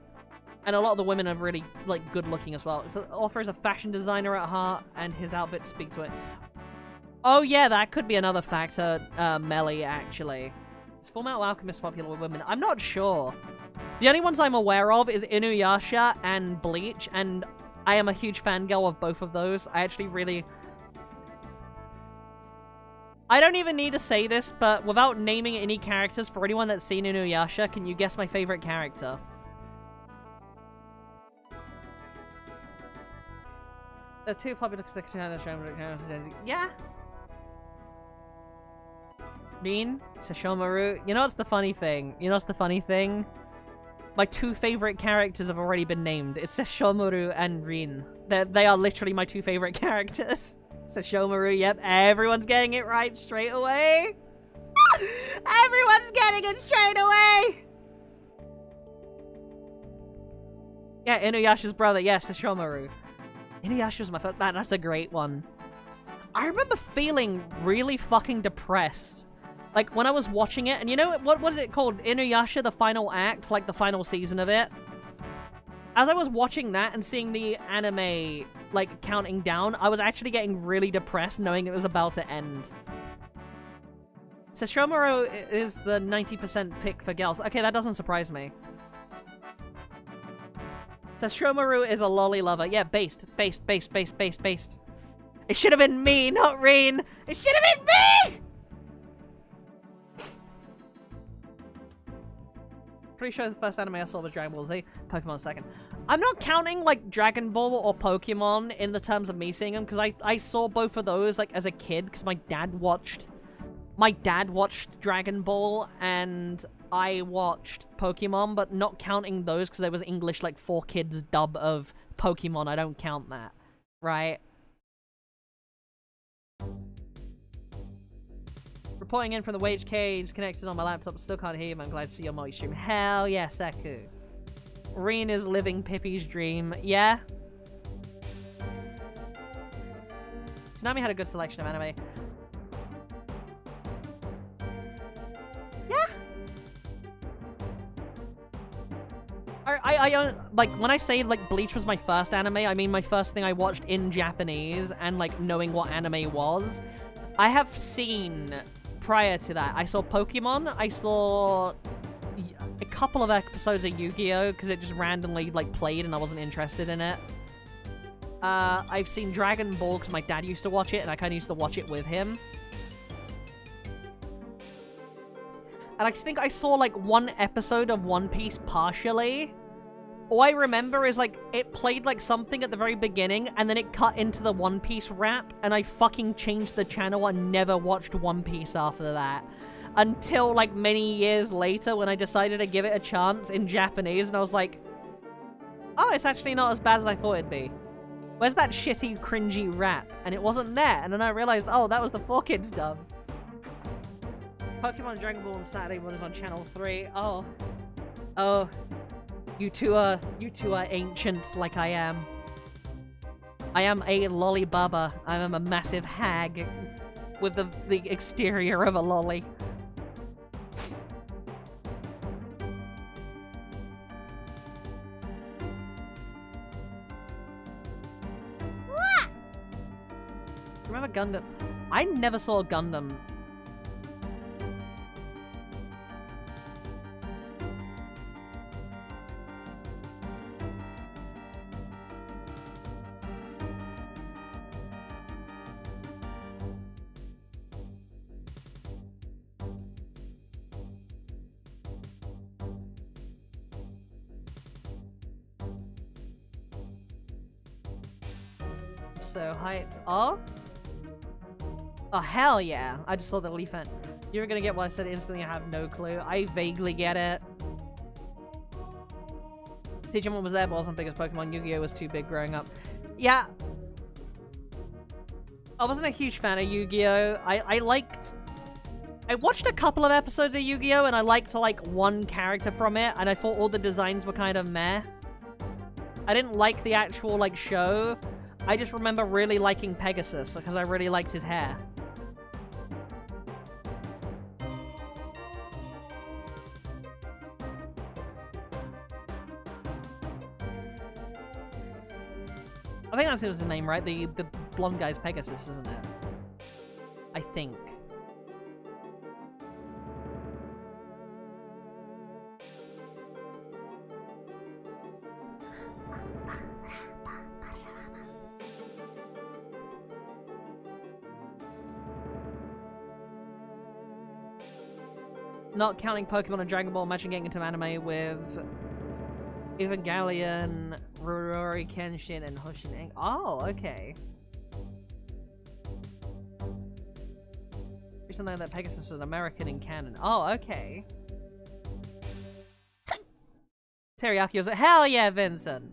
And a lot of the women are really, like, good looking as well. The author is a fashion designer at heart, and his outfits speak to it. Oh yeah, that could be another factor, Melly, actually. Is Fullmetal Alchemist popular with women? I'm not sure. The only ones I'm aware of is Inuyasha and Bleach, and I am a huge fangirl of both of those. I actually really... I don't even need to say this, but without naming any characters, for anyone that's seen Inuyasha, can you guess my favorite character? The two popular yeah. Rin, Sesshomaru. You know what's the funny thing? My two favorite characters have already been named. It's Sesshomaru and Rin. They are literally my two favorite characters. Sesshomaru, yep, everyone's getting it right straight away. Everyone's getting it straight away. Yeah, Inuyasha's brother, yes, Sesshomaru. Inuyasha's my first... That's a great one. I remember feeling really fucking depressed. Like, when I was watching it, and you know, what is it called? Inuyasha, the final act, like the final season of it. As I was watching that and seeing the anime, like, counting down, I was actually getting really depressed knowing it was about to end. Sesshomaru is the 90% pick for girls. Okay, that doesn't surprise me. Sesshomaru is a lolly lover. Yeah, based. It should have been me, not Rin. It should have been me! Pretty sure the first anime I saw was Dragon Ball Z. Pokemon second. I'm not counting, like, Dragon Ball or Pokemon in the terms of me seeing them, because I saw both of those, like, as a kid, because my dad watched Dragon Ball, and I watched Pokemon, but not counting those, because there was English, like, 4Kids dub of Pokemon. I don't count that, right? Reporting in from the wage cage, connected on my laptop, but still can't hear you. I'm glad to see your multi-stream. Hell yes, Seku. Rin is living Pippy's dream. Yeah? Tsunami had a good selection of anime. Yeah? like, when I say, like, Bleach was my first anime, I mean my first thing I watched in Japanese and, like, knowing what anime was. I have seen, prior to that, I saw Pokemon, I saw a couple of episodes of Yu-Gi-Oh! Because it just randomly, like, played and I wasn't interested in it. I've seen Dragon Ball because my dad used to watch it and I kind of used to watch it with him. And I think I saw, like, one episode of One Piece partially. All I remember is, like, it played, like, something at the very beginning, and then it cut into the One Piece rap, and I fucking changed the channel and never watched One Piece after that. Until, like, many years later when I decided to give it a chance in Japanese, and I was like, oh, it's actually not as bad as I thought it'd be. Where's that shitty, cringy rap? And it wasn't there, and then I realized, oh, that was the 4Kids dub. Pokemon Dragon Ball on Saturday when it was on Channel 3. Oh. Oh. You two are ancient like I am. I am a lolly baba. I am a massive hag with the exterior of a lolly. Remember Gundam? I never saw Gundam. So hyped. Oh? Oh, hell yeah. I just saw the leaf ant. You were gonna get what I said instantly, I have no clue. I vaguely get it. Digimon was there, but wasn't big as Pokemon. Yu-Gi-Oh! Was too big growing up. Yeah. I wasn't a huge fan of Yu-Gi-Oh! I watched a couple of episodes of Yu-Gi-Oh! And I liked, like, one character from it, and I thought all the designs were kind of meh. I didn't like the actual, like, show. I just remember really liking Pegasus, because I really liked his hair. I think that's his name, right? The blonde guy's Pegasus, isn't it? I think. Not counting Pokemon and Dragon Ball, imagine getting into anime with Evangelion, Rurouni Kenshin, and Hoshin. Oh, okay. Recently that Pegasus is an American in canon. Oh, okay. Teriyaki was like, hell yeah, Vincent!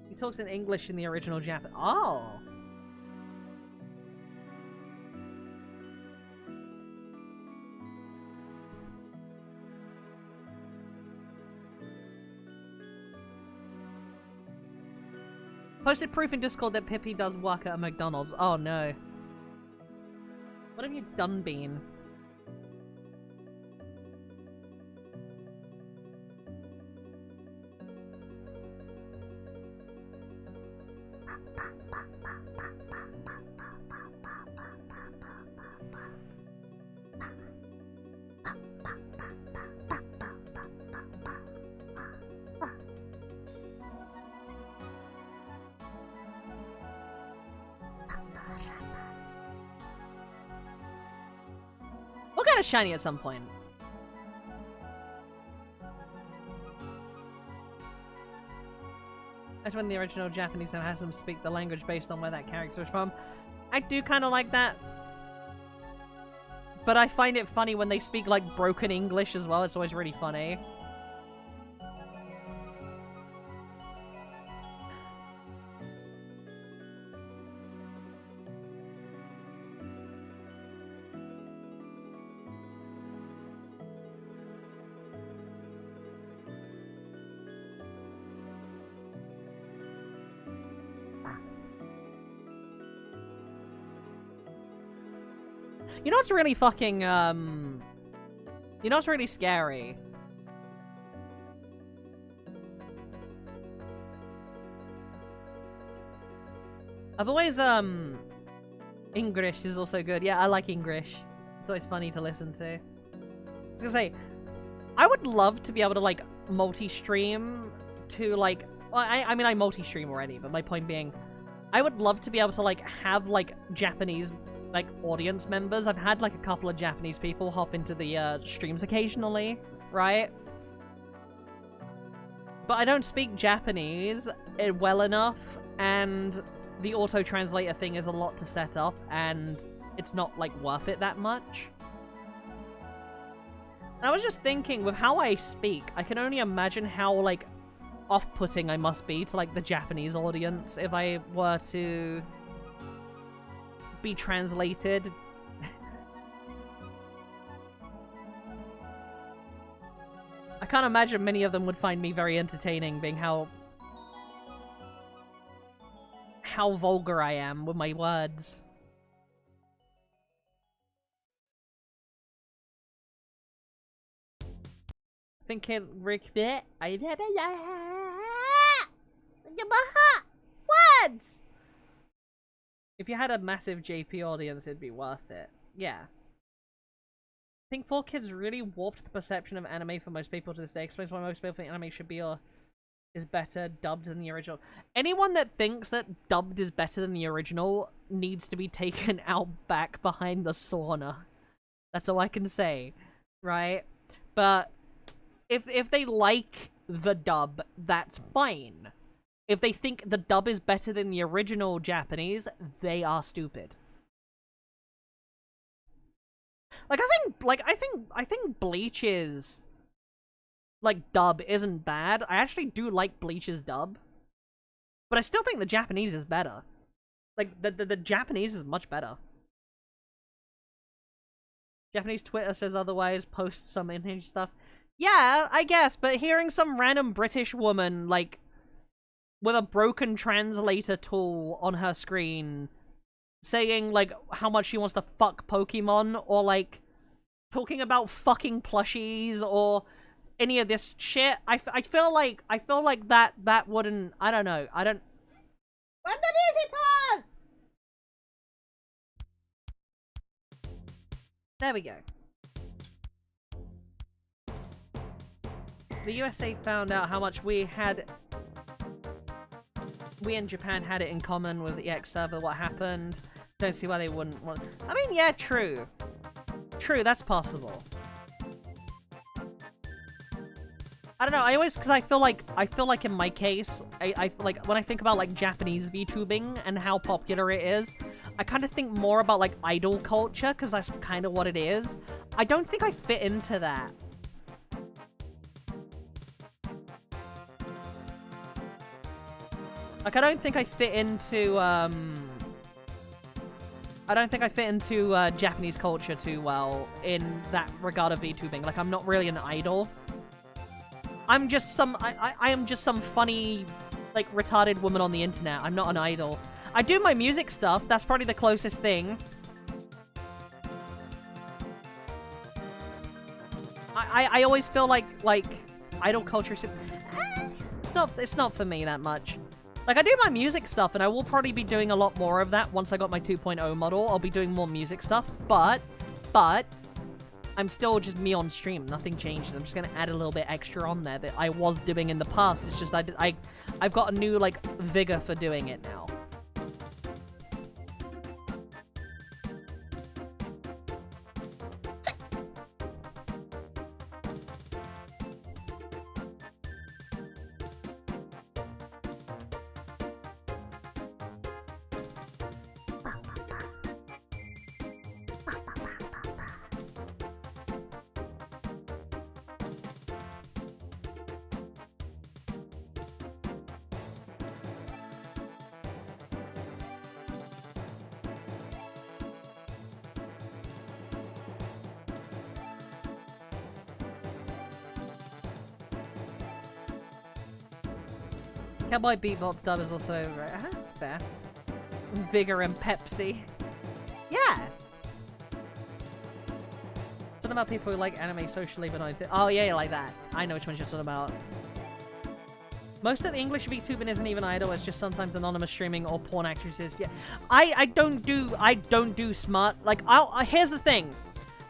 He talks in English in the original Japan. Oh! Posted proof in Discord that Pippy does work at a McDonald's. Oh no. What have you done, Bean? We'll get a shiny at some point. That's when the original Japanese then has them speak the language based on where that character is from. I do kind of like that. But I find it funny when they speak like broken English as well. It's always really funny. You know what's really fucking, you know what's really scary? I've always, English is also good. Yeah, I like English. It's always funny to listen to. I was gonna say, I would love to be able to, like, multi-stream to, like... Well, I mean, I multi-stream already, but my point being, I would love to be able to, like, have, like, Japanese, like, audience members. I've had, like, a couple of Japanese people hop into the, streams occasionally, right? But I don't speak Japanese well enough, and the auto-translator thing is a lot to set up, and it's not, like, worth it that much. And I was just thinking, with how I speak, I can only imagine how, like, off-putting I must be to, like, the Japanese audience if I were to be translated. I can't imagine many of them would find me very entertaining, being how vulgar I am with my words. Think it words. If you had a massive JP audience, it'd be worth it. Yeah. I think 4Kids really warped the perception of anime for most people to this day. Explains why most people think anime should be or is better dubbed than the original. Anyone that thinks that dubbed is better than the original needs to be taken out back behind the sauna. That's all I can say, right? But if they like the dub, that's fine. If they think the dub is better than the original Japanese, they are stupid. Like I think Bleach's like dub isn't bad. I actually do like Bleach's dub, but I still think the Japanese is better. Like the Japanese is much better. Japanese Twitter says otherwise. Posts some image stuff. Yeah, I guess, but hearing some random British woman like with a broken translator tool on her screen saying like how much she wants to fuck Pokemon, or like talking about fucking plushies or any of this shit, I feel like that wouldn't, I don't know, I don't. When the music pause. There we go. The USA found out how much we in Japan had it in common with the EX server. What happened? Don't see why they wouldn't want. I mean, yeah, true. True, that's possible. I don't know, I always, because I feel like in my case, I like, when I think about, like, Japanese VTubing and how popular it is, I kind of think more about, like, idol culture, because that's kind of what it is. I don't think I fit into that. Like, I don't think I fit into, Japanese culture too well in that regard of VTubing. Like, I'm not really an idol. I'm just some, I am just some funny, like, retarded woman on the internet. I'm not an idol. I do my music stuff. That's probably the closest thing. I always feel like idol culture is... it's not for me that much. Like, I do my music stuff, and I will probably be doing a lot more of that once I got my 2.0 model. I'll be doing more music stuff, but... I'm still just me on stream. Nothing changes. I'm just gonna add a little bit extra on there that I was doing in the past. It's just I've got a new, like, vigor for doing it now. Cowboy Bebop dub is also fair. Vigor and Pepsi. Yeah. Talking about people who like anime socially but not... Oh, yeah, like that. I know which one you're talking about. Most of the English VTubing isn't even idle, it's just sometimes anonymous streaming or porn actresses. Yeah, I don't do smart... Like, here's the thing.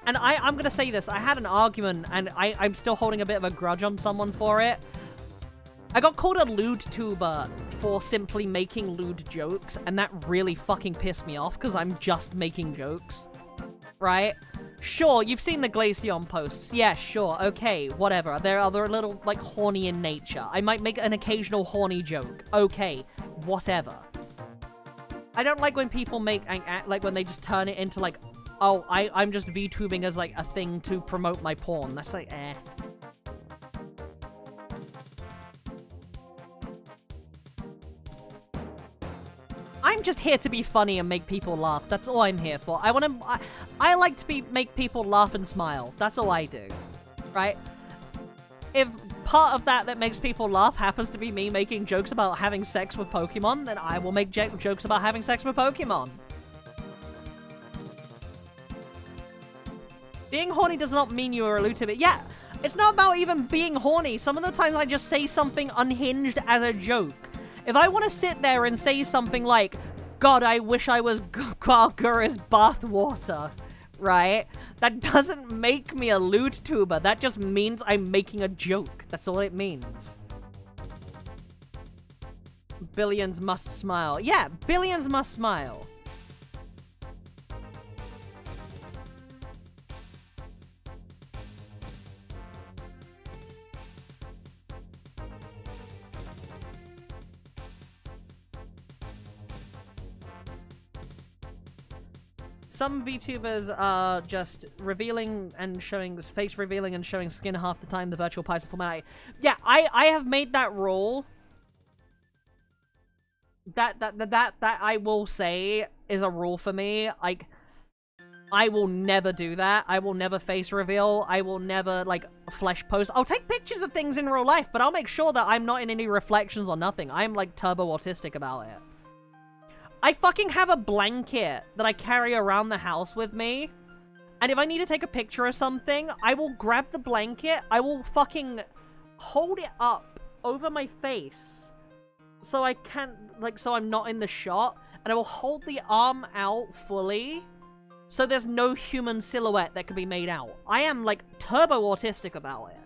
And I'm gonna say this. I had an argument, and I'm still holding a bit of a grudge on someone for it. I got called a lewd tuber for simply making lewd jokes, and that really fucking pissed me off, because I'm just making jokes. Right? Sure, you've seen the Glaceon posts. Yeah, sure, okay, whatever. They're a little, like, horny in nature. I might make an occasional horny joke. Okay, whatever. I don't like when people make, like, when they just turn it into, like, oh, I'm just VTubing as, like, a thing to promote my porn. That's like, eh. I'm just here to be funny and make people laugh. That's all I'm here for. I like to make people laugh and smile. That's all I do. Right? If part of that makes people laugh happens to be me making jokes about having sex with Pokemon, then I will make jokes about having sex with Pokemon. Being horny does not mean you are a lewd. Yeah, it's not about even being horny. Some of the times I just say something unhinged as a joke. If I want to sit there and say something like, God, I wish I was Gargura's bathwater, right? That doesn't make me a lewd tuber. That just means I'm making a joke. That's all it means. Billions must smile. Yeah, billions must smile. Some VTubers are just revealing and showing face revealing and showing skin half the time. The virtual pies format. Yeah, I have made that rule. That I will say is a rule for me. Like, I will never do that. I will never face reveal. I will never, like, flesh post. I'll take pictures of things in real life, but I'll make sure that I'm not in any reflections or nothing. I'm, like, turbo autistic about it. I fucking have a blanket that I carry around the house with me. And if I need to take a picture of something, I will grab the blanket. I will fucking hold it up over my face. So I can't, like, so I'm not in the shot. And I will hold the arm out fully. So there's no human silhouette that can be made out. I am, like, turbo autistic about it.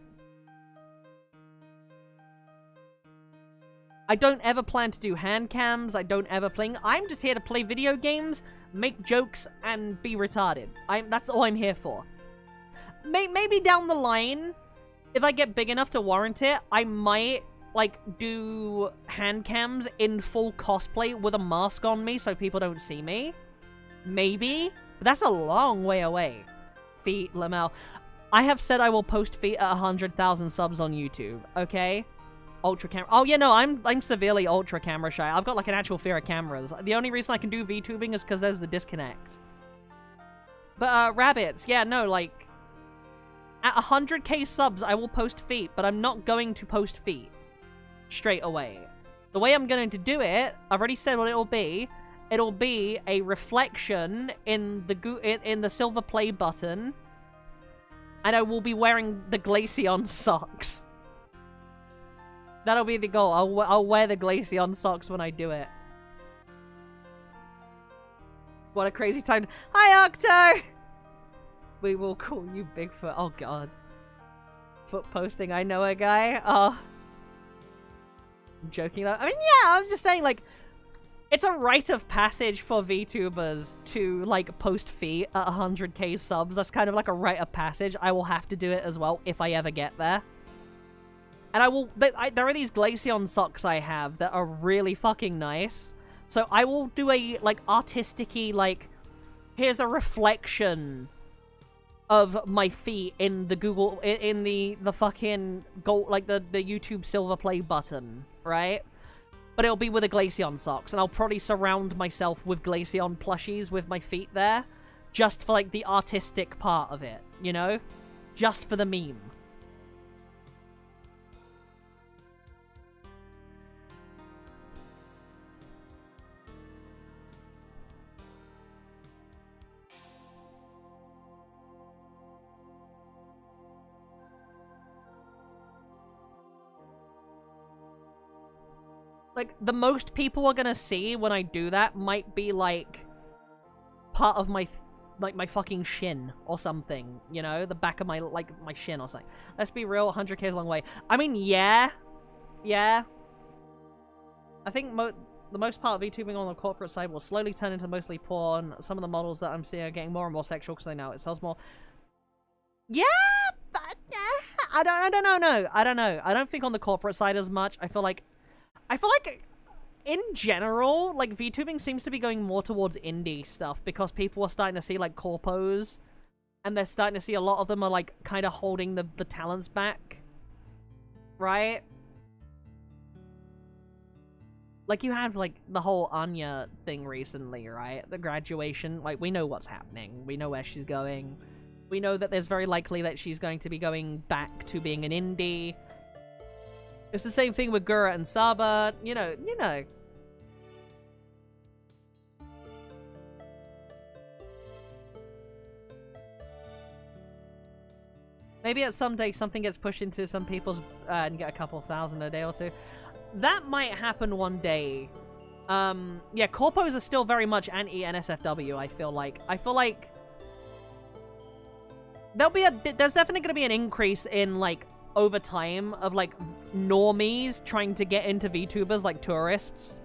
I don't ever plan to do hand cams. I don't ever play. I'm just here to play video games, make jokes, and be retarded. That's all I'm here for. Maybe down the line, if I get big enough to warrant it, I might, like, do hand cams in full cosplay with a mask on me so people don't see me. Maybe. But that's a long way away. Feet, Lamel. I have said I will post feet at 100,000 subs on YouTube, okay? Ultra camera. Oh, yeah, no, I'm severely ultra camera shy. I've got, like, an actual fear of cameras. The only reason I can do VTubing is because there's the disconnect. But, rabbits, yeah, no, like, at 100k subs, I will post feet, but I'm not going to post feet straight away. The way I'm going to do it, I've already said what it'll be. It'll be a reflection in the silver play button, and I will be wearing the Glaceon socks. That'll be the goal. I'll wear the Glaceon socks when I do it. What a crazy time. Hi, Octo! We will call you Bigfoot. Oh, God. Foot posting, I know a guy. Oh. I'm joking though. I mean, yeah, I'm just saying, like, it's a rite of passage for VTubers to, like, post feet at 100k subs. That's kind of like a rite of passage. I will have to do it as well if I ever get there. And there are these Glaceon socks I have that are really fucking nice. So I will do a, like, artistic-y, like, here's a reflection of my feet in the Google, in the fucking gold, like, the YouTube silver play button, right? But it'll be with the Glaceon socks, and I'll probably surround myself with Glaceon plushies with my feet there, just for, like, the artistic part of it, you know? Just for the meme. like, the most people are gonna see when I do that might be, like, part of my, like, my fucking shin or something, you know? The back of my, like, my shin or something. Let's be real, 100k is a long way. I mean, yeah. Yeah. I think the most part of VTubing on the corporate side will slowly turn into mostly porn. Some of the models that I'm seeing are getting more and more sexual because they know it sells more. Yeah! I don't know. I don't know. I don't think on the corporate side as much. I feel like in general, like, VTubing seems to be going more towards indie stuff because people are starting to see, like, corpos, and they're starting to see a lot of them are, like, kind of holding the talents back. Right? Like, you had, like, the whole Anya thing recently, right? The graduation. Like, we know what's happening. We know where she's going. We know that there's very likely that she's going to be going back to being an indie. It's the same thing with Gura and Saba. You know. Maybe at some day something gets pushed into some people's and get a couple thousand a day or two. That might happen one day. Yeah, corpos are still very much anti-NSFW, I feel like. There's definitely going to be an increase in, like, over time of, like, normies trying to get into VTubers, like tourists,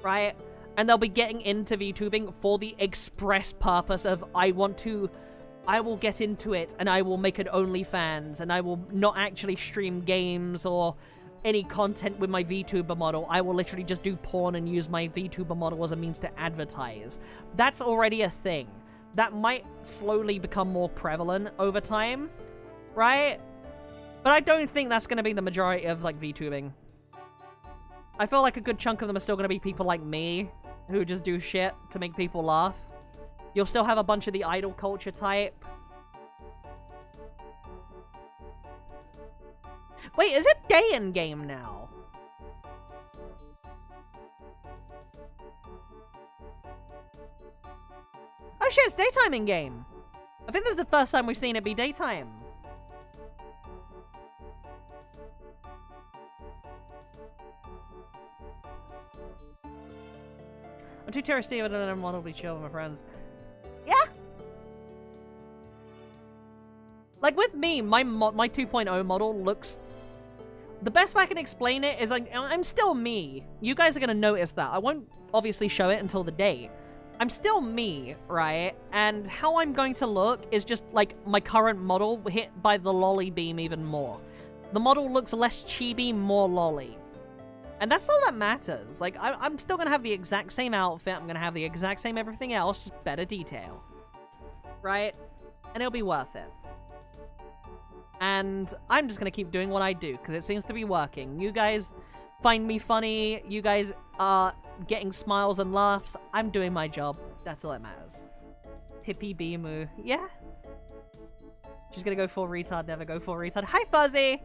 right? And they'll be getting into VTubing for the express purpose of, I will get into it, and I will make an OnlyFans, and I will not actually stream games or any content with my VTuber model. I will literally just do porn and use my VTuber model as a means to advertise. That's already a thing. That might slowly become more prevalent over time, right? But I don't think that's going to be the majority of, like, VTubing. I feel like a good chunk of them are still going to be people like me, who just do shit to make people laugh. You'll still have a bunch of the idol culture type. Wait, is it day in game now? Oh shit, it's daytime in game. I think this is the first time we've seen it be daytime. I'm too thirsty, but I don't want to be chill with my friends. Yeah. Like, with me, my 2.0 model looks... The best way I can explain it is, like, I'm still me. You guys are gonna notice that. I won't obviously show it until the day. I'm still me, right? And how I'm going to look is just, like, my current model hit by the lolly beam even more. The model looks less chibi, more lolly. And that's all that matters. Like, I'm still gonna have the exact same outfit. I'm gonna have the exact same everything else, just better detail. Right? And it'll be worth it. And I'm just gonna keep doing what I do, because it seems to be working. You guys find me funny. You guys are getting smiles and laughs. I'm doing my job. That's all that matters. Pippy Bimu. Yeah. She's gonna go full retard, never go full retard. Hi, Fuzzy!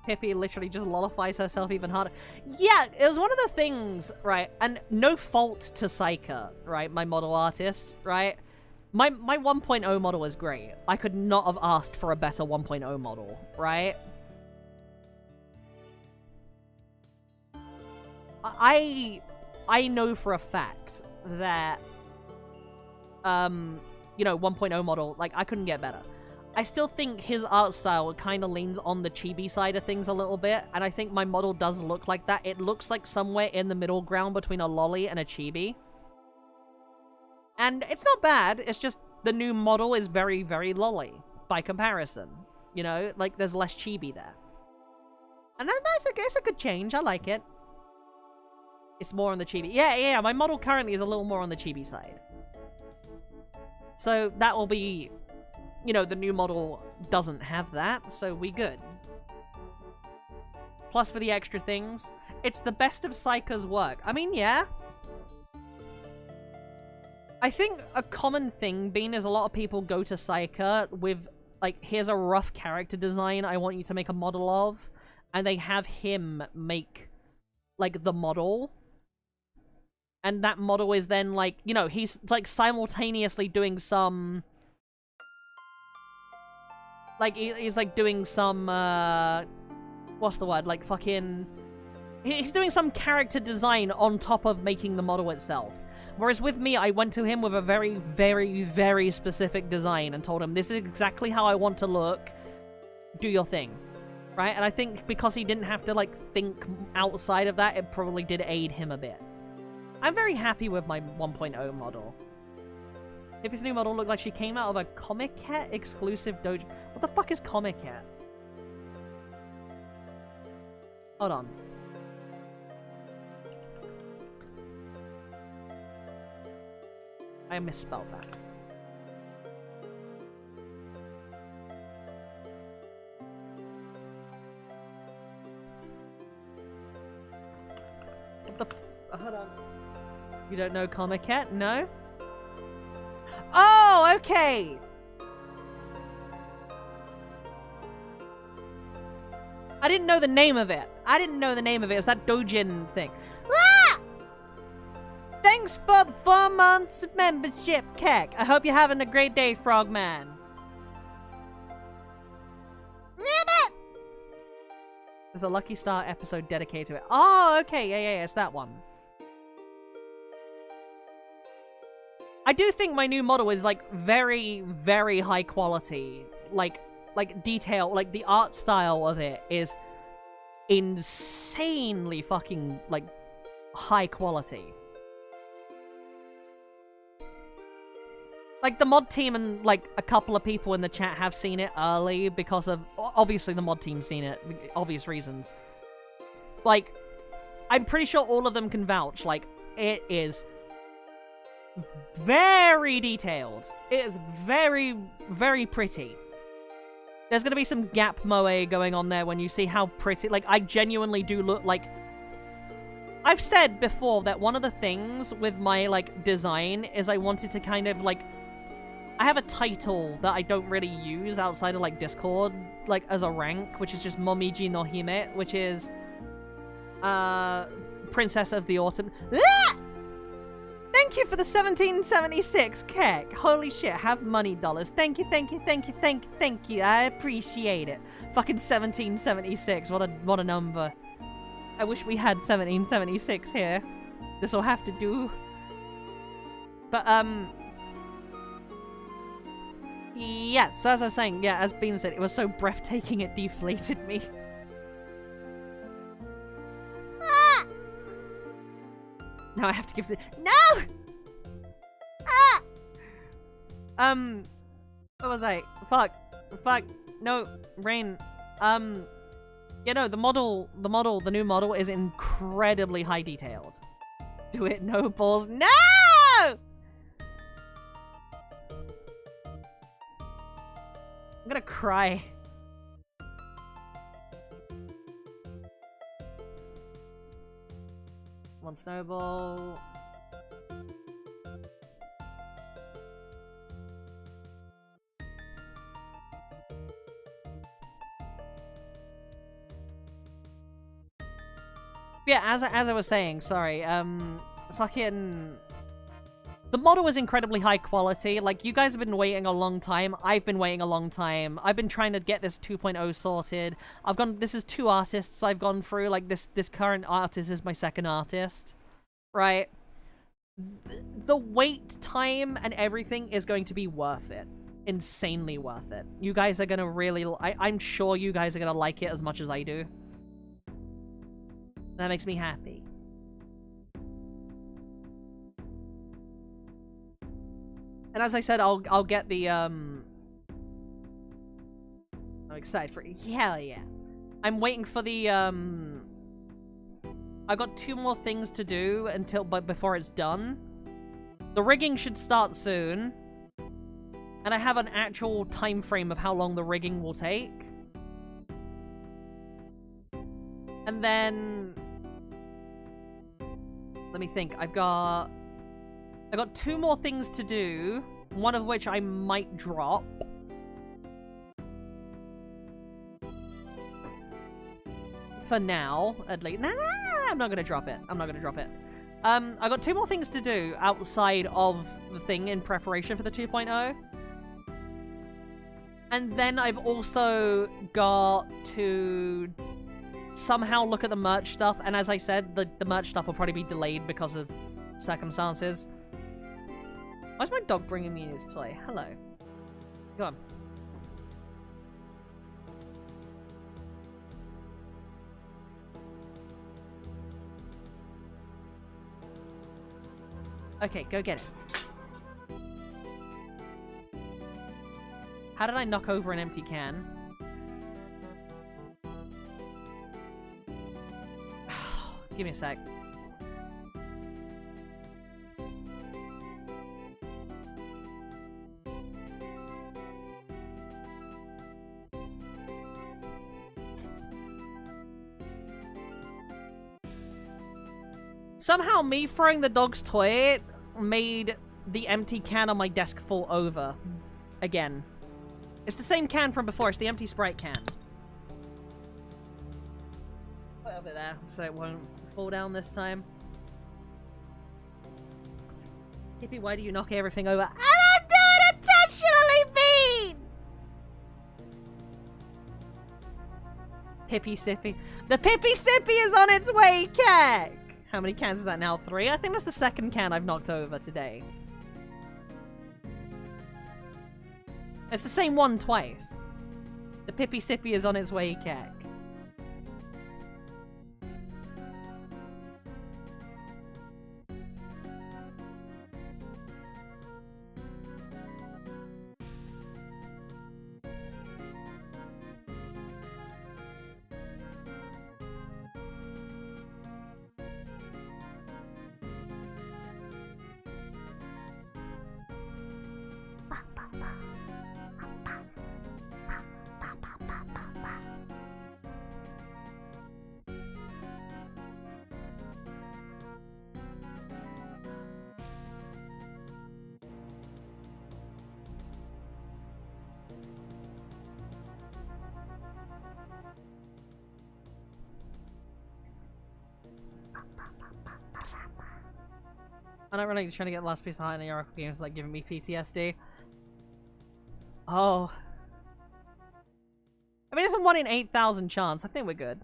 Pippy literally just lollifies herself even harder. Yeah, it was one of the things, right? And no fault to Saika, right? My model artist, right? My 1.0 model is great. I could not have asked for a better 1.0 model, right? I know for a fact that, you know, 1.0 model, like, I couldn't get better. I still think his art style kind of leans on the chibi side of things a little bit, and I think my model does look like that. It looks like somewhere in the middle ground between a lolly and a chibi. And it's not bad, it's just the new model is very, very lolly by comparison. You know, like, there's less chibi there. And that's a good change, I like it. It's more on the chibi. Yeah, my model currently is a little more on the chibi side. So that will be... You know, the new model doesn't have that, so we good. Plus for the extra things, it's the best of Saika's work. I mean, yeah. I think a common thing being is a lot of people go to Saika with, like, here's a rough character design I want you to make a model of, and they have him make, like, the model. And that model is then, like, you know, he's, like, simultaneously doing some... Like, he's, like, doing some, what's the word? Like, fucking... He's doing some character design on top of making the model itself. Whereas with me, I went to him with a very, very, very specific design and told him, this is exactly how I want to look. Do your thing. Right? And I think because he didn't have to, like, think outside of that, it probably did aid him a bit. I'm very happy with my 1.0 model. Pippy's new model looked like she came out of a Comic Cat exclusive dojo. What the fuck is Comic Cat? Hold on. I misspelled that. What the f- hold on. You don't know Comic Cat? No? Oh, okay! I didn't know the name of it. I didn't know the name of it. It's that Dojin thing. Ah! Thanks for the 4 months of membership, Keck. I hope you're having a great day, Frogman. Ribbit! There's a Lucky Star episode dedicated to it. Oh, okay. Yeah, it's that one. I do think my new model is, like, very, very high quality. Like detail, like, the art style of it is insanely fucking, like, high quality. Like, the mod team and, like, a couple of people in the chat have seen it early because of... Obviously, the mod team's seen it. Obvious reasons. Like, I'm pretty sure all of them can vouch. Like, it is very detailed. It is very, very pretty. There's gonna be some gap moe going on there when you see how pretty... Like, I genuinely do look like... I've said before that one of the things with my, like, design is I wanted to kind of, like... I have a title that I don't really use outside of, like, Discord, like, as a rank, which is just Momiji no Hime, which is... Princess of the Autumn... Ah! Thank you for the 1776, Keck. Holy shit, have money dollars. Thank you. I appreciate it. Fucking 1776, what a number. I wish we had 1776 here. This'll have to do. But, yeah, so as I was saying, yeah, as Bean said, it was so breathtaking it deflated me. Now I have to give it. No! Ah! What was I? Fuck. No, Rain. You know, the new model is incredibly high detailed. Do it, no balls. No! I'm gonna cry. One snowball. Yeah, as I was saying, sorry, fucking... The model is incredibly high quality. Like, you guys have been waiting a long time. I've been waiting a long time. I've been trying to get this 2.0 sorted. This is 2 artists I've gone through. Like, this current artist is my 2nd artist. Right? The wait time and everything is going to be worth it. Insanely worth it. You guys are gonna really... I'm sure you guys are gonna like it as much as I do. That makes me happy. And as I said, I'll get the, I'm excited for it. Hell yeah. I'm waiting for the, I got 2 more things to do before it's done. The rigging should start soon. And I have an actual time frame of how long the rigging will take. And then... Let me think. I got 2 more things to do, one of which I might drop. For now, at least. Nah, I'm not gonna drop it. I got 2 more things to do outside of the thing in preparation for the 2.0. And then I've also got to somehow look at the merch stuff, and as I said, the merch stuff will probably be delayed because of circumstances. Why's my dog bringing me his toy? Hello. Go on. Okay, go get it. How did I knock over an empty can? Give me a sec. Somehow me throwing the dog's toy made the empty can on my desk fall over. Again. It's the same can from before, it's the empty Sprite can. Put it over there so it won't fall down this time. Pippy, why do you knock everything over? I don't do it intentionally, Bean! Pippy Sippy. The Pippy Sippy is on its way, Keck! How many cans is that now? 3? I think that's the second can I've knocked over today. It's the same one twice. The Pippy Sippy is on its way, Keck. I'm not really trying to get last piece of high in the Oracle games like giving me PTSD. Oh. I mean, it's a 1 in 8,000 chance. I think we're good.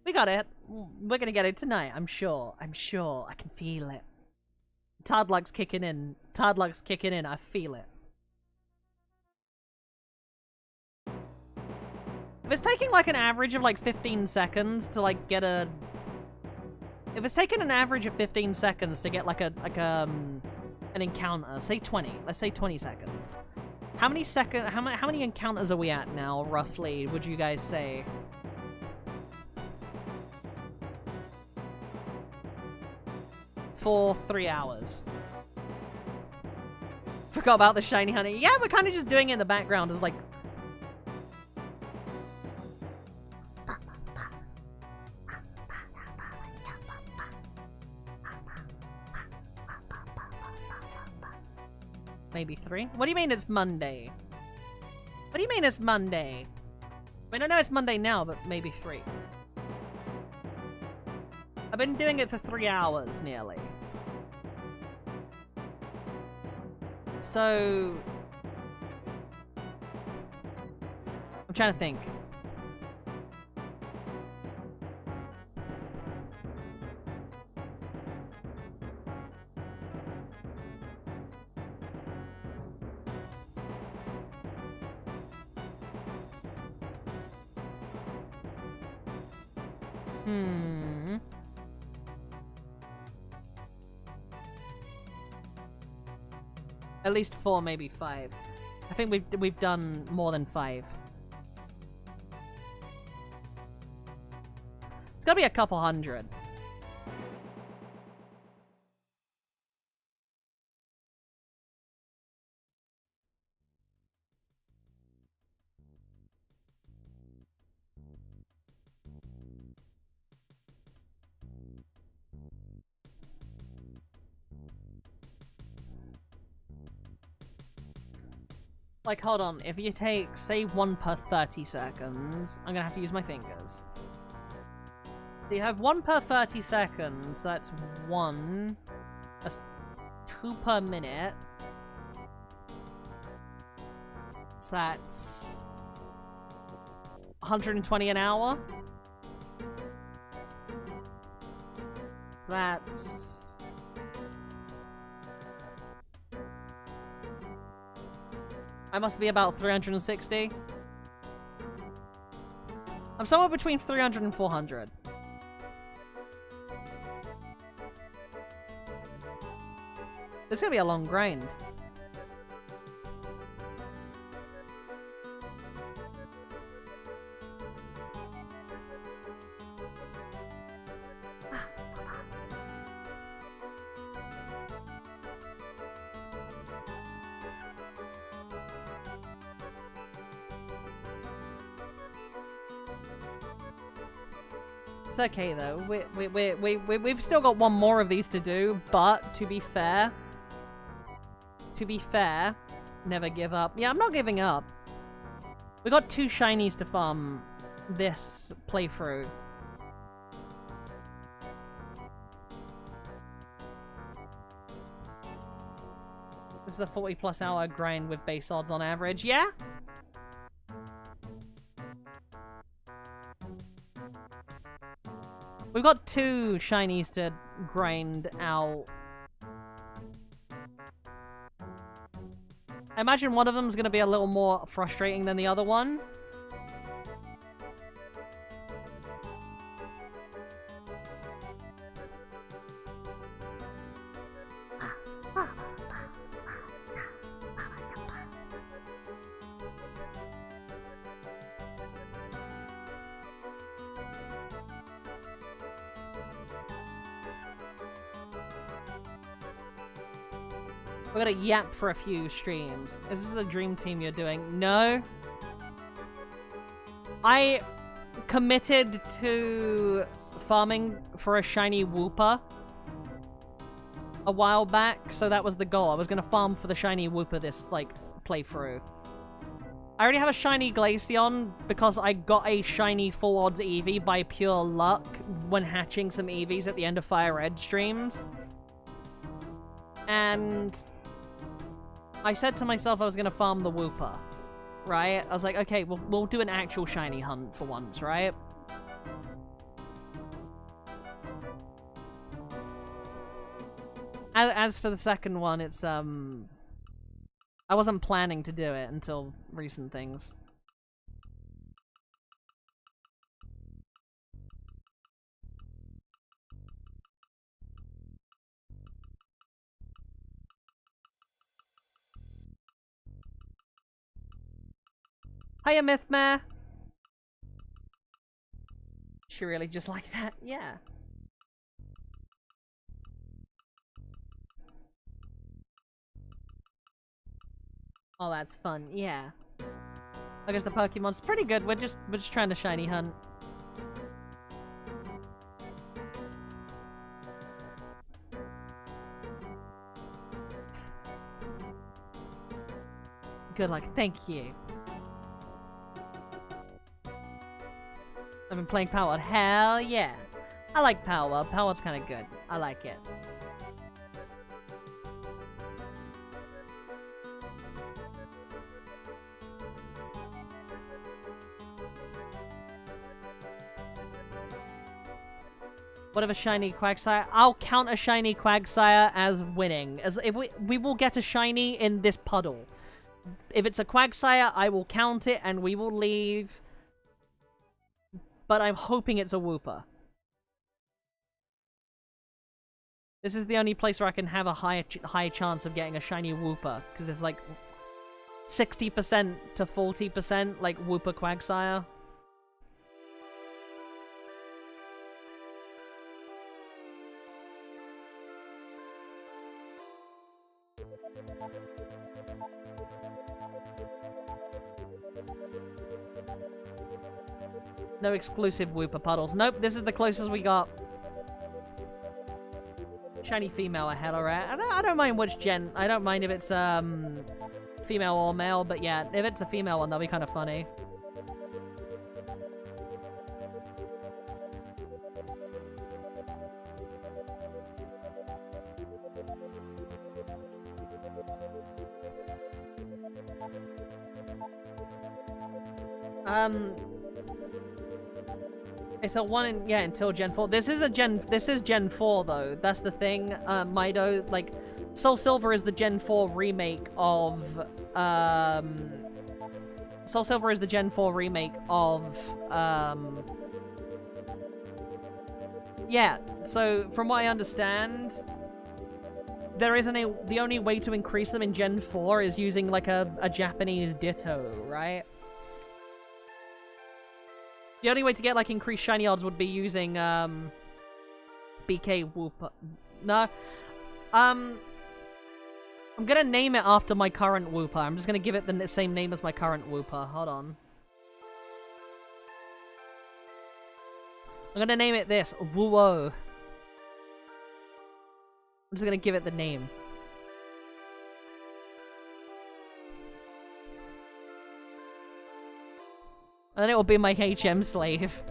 We got it. We're gonna get it tonight, I'm sure. I'm sure. I can feel it. Tad luck's kicking in. Tad luck's kicking in. I feel it. If it's taking like an average of like 15 seconds to like get a... If it's taking an average of 15 seconds to get like an encounter, say 20. Let's say 20 seconds. How many encounters are we at now, roughly, would you guys say? For 3 hours. Forgot about the shiny honey. Yeah, we're kind of just doing it in the background as like... Maybe 3? What do you mean it's Monday? What do you mean it's Monday? I mean, I know it's Monday now, but maybe 3. I've been doing it for 3 hours, nearly. So... I'm trying to think. At least 4, maybe 5. I think we've done more than 5. It's gotta be a couple hundred. Like, hold on, if you take, say, 1 per 30 seconds, I'm gonna have to use my fingers. So you have 1 per 30 seconds, that's 1. That's 2 per minute. So that's 120 an hour. So that's I must be about 360. I'm somewhere between 300 and 400. This is gonna be a long grind. It's okay though. We've still got one more of these to do, but to be fair, never give up. Yeah, I'm not giving up. We got 2 shinies to farm this playthrough. This is a 40+ hour grind with base odds on average. Yeah? We've got 2 shinies to grind out. I imagine one of them is going to be a little more frustrating than the other one. We're gonna yap for a few streams. Is this a dream team you're doing? No. I committed to farming for a shiny Wooper a while back, so that was the goal. I was gonna farm for the shiny Wooper this, like, playthrough. I already have a shiny Glaceon because I got a shiny full odds Eevee by pure luck when hatching some Eevees at the end of Fire Red streams. And I said to myself I was going to farm the Wooper, right? I was like, okay, we'll do an actual shiny hunt for once, right? As for the second one, it's, I wasn't planning to do it until recent things. Hiya, Mythmare! She really just like that? Yeah. Oh, that's fun. Yeah. I guess the Pokemon's pretty good. We're just trying to shiny hunt. Good luck. Thank you. I've been playing Power. Hell yeah. I like Power. Power's kind of good. I like it. What of a shiny Quagsire? I'll count a shiny Quagsire as winning. As if we will get a shiny in this puddle. If it's a Quagsire, I will count it and we will leave. But I'm hoping it's a Wooper. This is the only place where I can have a high chance of getting a shiny Wooper, because it's like 60% to 40% like Wooper Quagsire. No exclusive Wooper puddles. Nope, this is the closest we got. Shiny female ahead, alright. I don't mind which gen. I don't mind if it's female or male, but yeah, if it's a female one, that'll be kind of funny. It's a one in, yeah, until Gen 4. This is Gen 4 though. That's the thing. Mido, like, SoulSilver is the Gen 4 remake of, SoulSilver is the Gen 4 remake of, yeah, so from what I understand, the only way to increase them in Gen 4 is using, like, a Japanese Ditto, right? The only way to get, like, increased shiny odds would be using, BK Wooper. No. I'm gonna name it after my current Wooper. I'm just gonna give it the same name as my current Wooper. Hold on. I'm gonna name it this. Woo-oh. I'm just gonna give it the name. And then it will be my HM slave.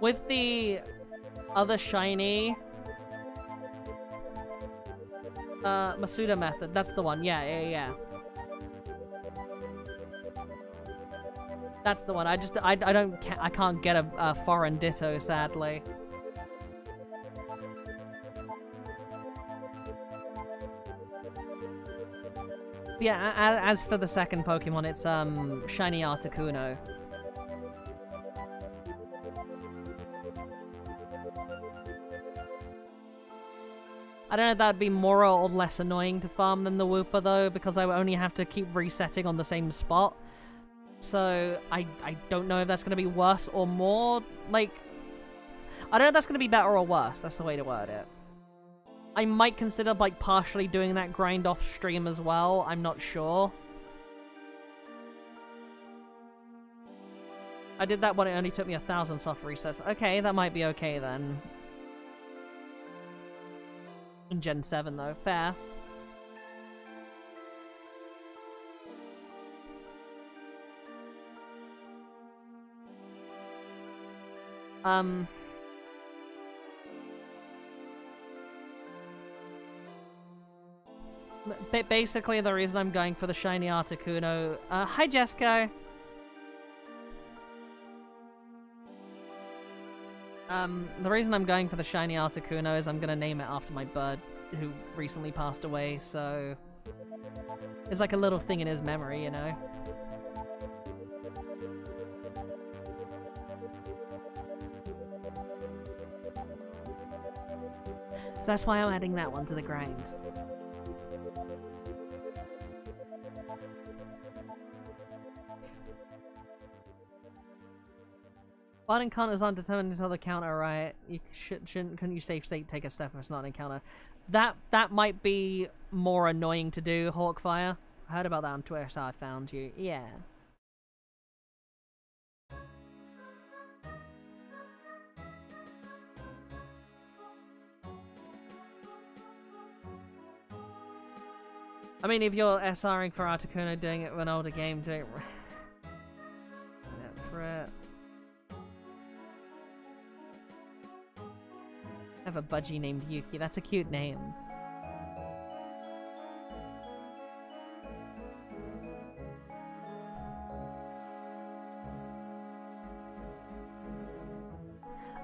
With the other shiny, Masuda method, that's the one. Yeah. That's the one. I can't get a foreign Ditto, sadly. Yeah, as for the second Pokemon, it's shiny Articuno. I don't know if that'd be more or less annoying to farm than the Wooper, though, because I would only have to keep resetting on the same spot. So, I don't know if that's going to be worse or more, like... I don't know if that's going to be better or worse, that's the way to word it. I might consider, like, partially doing that grind off stream as well, I'm not sure. I did that when it only took me 1,000 soft resets. Okay, that might be okay then. In Gen 7 though, fair. Basically the reason I'm going for the shiny Articuno... hi Jessica! The reason I'm going for the shiny Articuno is I'm gonna name it after my bird who recently passed away, so... It's like a little thing in his memory, you know? So that's why I'm adding that one to the grind. Bot encounters aren't determined until the counter, right? You couldn't you safe state take a step if it's not an encounter? That might be more annoying to do, Hawkfire. I heard about that on Twitter, so I found you. Yeah. I mean, if you're SRing for Articuno, doing it with an older game, do it. For it. I have a budgie named Yuki. That's a cute name.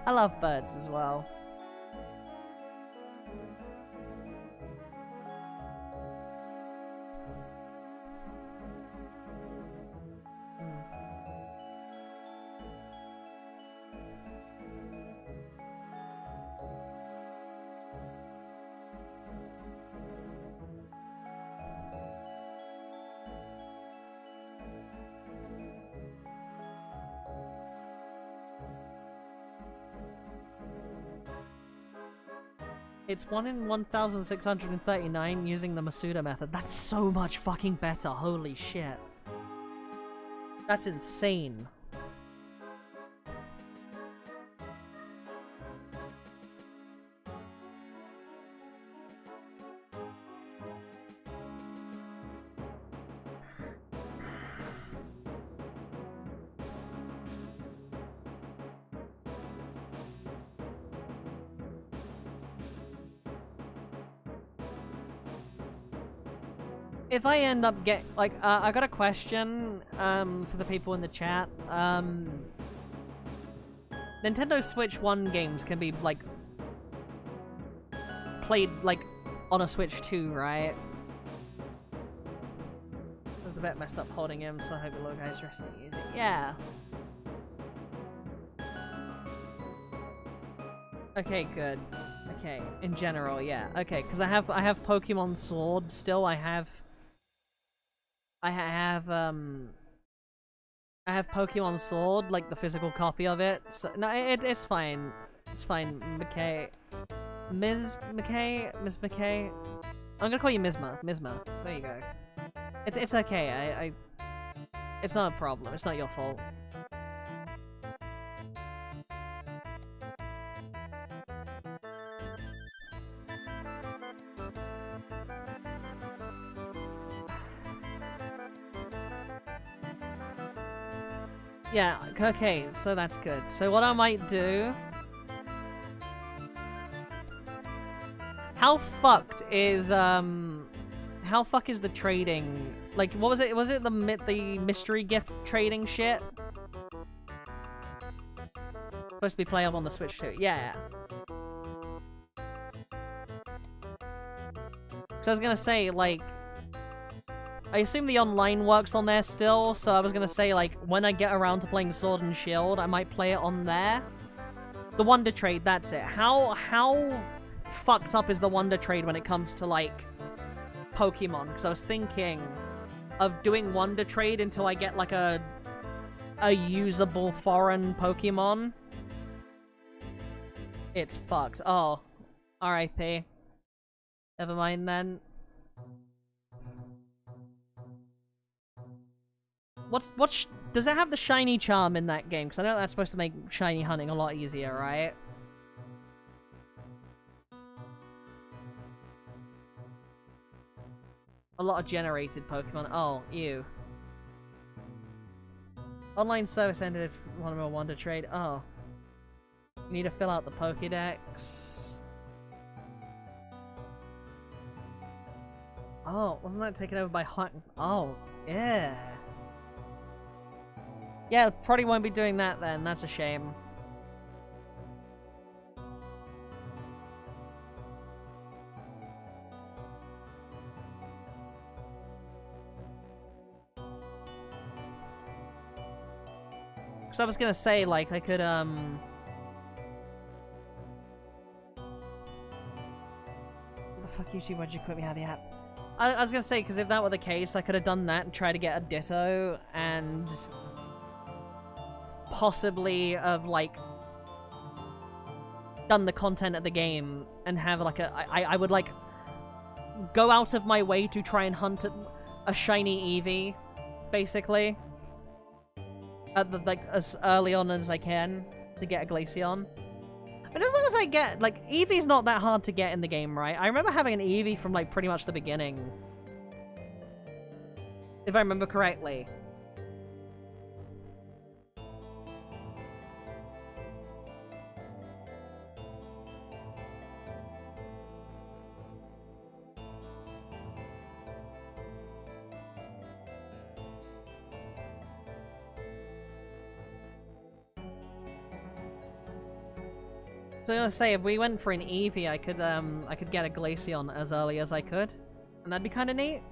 I love birds as well. It's 1 in 1,639 using the Masuda method. That's so much fucking better. Holy shit. That's insane. If I end up I got a question, for the people in the chat. Nintendo Switch 1 games can be, like, played, like, on a Switch 2, right? Was the bet messed up holding him, so I hope the little guy's resting easy. Yeah. Okay, good. Okay, in general, yeah. Okay, because I have Pokemon Sword still. I have Pokemon Sword, like the physical copy of it. So no, it's fine. It's fine, McKay. Ms. McKay. I'm gonna call you Misma. Misma. There you go. It's okay. It's not a problem. It's not your fault. Yeah, okay, so that's good. So what I might do... How fucked is, how fuck is the trading? Like, what was it? Was it the mystery gift trading shit? Supposed to be playable on the Switch too. Yeah. So I was gonna say, like... I assume the online works on there still, so I was gonna say, like, when I get around to playing Sword and Shield, I might play it on there. The Wonder Trade, that's it. How fucked up is the Wonder Trade when it comes to, like, Pokemon? Because I was thinking of doing Wonder Trade until I get, like, a usable foreign Pokemon. It's fucked. Oh. R.I.P. Never mind then. What does it have the shiny charm in that game? Because I know that's supposed to make shiny hunting a lot easier, right? A lot of generated Pokemon. Oh, ew. Online service ended if you want more Wonder Trade. Oh. You need to fill out the Pokédex. Oh, wasn't that taken over by Hunt? Oh, yeah. Yeah, probably won't be doing that then. That's a shame. Because I was gonna say, like, I could, What the fuck, YouTube? Why'd you quit me out of the app? I was gonna say, because if that were the case, I could have done that and tried to get a Ditto, and... possibly have, like, done the content of the game and have, like, I would, like, go out of my way to try and hunt a shiny Eevee, basically. At the, like, as early on as I can to get a Glaceon. And as long as I get, like, Eevee's not that hard to get in the game, right? I remember having an Eevee from, like, pretty much the beginning. If I remember correctly. So I was gonna say, if we went for an Eevee, I could get a Glaceon as early as I could, and that'd be kind of neat.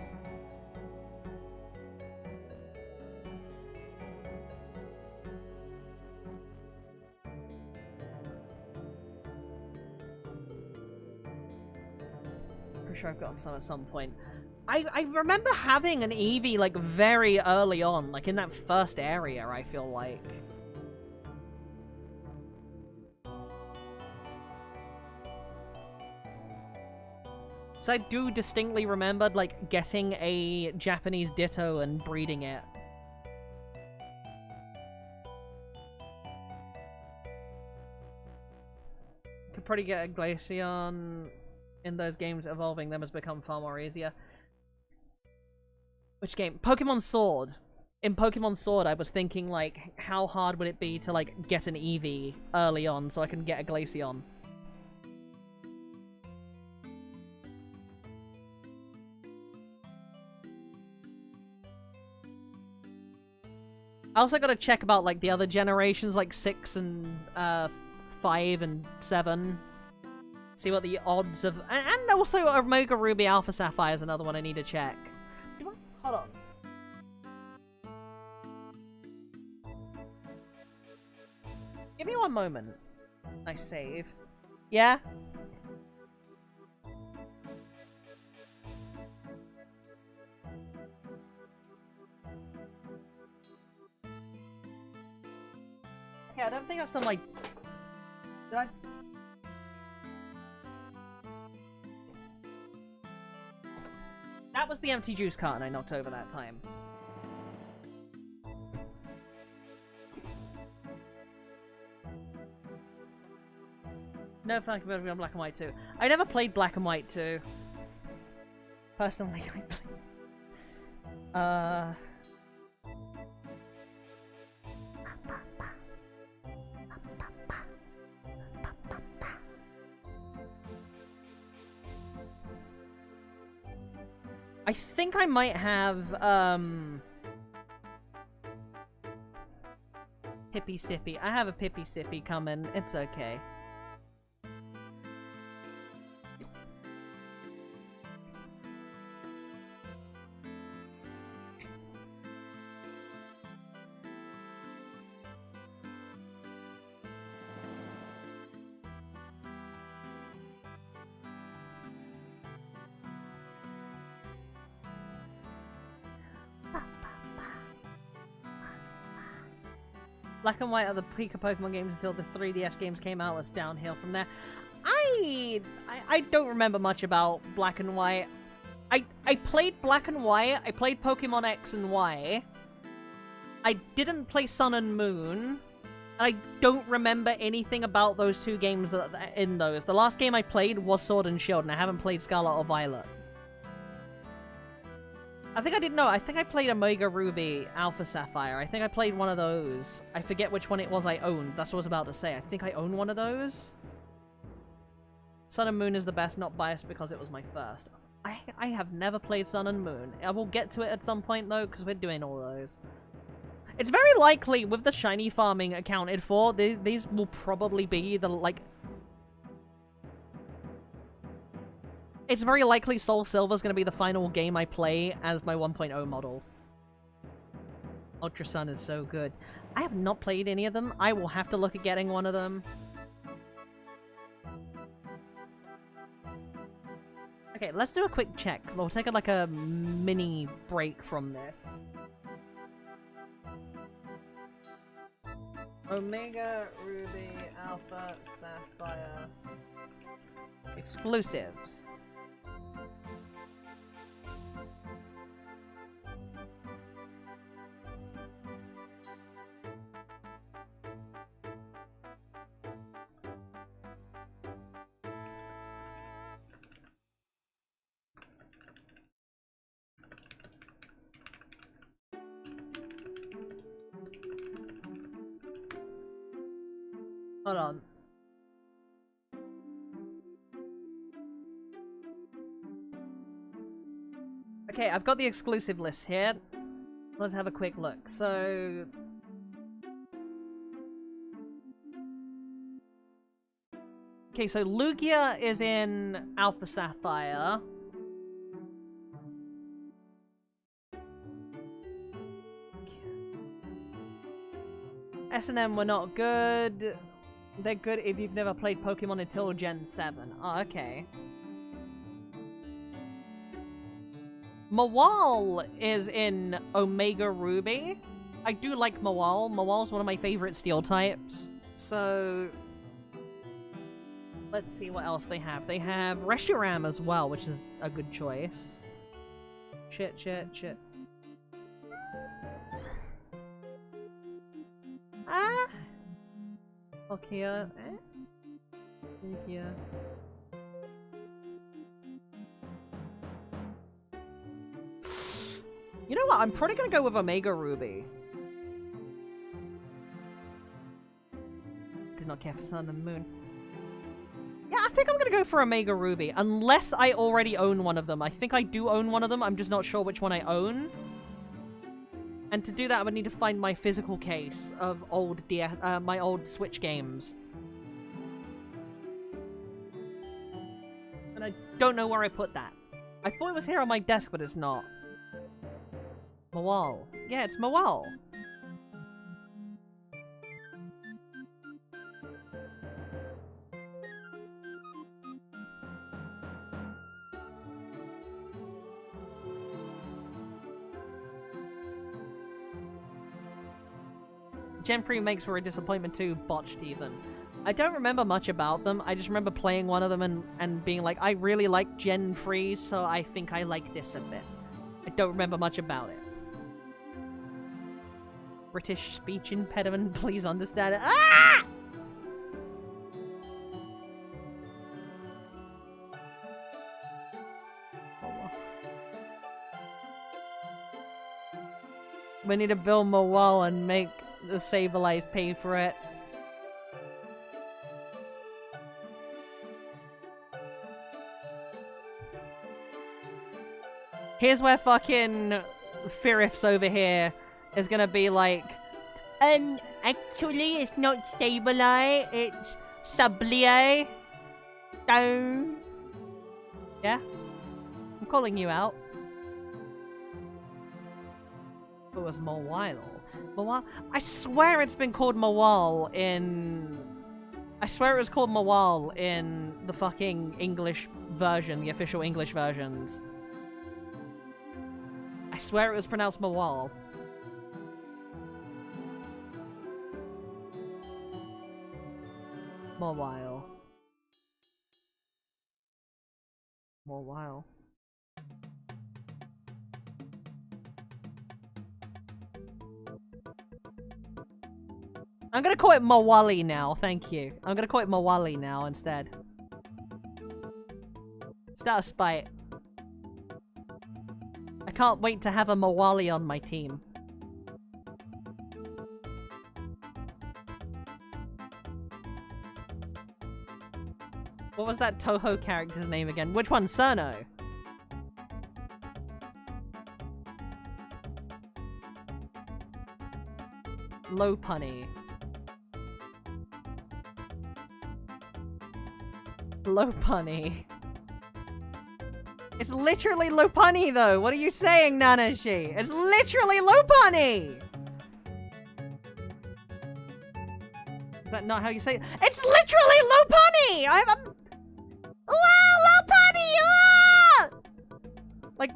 Pretty sure I've got some at some point. I remember having an Eevee, like, very early on, like, in that first area, I feel like. So I do distinctly remember, like, getting a Japanese Ditto and breeding it. Could probably get a Glaceon in those games. Evolving them has become far more easier. Which game? Pokemon Sword. In Pokemon Sword, I was thinking, like, how hard would it be to, like, get an Eevee early on so I can get a Glaceon? I also gotta check about, like, the other generations, like 6 and 5 and 7. See what the odds of... And also Omega Ruby Alpha Sapphire is another one I need to check. Hold on. Give me one moment. I save. Yeah? Okay, I don't think that's some, like... Did I just... That was the empty juice carton I knocked over that time. No fun about it on Black and White 2. I never played Black and White 2. Personally, I played... I think I might have, Pippy Sippy. I have a Pippy Sippy coming. It's okay. Black and White are the peak of Pokemon games until the 3DS games came out. It's downhill from there. I don't remember much about Black and White. I played Black and White. I played Pokemon X and Y. I didn't play Sun and Moon. I don't remember anything about those two games in those. The last game I played was Sword and Shield, and I haven't played Scarlet or Violet. I think I didn't know. I think I played Omega Ruby Alpha Sapphire. I think I played one of those. I forget which one it was I owned. That's what I was about to say. I think I own one of those. Sun and Moon is the best, not biased because it was my first. I have never played Sun and Moon. I will get to it at some point though, because we're doing all those. It's very likely, with the shiny farming accounted for, these will probably be the, like... It's very likely SoulSilver is going to be the final game I play as my 1.0 model. Ultra Sun is so good. I have not played any of them. I will have to look at getting one of them. Okay, let's do a quick check. We'll take like a mini break from this. Omega Ruby Alpha Sapphire exclusives. Hold on. Okay, I've got the exclusive list here. Let's have a quick look. So... Okay, so Lugia is in Alpha Sapphire. S&M were not good. They're good if you've never played Pokemon until Gen 7. Oh, okay. Mawal is in Omega Ruby. I do like Mawal. Mawal's one of my favorite steel types. So... let's see what else they have. They have Reshiram as well, which is a good choice. Shit. Ah! Okay, Here. You know what? I'm probably gonna go with Omega Ruby. Did not care for Sun and Moon. Yeah, I think I'm gonna go for Omega Ruby. Unless I already own one of them. I think I do own one of them. I'm just not sure which one I own. And to do that, I would need to find my physical case of old my old Switch games. And I don't know where I put that. I thought it was here on my desk, but it's not. Mawal. Yeah, it's Mawal. Gen 3 makes were a disappointment too, botched even. I don't remember much about them. I just remember playing one of them and being like, I really like Gen 3, so I think I like this a bit. I don't remember much about it. British speech impediment, please understand it. Ah! We need to build more wall and make the Saberlights pay for it. Here's where fucking Firif's over here is gonna be like, actually it's not Saberlight, it's Sublier. Down. Yeah? I'm calling you out. It was Mawal. Mawal? I swear it's been called Mawal in... I swear it was called Mawal in the fucking English version, the official English versions. I swear it was pronounced Mawal. Mawal. Mawal. I'm gonna call it Mawali now, thank you. I'm gonna call it Mawali now instead. Just out of spite. I can't wait to have a Mawali on my team. What was that Toho character's name again? Which one? Cerno? Lopunny. Lopunny. It's literally Lopunny though! What are you saying, Nanashi? It's literally Lopunny! Is that not how you say it? It's literally Lopunny! I'm Lopunny! Like...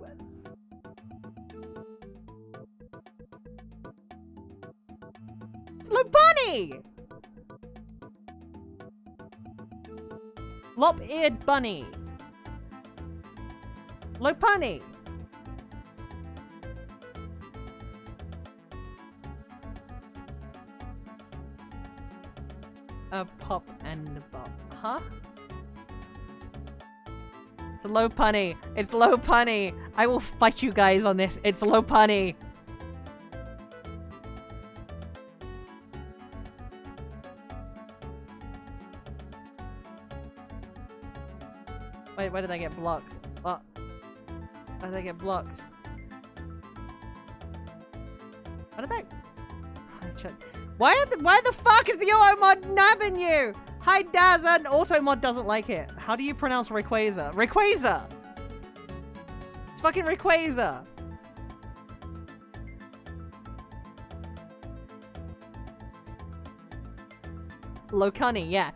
It's Lopunny! Lop-eared bunny. Lopunny. A pop and a bop. Huh? It's Lopunny. It's Lopunny. I will fight you guys on this. It's Lopunny. Wait, why did I get blocked? What? Why did I get blocked? Why did I... Why the fuck is the auto mod nabbing you? Hi Dazan! Auto mod doesn't like it. How do you pronounce Rayquaza? Rayquaza! It's fucking Rayquaza! Lopunny, yeah.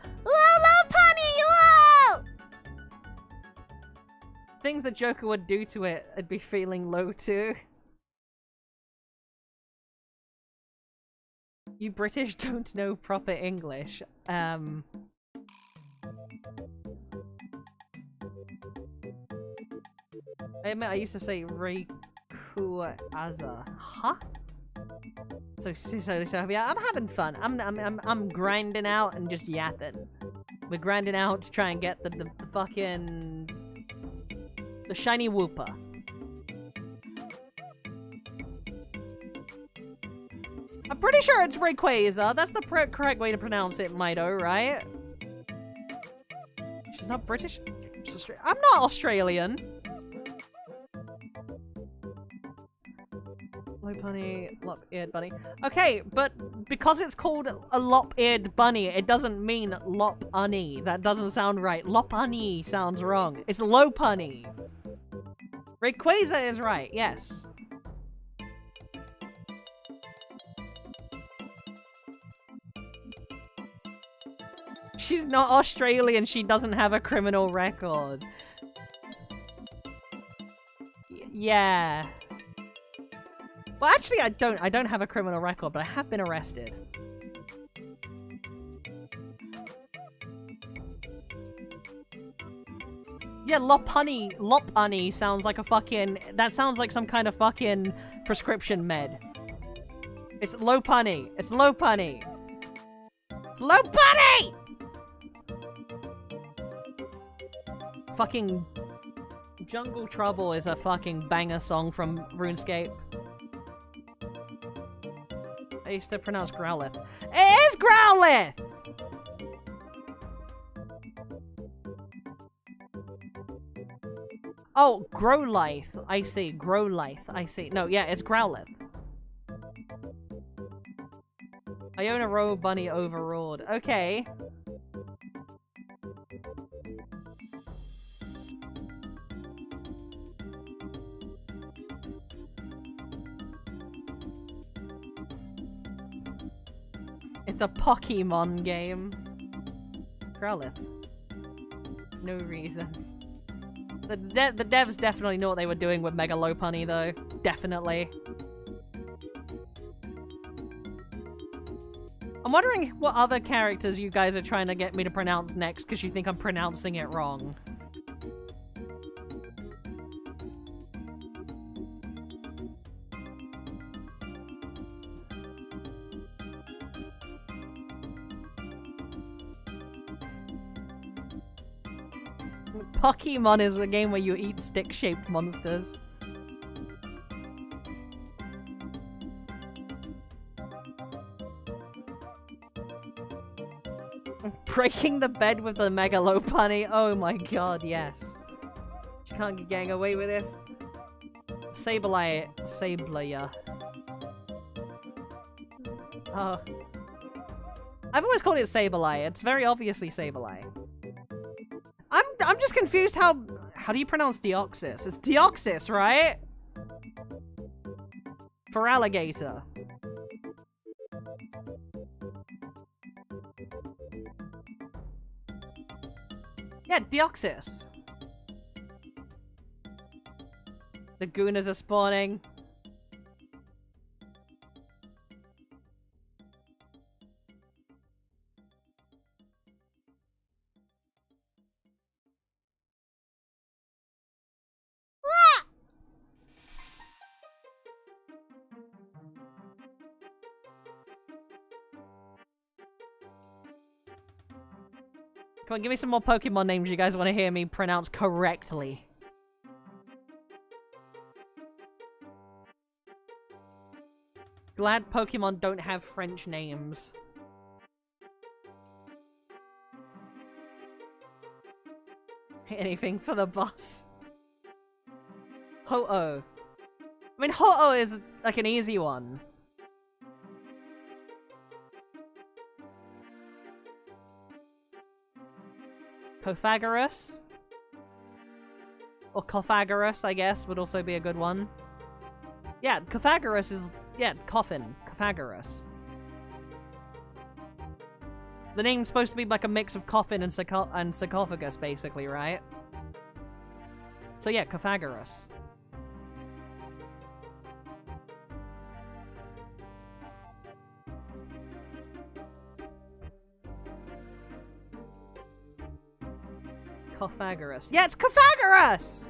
Things that Joker would do to it, I'd be feeling low too. You British don't know proper English. I admit I used to say Rayquaza. Huh? So yeah, I'm having fun. I'm grinding out and just yapping. We're grinding out to try and get the fucking... the shiny Wooper. I'm pretty sure it's Rayquaza. That's the correct way to pronounce it, Mido, right? She's not British? I'm not Australian. Low bunny, lop-eared bunny. Okay, but because it's called a lop-eared bunny, it doesn't mean lop-unny. That doesn't sound right. Lop-unny sounds wrong. It's low-punny. Rayquaza is right, yes. She's not Australian, she doesn't have a criminal record. Yeah. Well, actually, I don't have a criminal record, but I have been arrested. Yeah, lop-unny sounds like a fucking... That sounds like some kind of fucking prescription med. It's low-punny. It's low-punny. It's low-punny! Fucking... Jungle Trouble is a fucking banger song from RuneScape. I used to pronounce Growlithe. It is Growlithe! Oh, Growlithe. I see. Growlithe. I see. No, yeah, it's Growlithe. I own a row bunny overruled. Okay. It's a Pokemon game. Growlithe. No reason. The devs definitely knew what they were doing with Mega Lopunny, though. Definitely. I'm wondering what other characters you guys are trying to get me to pronounce next because you think I'm pronouncing it wrong. Pokemon is a game where you eat stick-shaped monsters. Breaking the bed with the Mega Lopunny. Oh my god, yes. You can't get getting away with this. Sableye. Oh. I've always called it Sableye. It's very obviously Sableye. I'm just confused how do you pronounce Deoxys? It's Deoxys, right? For alligator. Yeah, Deoxys. The Goonas are spawning. Come on, give me some more Pokemon names you guys want to hear me pronounce correctly. Glad Pokemon don't have French names. Anything for the boss. Ho-Oh. I mean, Ho-Oh is like an easy one. Pythagoras? Or Pythagoras, I guess, would also be a good one. Yeah, Pythagoras is... Yeah, coffin. Pythagoras. The name's supposed to be like a mix of coffin and sarcophagus, basically, right? So yeah, Pythagoras. Pythagoras. Yeah, it's Pythagoras!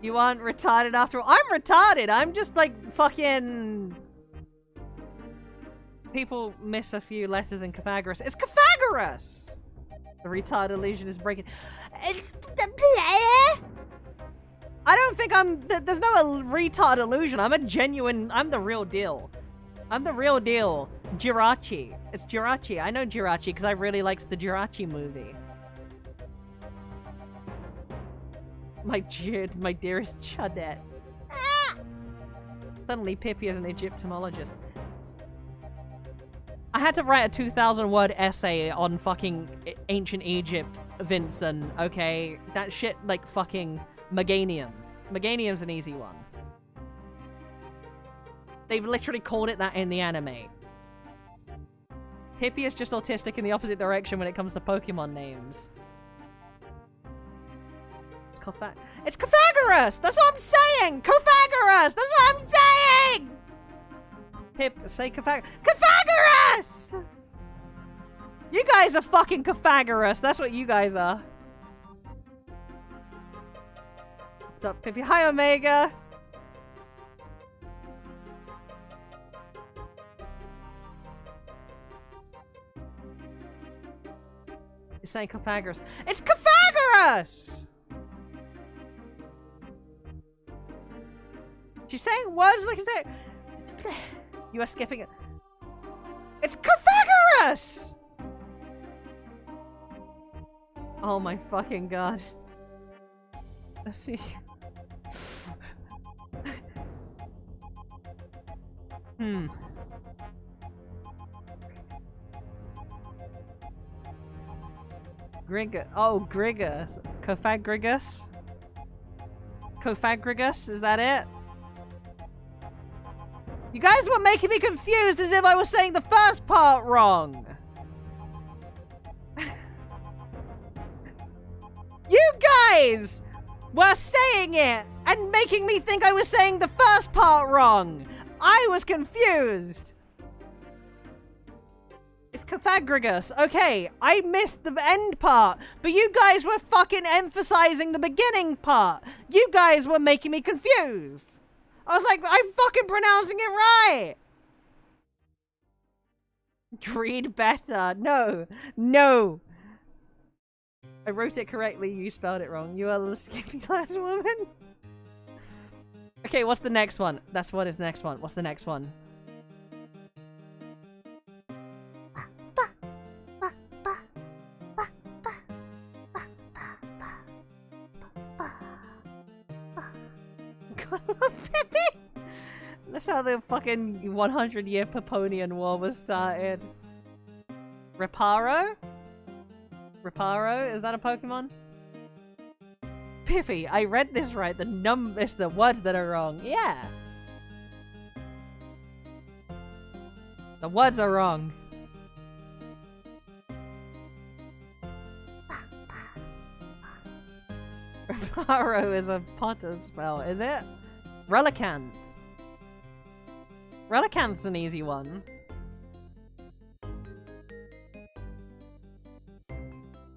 You aren't retarded after all. I'm retarded! I'm just like fucking... People miss a few letters in Pythagoras. It's Pythagoras! The retard illusion is breaking. I don't think there's no retard illusion. I'm a genuine... I'm the real deal. I'm the real deal. Jirachi. It's Jirachi. I know Jirachi because I really liked the Jirachi movie. My dearest Chudette. Ah! Suddenly, Pippy is an Egyptomologist. I had to write a 2,000-word essay on fucking ancient Egypt, Vincent, okay? That shit, like, fucking Meganium. Meganium's an easy one. They've literally called it that in the anime. Pippy is just autistic in the opposite direction when it comes to Pokemon names. It's Pythagoras! That's what I'm saying! Pythagoras! That's what I'm saying! Pip, say Pythagoras! You guys are fucking Pythagoras. That's what you guys are. What's up, Pippy? Hi, Omega! You're saying Pythagoras. It's Pythagoras! She's saying words like that. You are skipping it. It's Pythagoras! Oh my fucking god. Let's see. Grigus. Pythagoras? Pythagoras? Is that it? You guys were making me confused as if I was saying the first part wrong. You guys were saying it and making me think I was saying the first part wrong. I was confused. It's Pythagoras. Okay, I missed the end part, but you guys were fucking emphasizing the beginning part. You guys were making me confused. I was like, I'm fucking pronouncing it right. Read better. No. No. I wrote it correctly. You spelled it wrong. You are a skippy glass woman. Okay, what's the next one? That's what is the next one. What's the next one? Pippy! That's how the fucking 100-year Paponian War was started. Reparo? Reparo? Is that a Pokemon? Pippy, I read this right. It's the words that are wrong. Yeah. The words are wrong. Reparo is a Potter spell, is it? Relicanth. Relicanth's an easy one.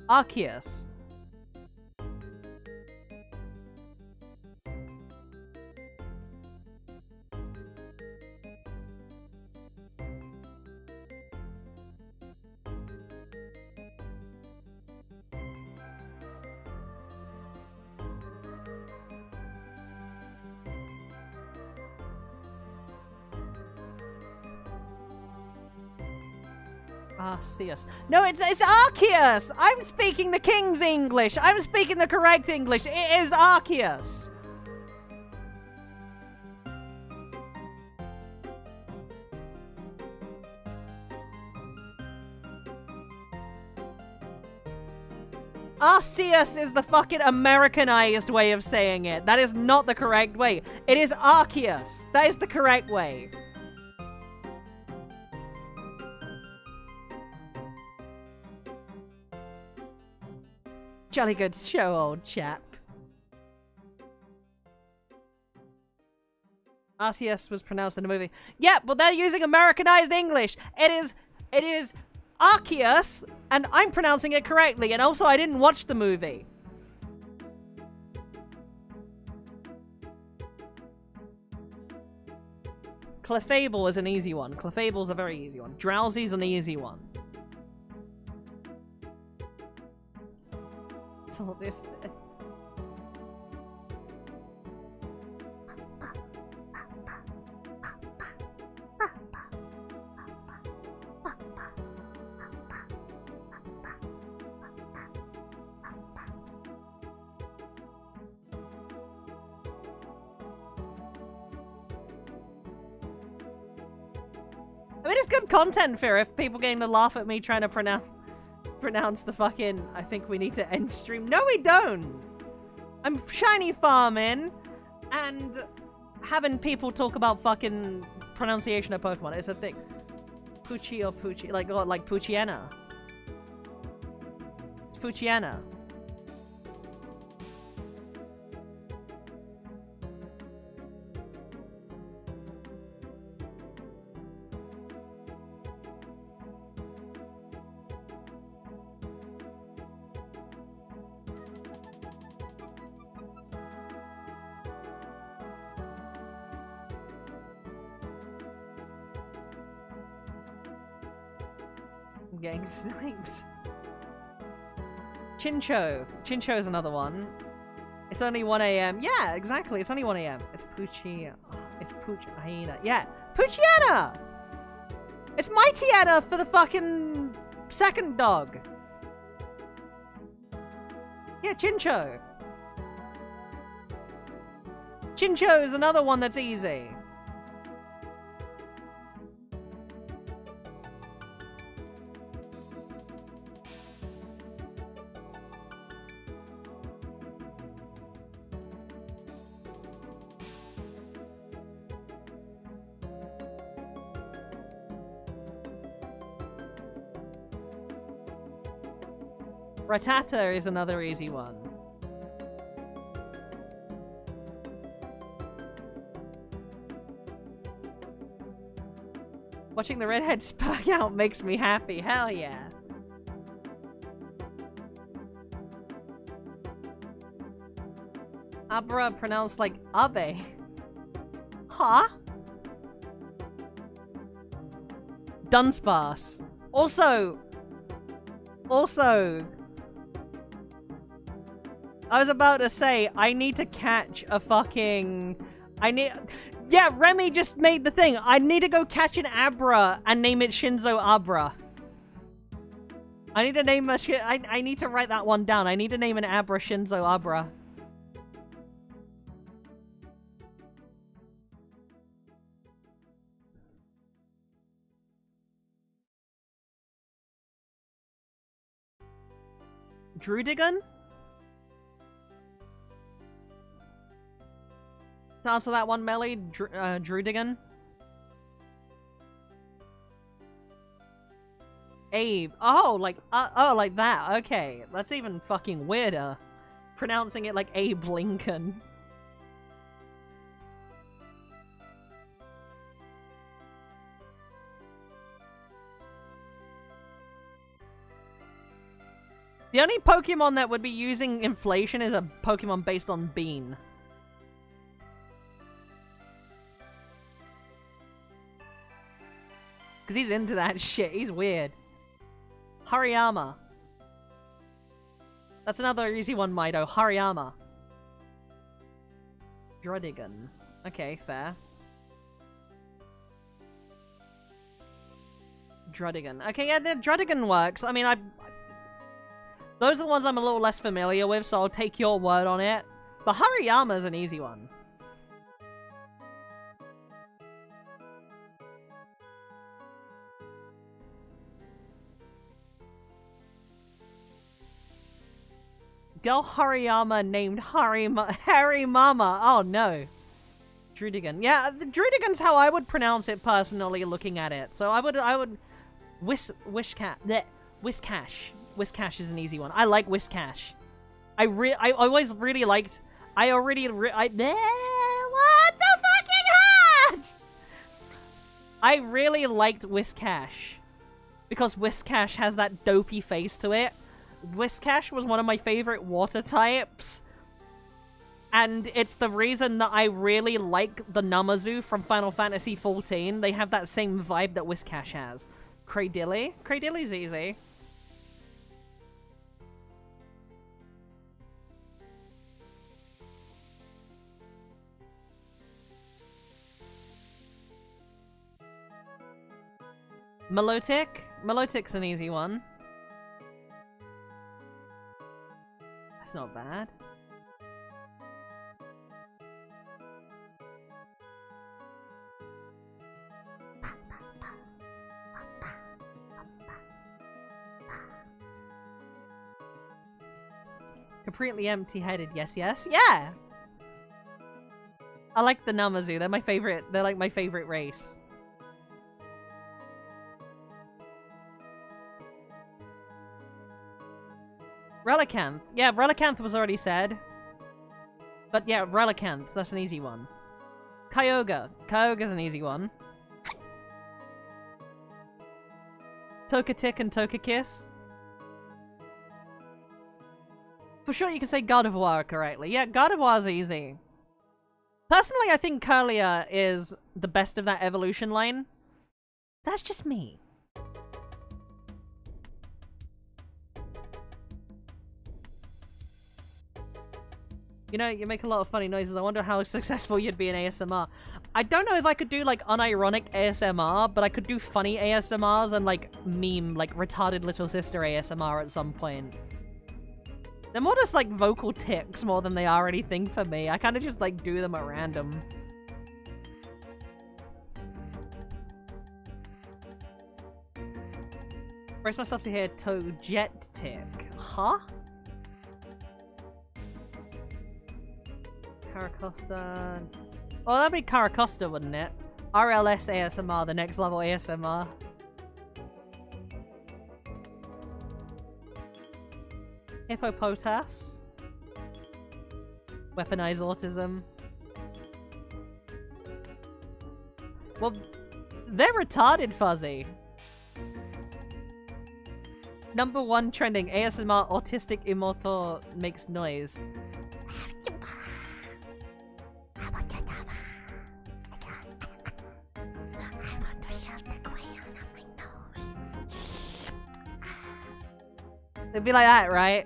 Arceus. Arceus. No, it's Arceus! I'm speaking the King's English! I'm speaking the correct English! It is Arceus! Arceus is the fucking Americanized way of saying it. That is not the correct way. It is Arceus. That is the correct way. Jolly good show, old chap. Arceus was pronounced in the movie. Yeah, but they're using Americanized English. It is Arceus, and I'm pronouncing it correctly, and also I didn't watch the movie. Clefable is an easy one. Clefable's a very easy one. Drowsy's an easy one. All this. I mean, it's good content, Fear, if people getting to laugh at me trying to pronounce the fucking, I think we need to end stream. No, we don't! I'm shiny farming and having people talk about fucking pronunciation of Pokemon. It's a thing. Poochie or Poochie, like Poochiana. It's Poochiana. I'm getting sniped. Chincho. Chincho is another one. It's only 1 AM. Yeah, exactly. It's only 1 AM. It's Poochie. Oh, it's Poochiana. Yeah. Poochiana! It's Mightyana for the fucking second dog. Yeah, Chincho. Chincho is another one that's easy. Rattata is another easy one. Watching the redhead spark out makes me happy. Hell yeah. Abra pronounced like Abe. Huh? Dunsparce. Also, I was about to say, I need to catch a fucking... Yeah, Remy just made the thing. I need to go catch an Abra and name it Shinzo Abra. I need to name a I need to write that one down. I need to name an Abra Shinzo Abra. Drudigan? To answer that one, Melly, Drudigan. Abe. Oh, like that. Okay, that's even fucking weirder. Pronouncing it like Abe Lincoln. The only Pokemon that would be using inflation is a Pokemon based on Bean. Because he's into that shit. He's weird. Hariyama. That's another easy one, Mido. Hariyama. Drudigan. Okay, fair. Drudigan. Okay, yeah, the Drudigan works. I mean, those are the ones I'm a little less familiar with, so I'll take your word on it. But Hariyama is an easy one. Girl Hariyama named Harry Mama. Oh no. Drudigan. Yeah, the Drudigan's how I would pronounce it personally looking at it. So I would Whiscash. Whiscash is an easy one. I like Whiscash. I always really liked what the fucking heart? I really liked Whiscash because Whiscash has that dopey face to it. Whiscash was one of my favorite water types, and it's the reason that I really like the Namazu from Final Fantasy XIV. They have that same vibe that Whiscash has. Cradilly? Cradilly's easy. Milotic? Milotic's an easy one. That's not bad. Completely empty-headed. Yes, yes. Yeah! I like the Namazu. They're my favorite. They're like my favorite race. Relicanth. Yeah, Relicanth was already said. But yeah, Relicanth. That's an easy one. Kyogre. Kyogre's an easy one. Togetic and Togekiss. For sure you can say Gardevoir correctly. Yeah, Gardevoir's easy. Personally, I think Curlier is the best of that evolution line. That's just me. You know, you make a lot of funny noises. I wonder how successful you'd be in ASMR. I don't know if I could do, like, unironic ASMR, but I could do funny ASMRs and, like, meme, like, retarded little sister ASMR at some point. They're more just, like, vocal tics more than they are anything for me. I kind of just, like, do them at random. Brace myself to hear Togetic. Huh? Caracosta. Oh, that'd be Caracosta, wouldn't it? RLS ASMR, the next level ASMR. Hippopotas. Weaponize autism. Well, they're retarded, Fuzzy. #1 trending ASMR autistic immortal makes noise. It'd be like that, right?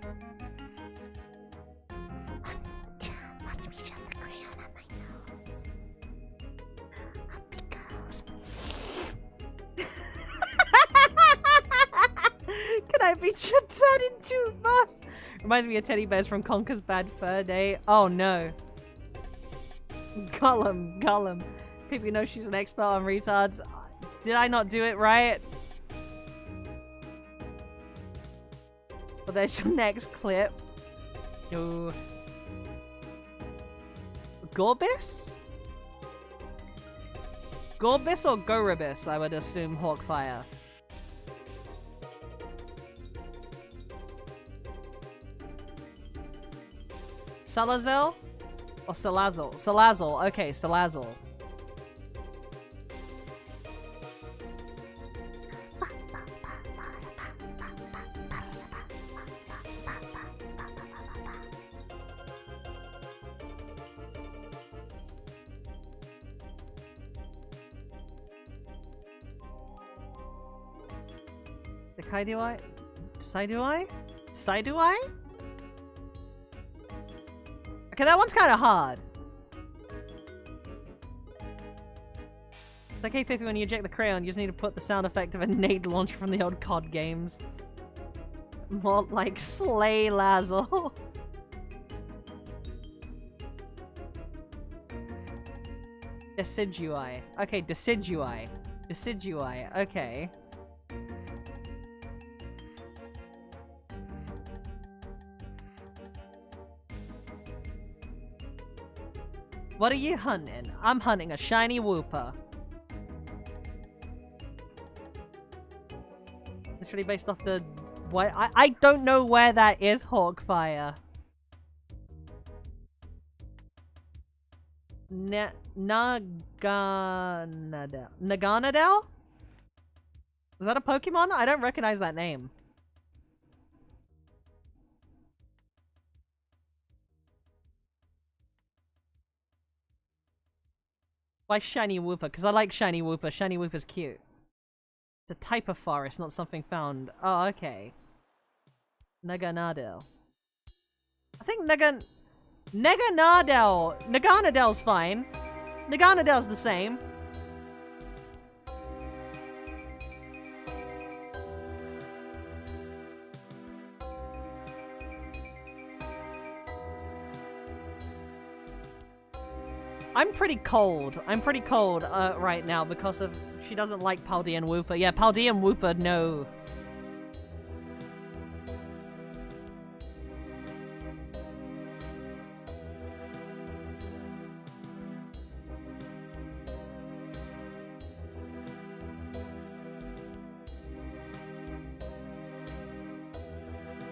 Watch me shove the crayon on my nose. Up it goes. Can I be turned into a bus? Reminds me of teddy bears from Conker's Bad Fur Day. Oh no. Gollum. People know she's an expert on retards. Did I not do it right? Well, there's your next clip. Yo. Gorbis? Gorbis or Goribus, I would assume Hawkfire. Salazzle? Or Salazzle? Salazzle, okay, Salazzle. Kaiduai? Saiduai? Saiduai? Okay, that one's kind of hard. It's like, hey Pippy, when you eject the crayon, you just need to put the sound effect of a nade launch from the old COD games. More like Slay Lazzle. Decidui. Okay, Decidui. Decidui, okay. What are you hunting? I'm hunting a shiny Wooper. Literally based off the... What? I don't know where that is, Hawkfire. Naganadel? Naganadel? Is that a Pokemon? I don't recognize that name. Why Shiny Wooper? Because I like Shiny Wooper. Shiny Wooper's cute. It's a type of forest, not something found. Oh, okay. Naganadel. I think Naganadel's fine. Naganadel's the same. I'm pretty cold. Right now because of she doesn't like Paldean Wooper. Yeah, Paldean Wooper, no.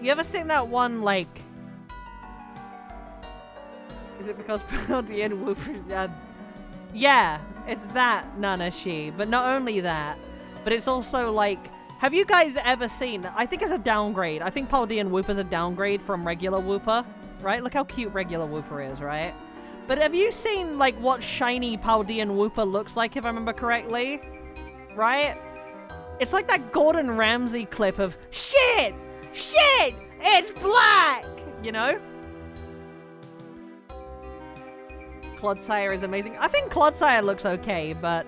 You ever seen that one, like... Is it because Paldean Whooper... yeah, it's that Nanashi. But not only that, but it's also like... Have you guys ever seen... I think it's a downgrade. I think Paldean Whooper's a downgrade from regular Whooper. Right? Look how cute regular Whooper is, right? But have you seen, like, what shiny Paldean Whooper looks like, if I remember correctly? Right? It's like that Gordon Ramsay clip of, shit! Shit! It's black! You know? Clodsire is amazing. I think Clodsire looks okay, but...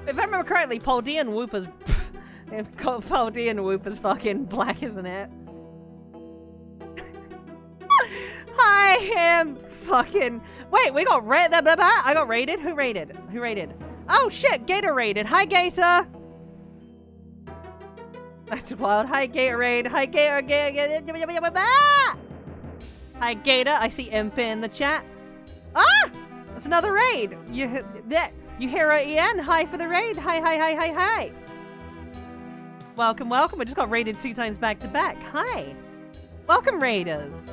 If I remember correctly, Paldean Whooper's... Paldean Whooper's fucking black, isn't it? I am fucking... Wait, we got I got raided? Who raided? Who raided? Oh shit, Gator raided. Hi, Gator! That's wild. Hi, Gatorade. Hi, Gator. Hi, Gator. I see Imp in the chat. Ah! That's another raid. You hear Ian? Hi for the raid. Hi. Welcome, welcome. I just got raided 2 times back to back. Hi. Welcome, raiders.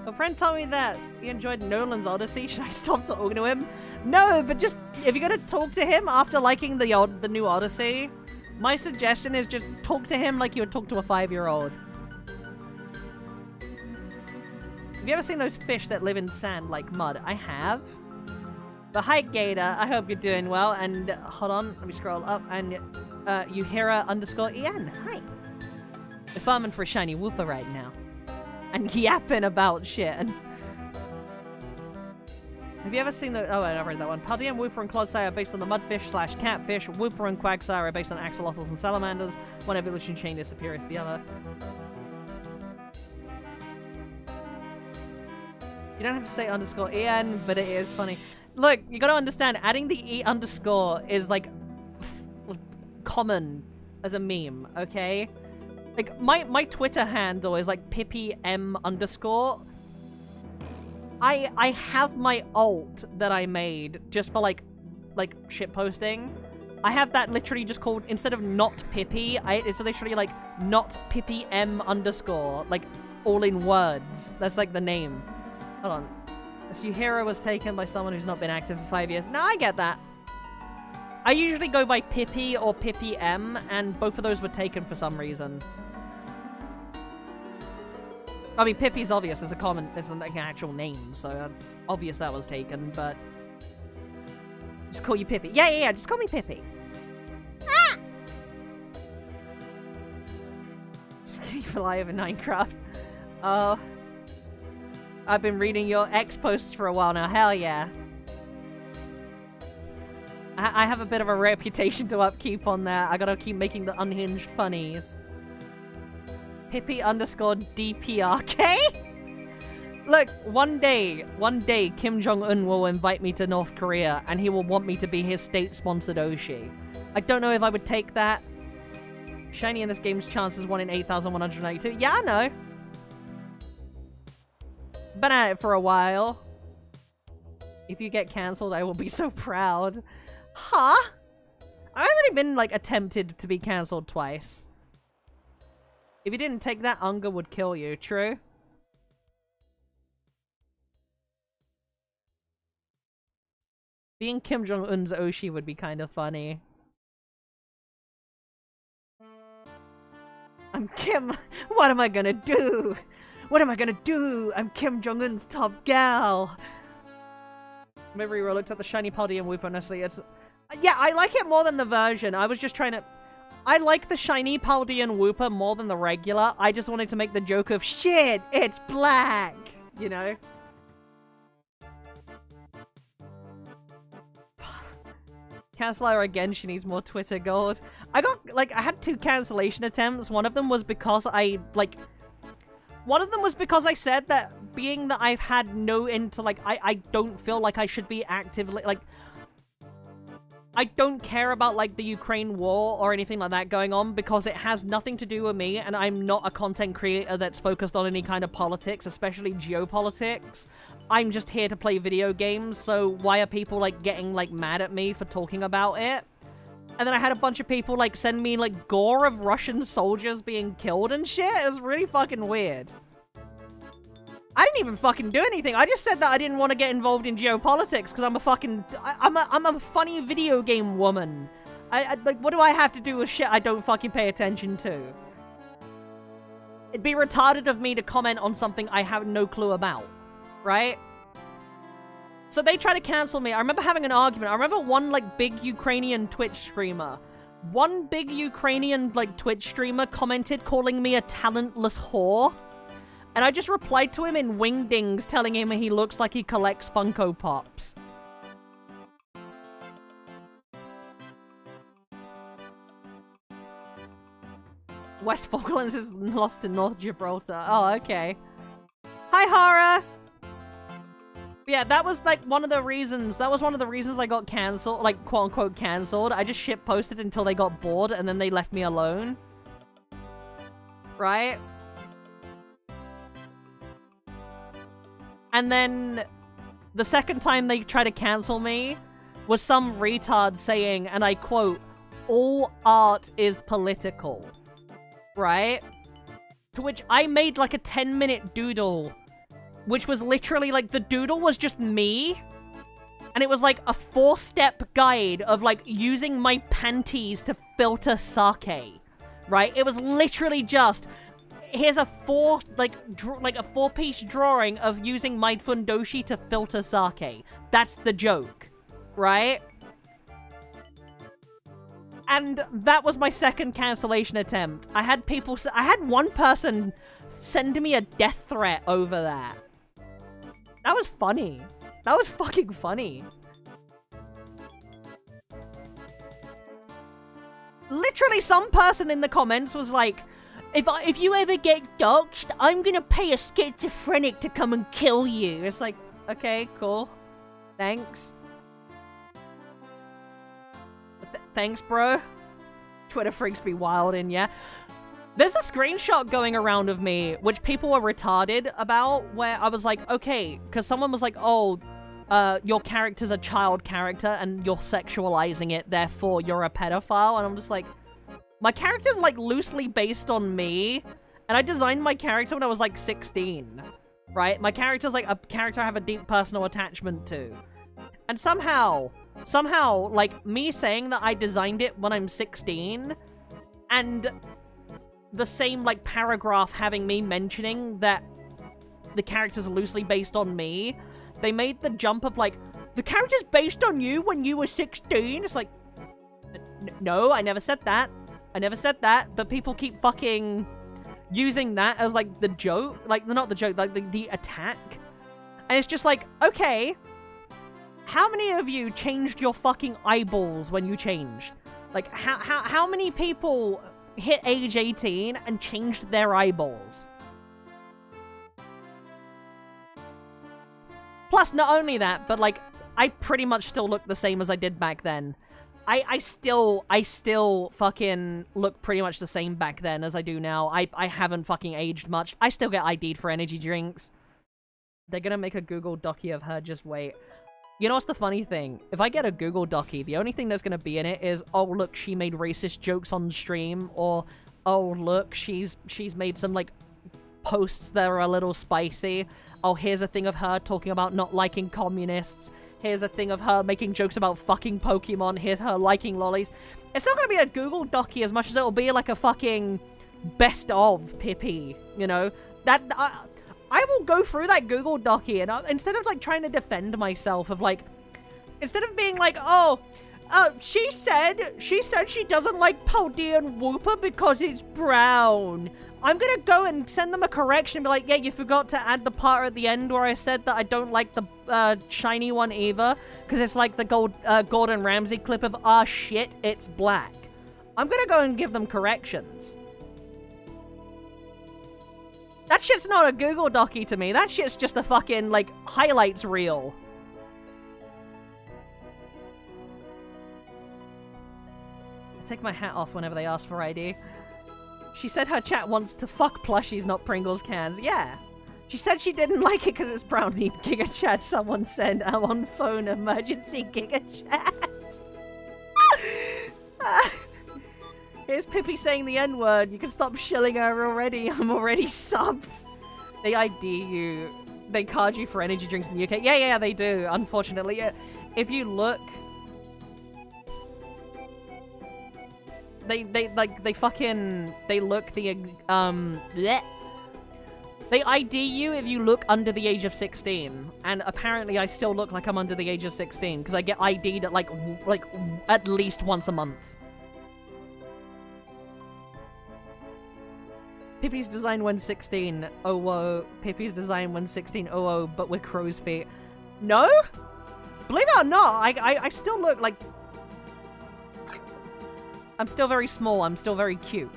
A friend told me that he enjoyed Nolan's Odyssey. Should I stop talking to him? No, but just, if you're gonna talk to him after liking the new Odyssey, my suggestion is just talk to him like you would talk to a 5-year-old. Have you ever seen those fish that live in sand like mud? I have. But hi, Gator. I hope you're doing well. And hold on, let me scroll up. And Uhira_EN. Hi. We're farming for a shiny Whooper right now. And yapping about shit. And have you ever seen the... Oh, I read that one. Paldean Whooper and Clodsire are based on the mudfish/catfish. Whooper and Quagsire are based on axolotls and salamanders. One evolution chain is superior to the other. You don't have to say _EN, but it is funny. Look, you gotta understand, adding the E underscore is like common as a meme, okay? Like my Twitter handle is like Pippy M_. I have my alt that I made just for like shit posting. I have that literally just called, instead of not Pippy, it's literally like not Pippy M_, like all in words. That's like the name. Hold on. This Uhira was taken by someone who's not been active for 5 years. No, I get that. I usually go by Pippy or Pippy M, and both of those were taken for some reason. I mean, Pippy's obvious. It's an actual name, so obvious that was taken, but... Just call you Pippy. Yeah, just call me Pippy. Ah! Just keep alive in Minecraft. Oh... I've been reading your X posts for a while now. Hell yeah. I have a bit of a reputation to upkeep on that. I gotta keep making the unhinged funnies. Pippy_DPRK? Look, one day, Kim Jong-un will invite me to North Korea and he will want me to be his state-sponsored Oshi. I don't know if I would take that. Shiny in this game's chance is 1 in 8,192. Yeah, I know. Been at it for a while. If you get cancelled, I will be so proud. Huh? I've already been, like, attempted to be cancelled twice. If you didn't take that, Unger would kill you. True? Being Kim Jong-un's Oshi would be kind of funny. I'm Kim. What am I gonna do? What am I gonna do? I'm Kim Jong-un's top gal. Maybe we looked at the shiny Paldean Whooper. Honestly, it's... Yeah, I like it more than the version. I was just trying to... I like the shiny Paldean Whooper more than the regular. I just wanted to make the joke of, shit, it's black! You know? Cancel her again, she needs more Twitter gold. I had 2 cancellation attempts. One of them was because I said that being that I've had no I don't feel like I should be actively, I don't care about, the Ukraine war or anything like that going on because it has nothing to do with me and I'm not a content creator that's focused on any kind of politics, especially geopolitics. I'm just here to play video games, so why are people, getting, mad at me for talking about it? And then I had a bunch of people, like, send me, like, gore of Russian soldiers being killed and shit. It was really fucking weird. I didn't even fucking do anything. I just said that I didn't want to get involved in geopolitics because I'm a fucking... I'm a funny video game woman. Like, what do I have to do with shit I don't fucking pay attention to? It'd be retarded of me to comment on something I have no clue about. Right? So they try to cancel me. I remember having an argument. I remember one, like, big Ukrainian Twitch streamer. One big Ukrainian, like, Twitch streamer commented calling me a talentless whore. And I just replied to him in wingdings telling him he looks like he collects Funko Pops. West Falklands is lost in North Gibraltar. Oh, okay. Hi, Hara! Yeah, that was, like, one of the reasons. That was one of the reasons I got cancelled, like, quote-unquote cancelled. I just shitposted until they got bored, and then they left me alone. Right? And then the second time they tried to cancel me was some retard saying, and I quote, "All art is political." Right? To which I made, like, a 10-minute doodle, which was literally, like, the doodle was just me, and it was, like, a 4-step guide of, like, using my panties to filter sake, right? It was literally just, here's a 4-piece drawing of using my fundoshi to filter sake. That's the joke, right? And that was my second cancellation attempt. I had one person send me a death threat over that. That was funny. That was fucking funny. Literally, some person in the comments was like, if you ever get doxxed, I'm gonna pay a schizophrenic to come and kill you. It's like, okay, cool. Thanks. Thanks, bro. Twitter freaks be wild in, yeah. There's a screenshot going around of me, which people were retarded about, where I was like, okay, because someone was like, oh, your character's a child character and you're sexualizing it, therefore you're a pedophile. And I'm just like, my character's, like, loosely based on me, and I designed my character when I was, like, 16, right? My character's, like, a character I have a deep personal attachment to. And somehow, like, me saying that I designed it when I'm 16, and the same, like, paragraph having me mentioning that the character's loosely based on me, they made the jump of, like, the character's based on you when you were 16? It's like, no, I never said that. I never said that, but people keep fucking using that as, like, the joke. Like, not the joke, like, the attack. And it's just like, okay, how many of you changed your fucking eyeballs when you changed? Like, how many people hit age 18 and changed their eyeballs? Plus, not only that, but, like, I pretty much still look the same as I did back then. I still fucking look pretty much the same back then as I do now. I haven't fucking aged much. I still get ID'd for energy drinks. They're gonna make a Google docu of her, just wait. You know what's the funny thing? If I get a Google docu, the only thing that's gonna be in it is, oh look, she made racist jokes on stream, or oh look, she's made some, like, posts that are a little spicy. Oh, here's a thing of her talking about not liking communists. Here's a thing of her making jokes about fucking Pokemon. Here's her liking lollies. It's not gonna be a Google docu as much as it'll be like a fucking best of Pippy, you know? That, I will go through that Google docu and instead of, like, trying to defend myself of, like, instead of being like, oh, she said she doesn't like Paldean Whooper because it's brown. I'm gonna go and send them a correction and be like, yeah, you forgot to add the part at the end where I said that I don't like the shiny one either, because it's like the Gordon Ramsay clip of, ah, shit, it's black. I'm gonna go and give them corrections. That shit's not a Google docu to me. That shit's just a fucking, like, highlights reel. I take my hat off whenever they ask for ID. She said her chat wants to fuck plushies, not Pringles cans. Yeah. She said she didn't like it because it's brown. Need Giga Chat. Someone said I'm on phone emergency Giga Chat. Here's Pippy saying the N-word. You can stop shilling her already. I'm already subbed. They ID you. They card you for energy drinks in the UK. Yeah, they do. Unfortunately, yeah. If you look, they ID you if you look under the age of 16, and apparently I still look like I'm under the age of 16 because I get ID'd at like at least once a month. Pippy's design when 16. Oh, whoa. Pippy's design when 16. Oh, whoa, but with crow's feet. No? Believe it or not, I still look like... I'm still very small. I'm still very cute.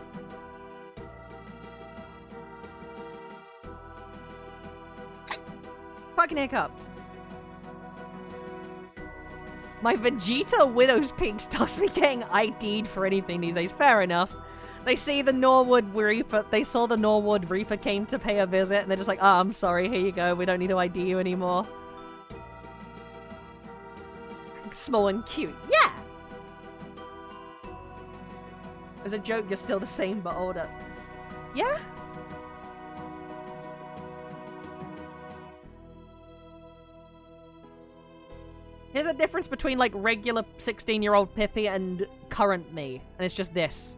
Fucking hiccups. My Vegeta Widow's Peak stops me getting ID'd for anything these days. Fair enough. They see the Norwood Reaper. They saw the Norwood Reaper came to pay a visit, and they're just like, "Oh, I'm sorry. Here you go. We don't need to ID you anymore." Small and cute. Yeah. There's a joke. You're still the same but older. Yeah. Here's a difference between like regular 16-year-old Pippy and current me, and it's just this.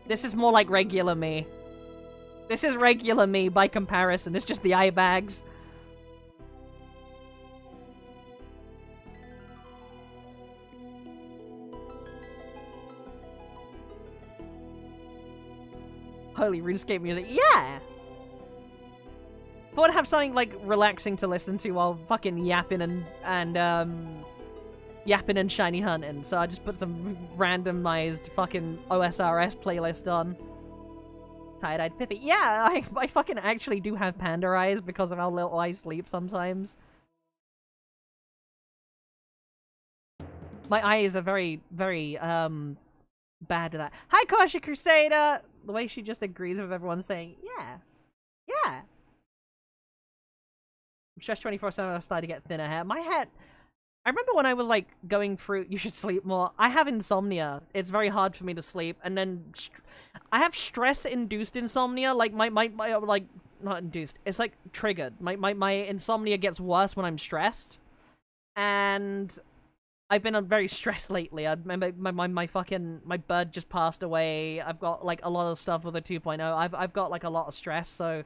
This is more like regular me. This is regular me by comparison. It's just the eye bags. Holy RuneScape music. Yeah! Thought I'd have something like relaxing to listen to while fucking yapping and shiny hunting, so I just put some randomized fucking OSRS playlist on. Tired-eyed Pippy. Yeah, I fucking actually do have panda eyes because of how little I sleep sometimes. My eyes are very, very, bad at that. Hi, Kasha Crusader! The way she just agrees with everyone saying, yeah. Yeah. I'm stressed 24/7, I started to get thinner hair. My hair... I remember when I was, like, going through, you should sleep more. I have insomnia. It's very hard for me to sleep. And then, I have stress-induced insomnia. Like, my, like, not induced. It's, like, triggered. My insomnia gets worse when I'm stressed. And I've been very stressed lately. I remember my bird just passed away. I've got, like, a lot of stuff with a 2.0. I've got, like, a lot of stress, so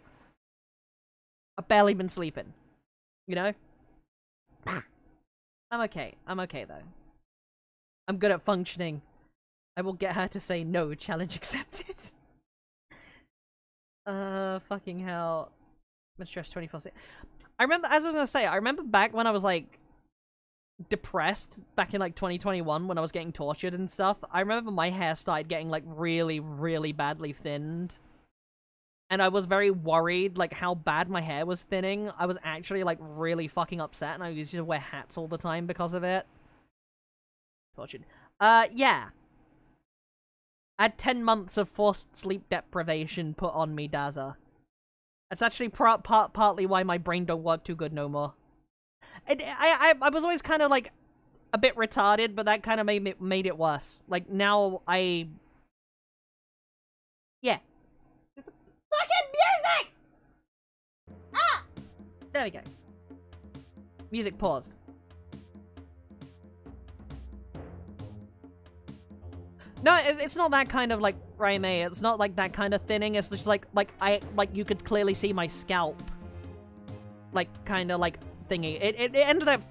I've barely been sleeping. You know? I'm okay. I'm okay, though. I'm good at functioning. I will get her to say no, challenge accepted. Fucking hell. I'm stressed 24/6. I remember, as I was gonna say, I remember back when I was, like, depressed, back in, like, 2021, when I was getting tortured and stuff. I remember my hair started getting, like, really, really badly thinned. And I was very worried, like, how bad my hair was thinning. I was actually, like, really fucking upset, and I used to wear hats all the time because of it. Tortured. Yeah. I had 10 months of forced sleep deprivation put on me, Dazza. That's actually partly why my brain don't work too good no more. I was always kind of, like, a bit retarded, but that kind of made it worse. Like, now yeah. Fucking music! Ah! There we go. Music paused. No, it's not that kind of, like, Raime. It's not, like, that kind of thinning. It's just, like, you could clearly see my scalp. Like, kind of, like, thingy. It ended up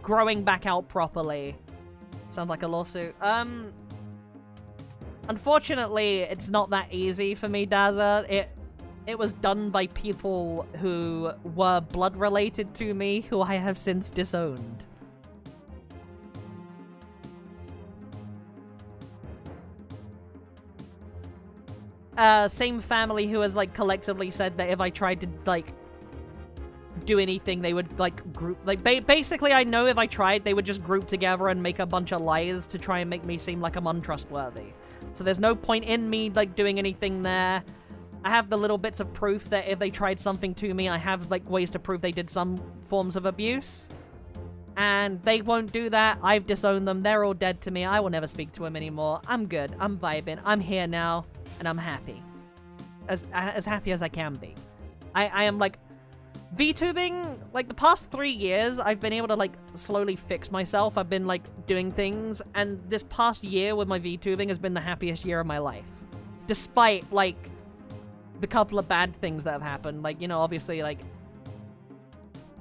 growing back out properly. Sounds like a lawsuit. Unfortunately, it's not that easy for me, Dazza. It was done by people who were blood-related to me, who I have since disowned. Same family who has, like, collectively said that if I tried to, like, do anything, they would, like, group... Like, basically, I know if I tried, they would just group together and make a bunch of lies to try and make me seem like I'm untrustworthy. So there's no point in me, like, doing anything there. I have the little bits of proof that if they tried something to me, I have, like, ways to prove they did some forms of abuse. And they won't do that. I've disowned them. They're all dead to me. I will never speak to them anymore. I'm good. I'm vibing. I'm here now. And I'm happy. As happy as I can be. I am, like... VTubing, like, the past 3 years, I've been able to, like, slowly fix myself. I've been, like, doing things. And this past year with my VTubing has been the happiest year of my life. Despite, like, the couple of bad things that have happened. Like, you know, obviously, like...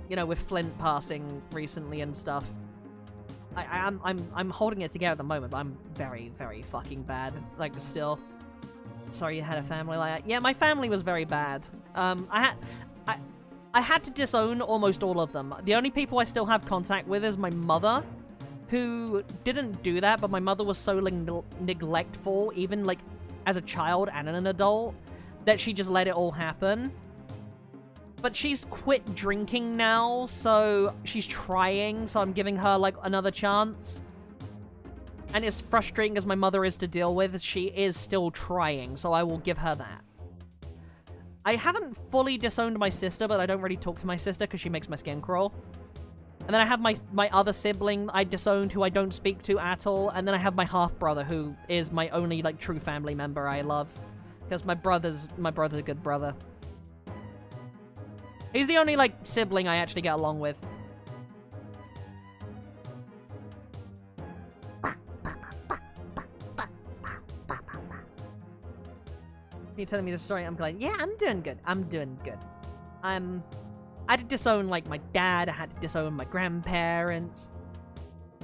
You know, with Flint passing recently and stuff. I'm holding it together at the moment, but I'm very, very fucking bad. Like, still. Sorry you had a family like that. Yeah, my family was very bad. I had to disown almost all of them. The only people I still have contact with is my mother, who didn't do that, but my mother was so neglectful, even, like, as a child and an adult, that she just let it all happen. But she's quit drinking now, so she's trying, so I'm giving her, like, another chance. And as frustrating as my mother is to deal with, she is still trying, so I will give her that. I haven't fully disowned my sister, but I don't really talk to my sister because she makes my skin crawl. And then I have my other sibling I disowned who I don't speak to at all. And then I have my half-brother who is my only, like, true family member I love. Because my brother's a good brother. He's the only, like, sibling I actually get along with. You're telling me the story, I'm going, yeah, I'm doing good. I'm doing good. I had to disown, like, my dad. I had to disown my grandparents.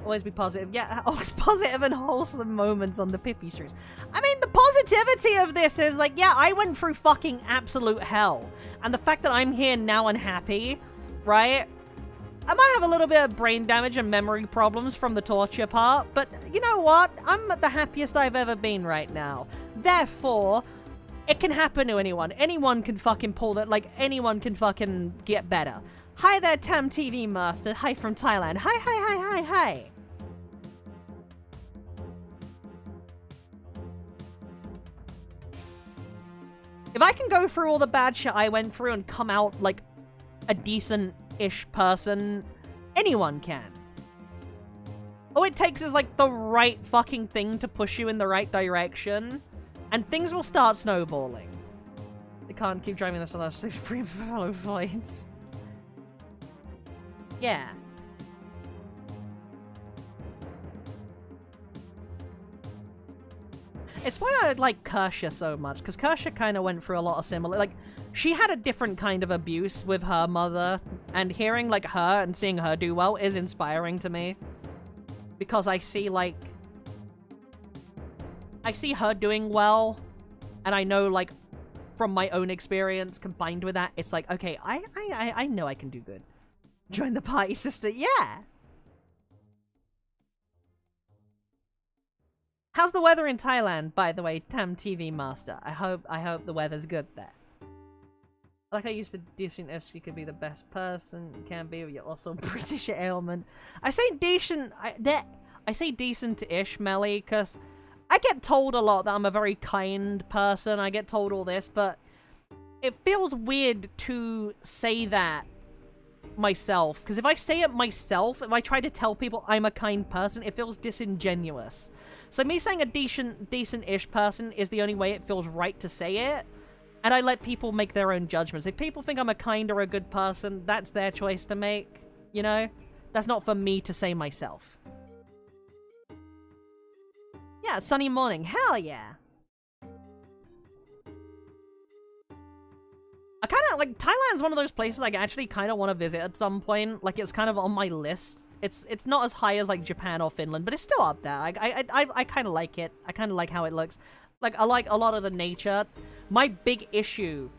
Always be positive. Yeah, always positive and wholesome moments on the Pippy streams. I mean, the positivity of this is, like, yeah, I went through fucking absolute hell. And the fact that I'm here now and happy, right? I might have a little bit of brain damage and memory problems from the torture part, but you know what? I'm at the happiest I've ever been right now. Therefore... it can happen to anyone. Anyone can fucking pull that. Like, anyone can fucking get better. Hi there, Tam TV Master. Hi from Thailand. Hi, hi, hi, hi, hi. If I can go through all the bad shit I went through and come out, like, a decent-ish person, anyone can. All it takes is, like, the right fucking thing to push you in the right direction. And things will start snowballing. They can't keep driving this last free fellow fights. Yeah. It's why I like Kersha so much, because Kersha kind of went through a lot of similar... like, she had a different kind of abuse with her mother, and hearing, like, her and seeing her do well is inspiring to me. Because I see, like... I see her doing well, and I know, like, from my own experience combined with that, it's like, okay, I know I can do good. Join the party, sister. Yeah! How's the weather in Thailand, by the way, Tam TV Master? I hope the weather's good there. Like I used to decent as you could be the best person you can be, but you're also British ailment. I say decent, I say decent-ish, Melly, because I get told a lot that I'm a very kind person. I get told all this, but it feels weird to say that myself. Because if I say it myself, if I try to tell people I'm a kind person, it feels disingenuous. So me saying a decent-ish person is the only way it feels right to say it. And I let people make their own judgments. If people think I'm a kind or a good person, that's their choice to make, you know? That's not for me to say myself. Yeah, sunny morning. Hell yeah. I kind of, like, Thailand's one of those places I actually kind of want to visit at some point. Like, it's kind of on my list. It's not as high as, like, Japan or Finland, but it's still up there. I kind of like it. I kind of like how it looks. Like, I like a lot of the nature. My big issue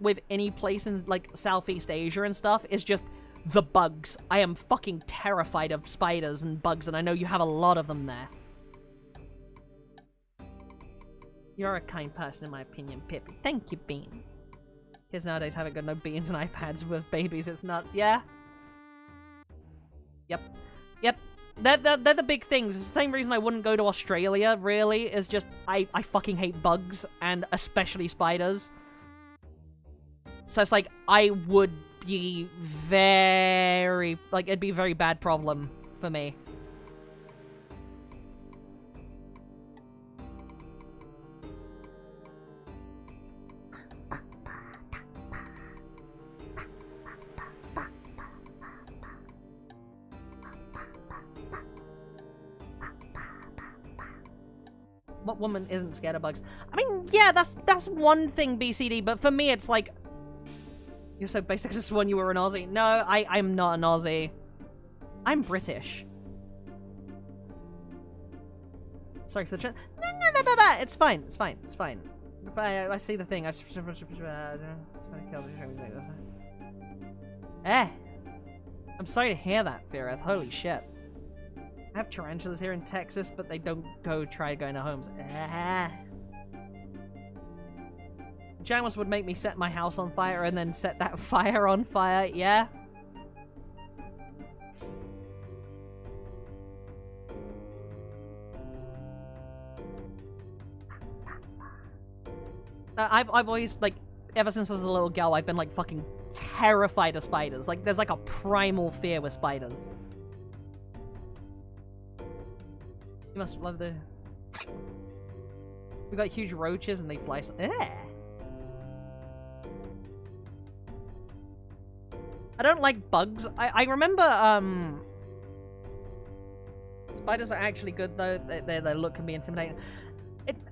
with any place in, like, Southeast Asia and stuff is just the bugs. I am fucking terrified of spiders and bugs, and I know you have a lot of them there. You're a kind person, in my opinion, Pippy. Thank you, Bean. Kids nowadays haven't got no beans and iPads with babies. It's nuts. Yeah? Yep. Yep. They're the big things. It's the same reason I wouldn't go to Australia, really, is just I fucking hate bugs, and especially spiders. So it's like, I would be very, like, it'd be a very bad problem for me. What woman isn't scared of bugs? I mean, yeah, that's one thing, BCD, but for me, it's like, you're so basic, I just sworn you were an Aussie. No, I'm not an Aussie. I'm British. Sorry for the chat. No, it's fine, it's fine, it's fine. I see the thing. I'm sorry to hear that, Feareth. Holy shit. I have tarantulas here in Texas, but they don't try going to homes. Jamus would make me set my house on fire and then set that fire on fire, yeah? I've always, like, ever since I was a little girl, I've been, like, fucking terrified of spiders. Like, there's, like, a primal fear with spiders. You must love the... We got huge roaches and they fly so... I don't like bugs. I remember, spiders are actually good, though. Their look can be intimidating.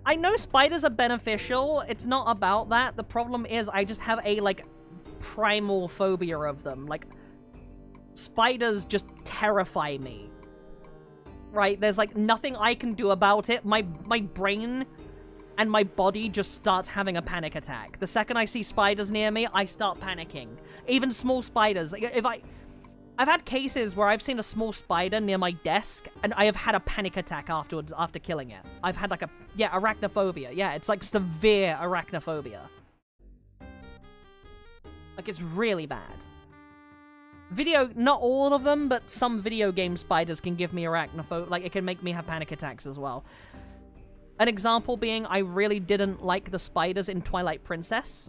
I know spiders are beneficial. It's not about that. The problem is I just have a, like, primal phobia of them. Like, spiders just terrify me. Right? There's, like, nothing I can do about it. My brain and my body just starts having a panic attack. The second I see spiders near me, I start panicking. Even small spiders. Like, I've had cases where I've seen a small spider near my desk, and I have had a panic attack afterwards after killing it. I've had, like, arachnophobia. Yeah, it's, like, severe arachnophobia. Like, it's really bad. Not all of them, but some video game spiders can give me arachnophobia. Like, it can make me have panic attacks as well. An example being, I really didn't like the spiders in Twilight Princess.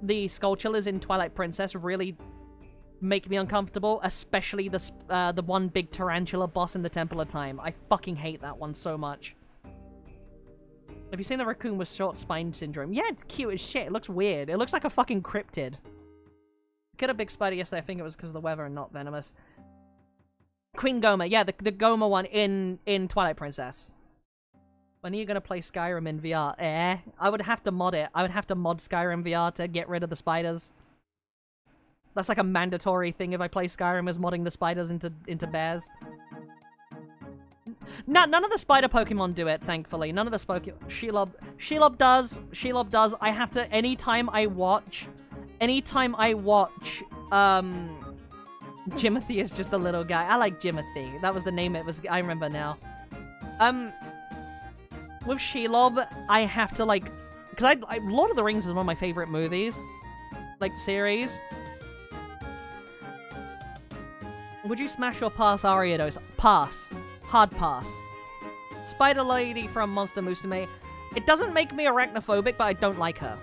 The skulltulas in Twilight Princess really make me uncomfortable, especially the one big tarantula boss in the Temple of Time. I fucking hate that one so much. Have you seen the raccoon with short spine syndrome? Yeah, it's cute as shit. It looks weird. It looks like a fucking cryptid. I killed a big spider yesterday. I think it was because of the weather and not venomous. Queen Goma. Yeah, the Goma one in Twilight Princess. When are you gonna play Skyrim in VR? I would have to mod it. I would have to mod Skyrim VR to get rid of the spiders. That's like a mandatory thing if I play Skyrim, is modding the spiders into bears. None of the spider Pokemon do it, thankfully. None of the Shelob does. Shelob does. I have to, anytime I watch, Jimothy is just a little guy. I like Jimothy. That was the name it was, I remember now. With Shelob, I have to, like, because Lord of the Rings is one of my favorite movies, like, series. Would you smash or pass Ariados? Pass. Hard pass. Spider Lady from Monster Musume. It doesn't make me arachnophobic, but I don't like her.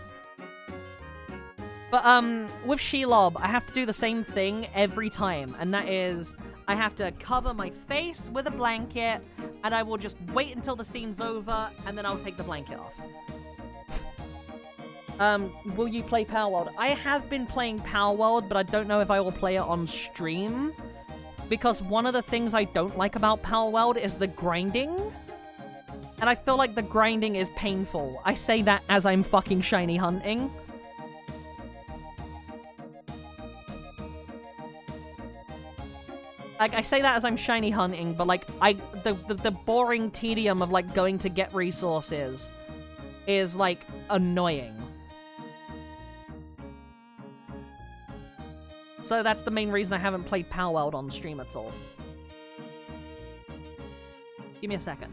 But, with Shelob, I have to do the same thing every time, and that is, I have to cover my face with a blanket, and I will just wait until the scene's over, and then I'll take the blanket off. Will you play Palworld? I have been playing Palworld, but I don't know if I will play it on stream. Because one of the things I don't like about Palworld is the grinding. And I feel like the grinding is painful. I say that as I'm fucking shiny hunting. Like, I say that as I'm shiny hunting, but, like, the boring tedium of, like, going to get resources is, like, annoying. So that's the main reason I haven't played Palworld on stream at all. Give me a second.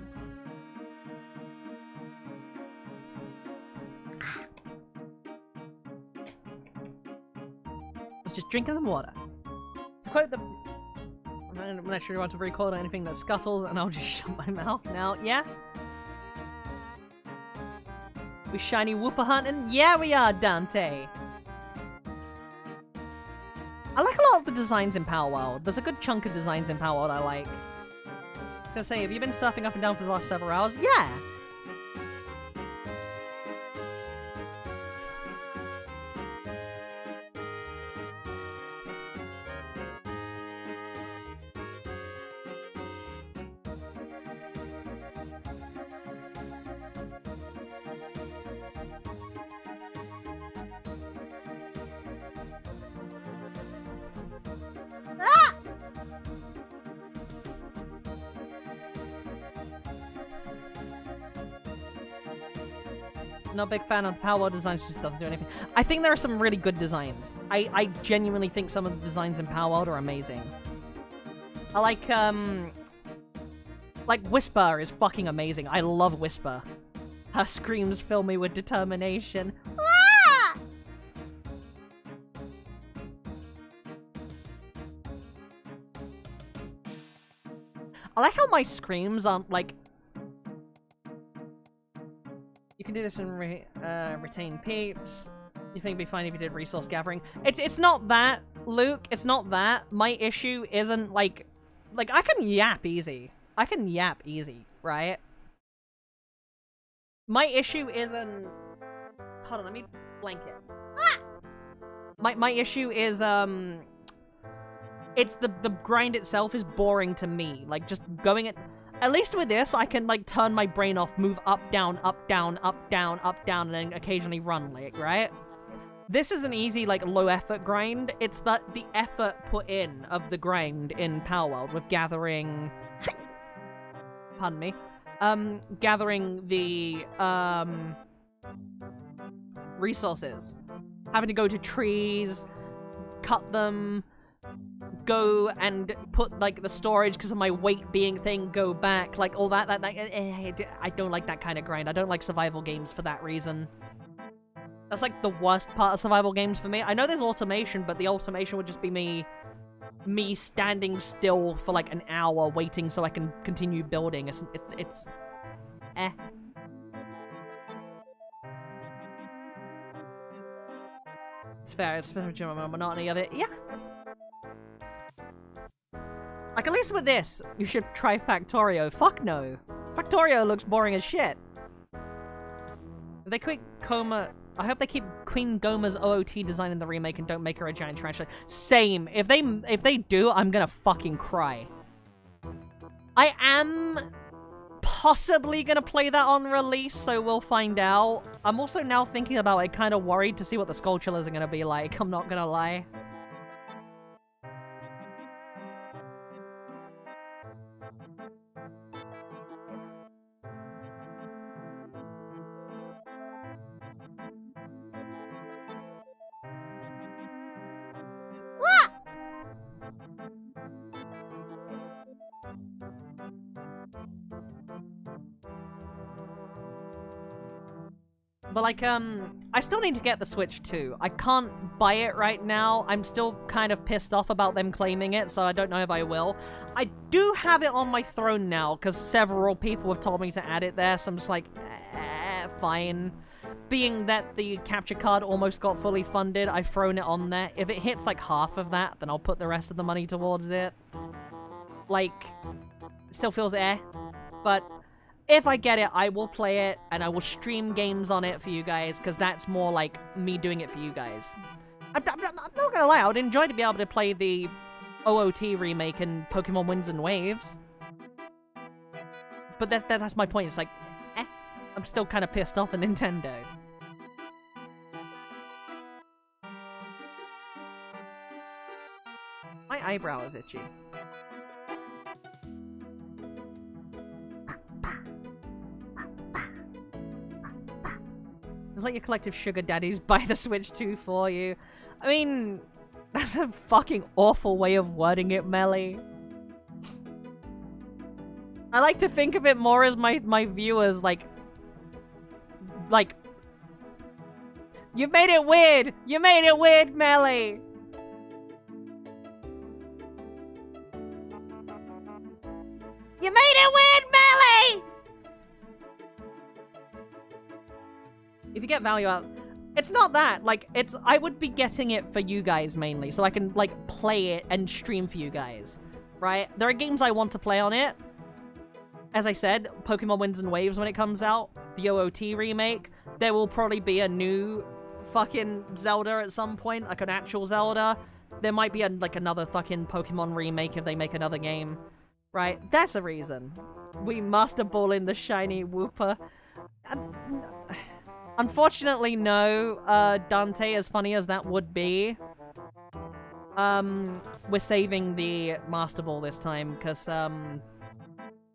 Let's just drink some water. To quote the... I'm not sure you want to record anything that scuttles, and I'll just shut my mouth now. Yeah? We shiny whooper hunting? Yeah, we are, Dante! I like a lot of the designs in Power World. There's a good chunk of designs in Power World I like. I was gonna say, have you been surfing up and down for the last several hours? Yeah! Not a big fan of the Power World designs, just doesn't do anything. I think there are some really good designs. I genuinely think some of the designs in Power World are amazing. I like Whisper is fucking amazing. I love Whisper. Her screams fill me with determination. Ah! I like how my screams aren't like... You can do this and retain peeps. You think it'd be fine if you did resource gathering? It's not that, Luke. It's not that. My issue isn't like I can yap easy. I can yap easy, right? My issue isn't. Hold on, let me blanket. Ah! My issue is it's the grind itself is boring to me. Like just going it. At least with this, I can, like, turn my brain off, move up, down, up, down, up, down, up, down, and then occasionally run, like, right? This is an easy, like, low-effort grind. It's the effort put in of the grind in Power World with gathering... Pardon me. Gathering the, resources. Having to go to trees, cut them... go and put, like, the storage because of my weight being thing, go back, like, all that, I don't like that kind of grind. I don't like survival games for that reason. That's, like, the worst part of survival games for me. I know there's automation, but the automation would just be me standing still for, like, an hour waiting so I can continue building. It's eh. It's fair, it's fair to the monotony of it. Yeah. Like, at least with this, you should try Factorio. Fuck no. Factorio looks boring as shit. If they keep Coma... I hope they keep Queen Goma's OOT design in the remake and don't make her a giant tarantula. Same. If they do, I'm gonna fucking cry. I am possibly gonna play that on release, so we'll find out. I'm also now thinking about it, kind of worried to see what the Skulltulas are gonna be like. I'm not gonna lie. But, like, I still need to get the Switch 2. I can't buy it right now. I'm still kind of pissed off about them claiming it, so I don't know if I will. I do have it on my throne now, because several people have told me to add it there, so I'm just like, fine. Being that the capture card almost got fully funded, I've thrown it on there. If it hits, like, half of that, then I'll put the rest of the money towards it. Like, still feels but... if I get it, I will play it, and I will stream games on it for you guys, because that's more like me doing it for you guys. I'm not gonna lie, I would enjoy to be able to play the OOT remake and Pokemon Winds and Waves. But that's my point, it's like, I'm still kind of pissed off at Nintendo. My eyebrow is itchy. Just let your collective sugar daddies buy the Switch 2 for you. I mean, that's a fucking awful way of wording it, Melly. I like to think of it more as my viewers, like... You made it weird! You made it weird, Melly! You made it weird, Melly! If you get value out... It's not that. Like, I would be getting it for you guys mainly, so I can, like, play it and stream for you guys, right? There are games I want to play on it. As I said, Pokemon Winds and Waves when it comes out, the OOT remake. There will probably be a new fucking Zelda at some point, like an actual Zelda. There might be, like, another fucking Pokemon remake if they make another game, right? That's a reason. We Master Ball in the shiny Wooper. Unfortunately, no, Dante, as funny as that would be. We're saving the Master Ball this time, because, I'm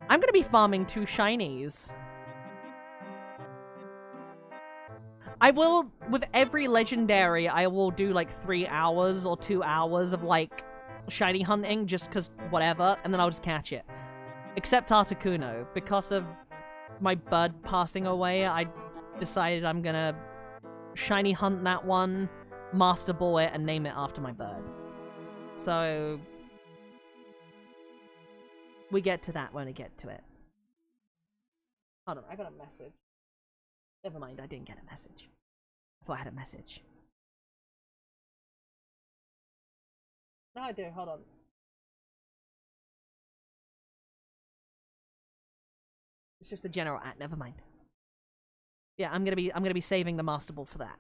gonna be farming 2 shinies. I will, with every legendary, I will do, like, 3 hours or 2 hours of, like, shiny hunting, just because whatever, and then I'll just catch it. Except Articuno. Because of my bird passing away, I decided I'm gonna shiny hunt that one, Master Ball it, and name it after my bird. So we get to that when we get to it. Hold on, I got a message. Never mind, I didn't get a message. I thought I had a message. No, I do, hold on. It's just a general ad, never mind. Yeah, I'm gonna be saving the Master Ball for that.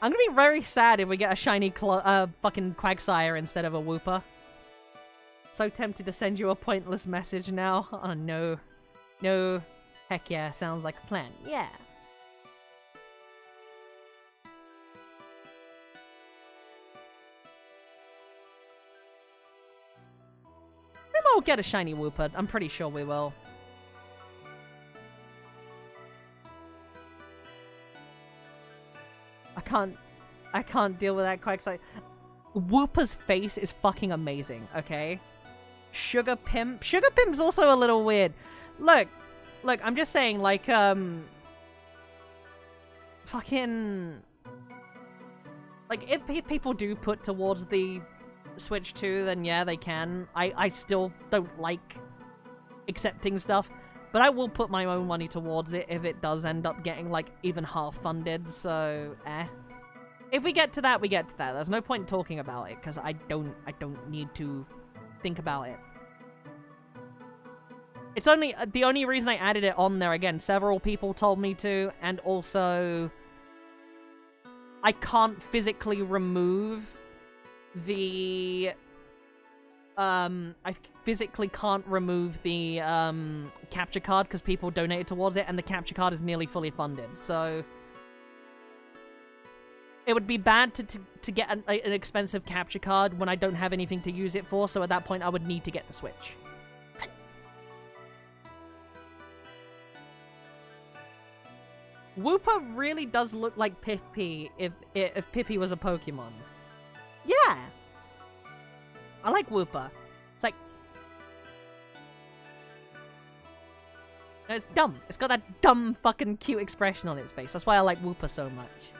I'm gonna be very sad if we get a shiny fucking Quagsire instead of a Wooper. So tempted to send you a pointless message now. Oh no. No. Heck yeah, sounds like a plan. Yeah. Maybe we'll get a shiny Wooper. I'm pretty sure we will. I can't deal with that Quagsire. Wooper's face is fucking amazing, okay? Sugar Pimp. Sugar Pimp's also a little weird. Look, I'm just saying, like, fucking... Like, if people do put towards the Switch 2, then yeah, they can. I still don't like accepting stuff, but I will put my own money towards it if it does end up getting, like, even half-funded, so, If we get to that, we get to that. There's no point talking about it, because I don't need to think about it. It's only, the only reason I added it on there, again, several people told me to, and also, I can't physically remove the, I physically can't remove the, capture card, because people donated towards it, and the capture card is nearly fully funded, so... It would be bad to get an expensive capture card when I don't have anything to use it for, so at that point I would need to get the Switch. Wooper really does look like Pippy if Pippy was a Pokemon. Yeah! I like Wooper. It's like... No, it's dumb. It's got that dumb fucking cute expression on its face. That's why I like Wooper so much.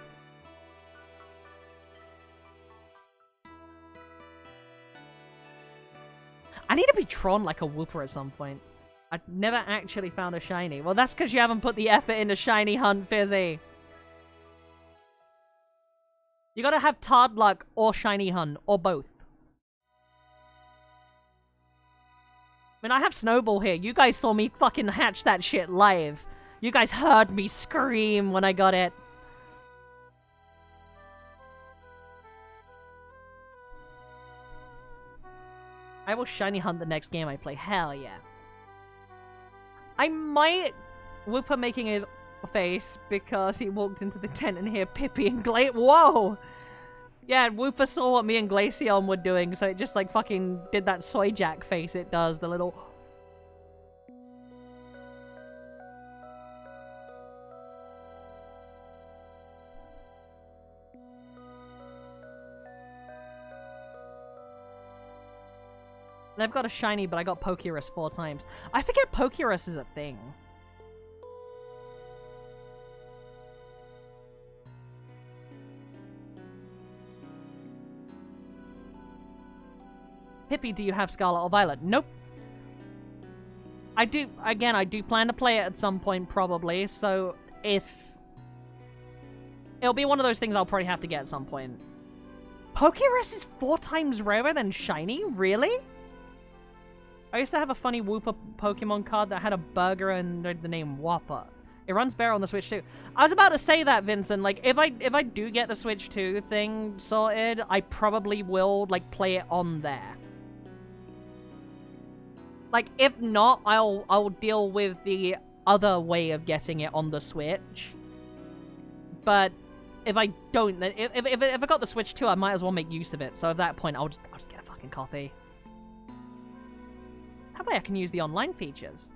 I need to be drawn like a Wooper at some point. I've never actually found a shiny. Well, that's because you haven't put the effort into shiny hunt, Fizzy. You gotta have Tard Luck or shiny hunt, or both. I mean, I have Snowball here. You guys saw me fucking hatch that shit live. You guys heard me scream when I got it. I will shiny hunt the next game I play. Hell yeah. I might Wooper making his face because he walked into the tent and hear Pippy and Whoa! Yeah, Wooper saw what me and Glaceon were doing, so it just like fucking did that soy jack face it does, the little... And I've got a shiny, but I got Pokerus 4 times. I forget Pokerus is a thing. Pippy, do you have Scarlet or Violet? Nope. I do plan to play it at some point, probably, so if... It'll be one of those things I'll probably have to get at some point. Pokerus is 4 times rarer than Shiny? Really? I used to have a funny Whooper Pokemon card that had a burger and the name Whopper. It runs better on the Switch too. I was about to say that, Vincent. Like, if I do get the Switch 2 thing sorted, I probably will, like, play it on there. Like, if not, I'll deal with the other way of getting it on the Switch. But if I don't, then if I got the Switch 2, I might as well make use of it. So at that point, I'll just get a fucking copy. That way I can use the online features.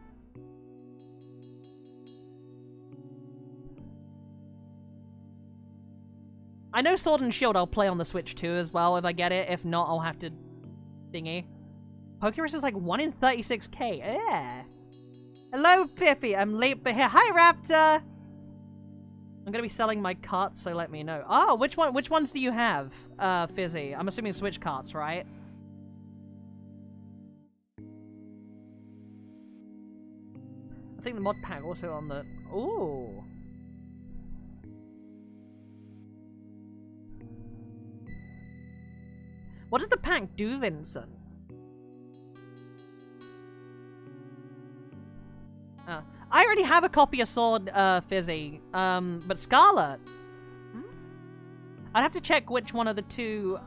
I know Sword and Shield I'll play on the Switch 2 as well if I get it. If not, I'll have to thingy. Pokerus is like 1 in 36k. Yeah. Hello, Pippy. I'm late but here. Hi, Raptor. I'm gonna be selling my carts, so let me know. Oh, which ones do you have, Fizzy? I'm assuming Switch carts, right? I think the mod pack also on the... Ooh. What does the pack do, Vincent? I already have a copy of Sword, Fizzy. But Scarlet? I'd have to check which one of the two,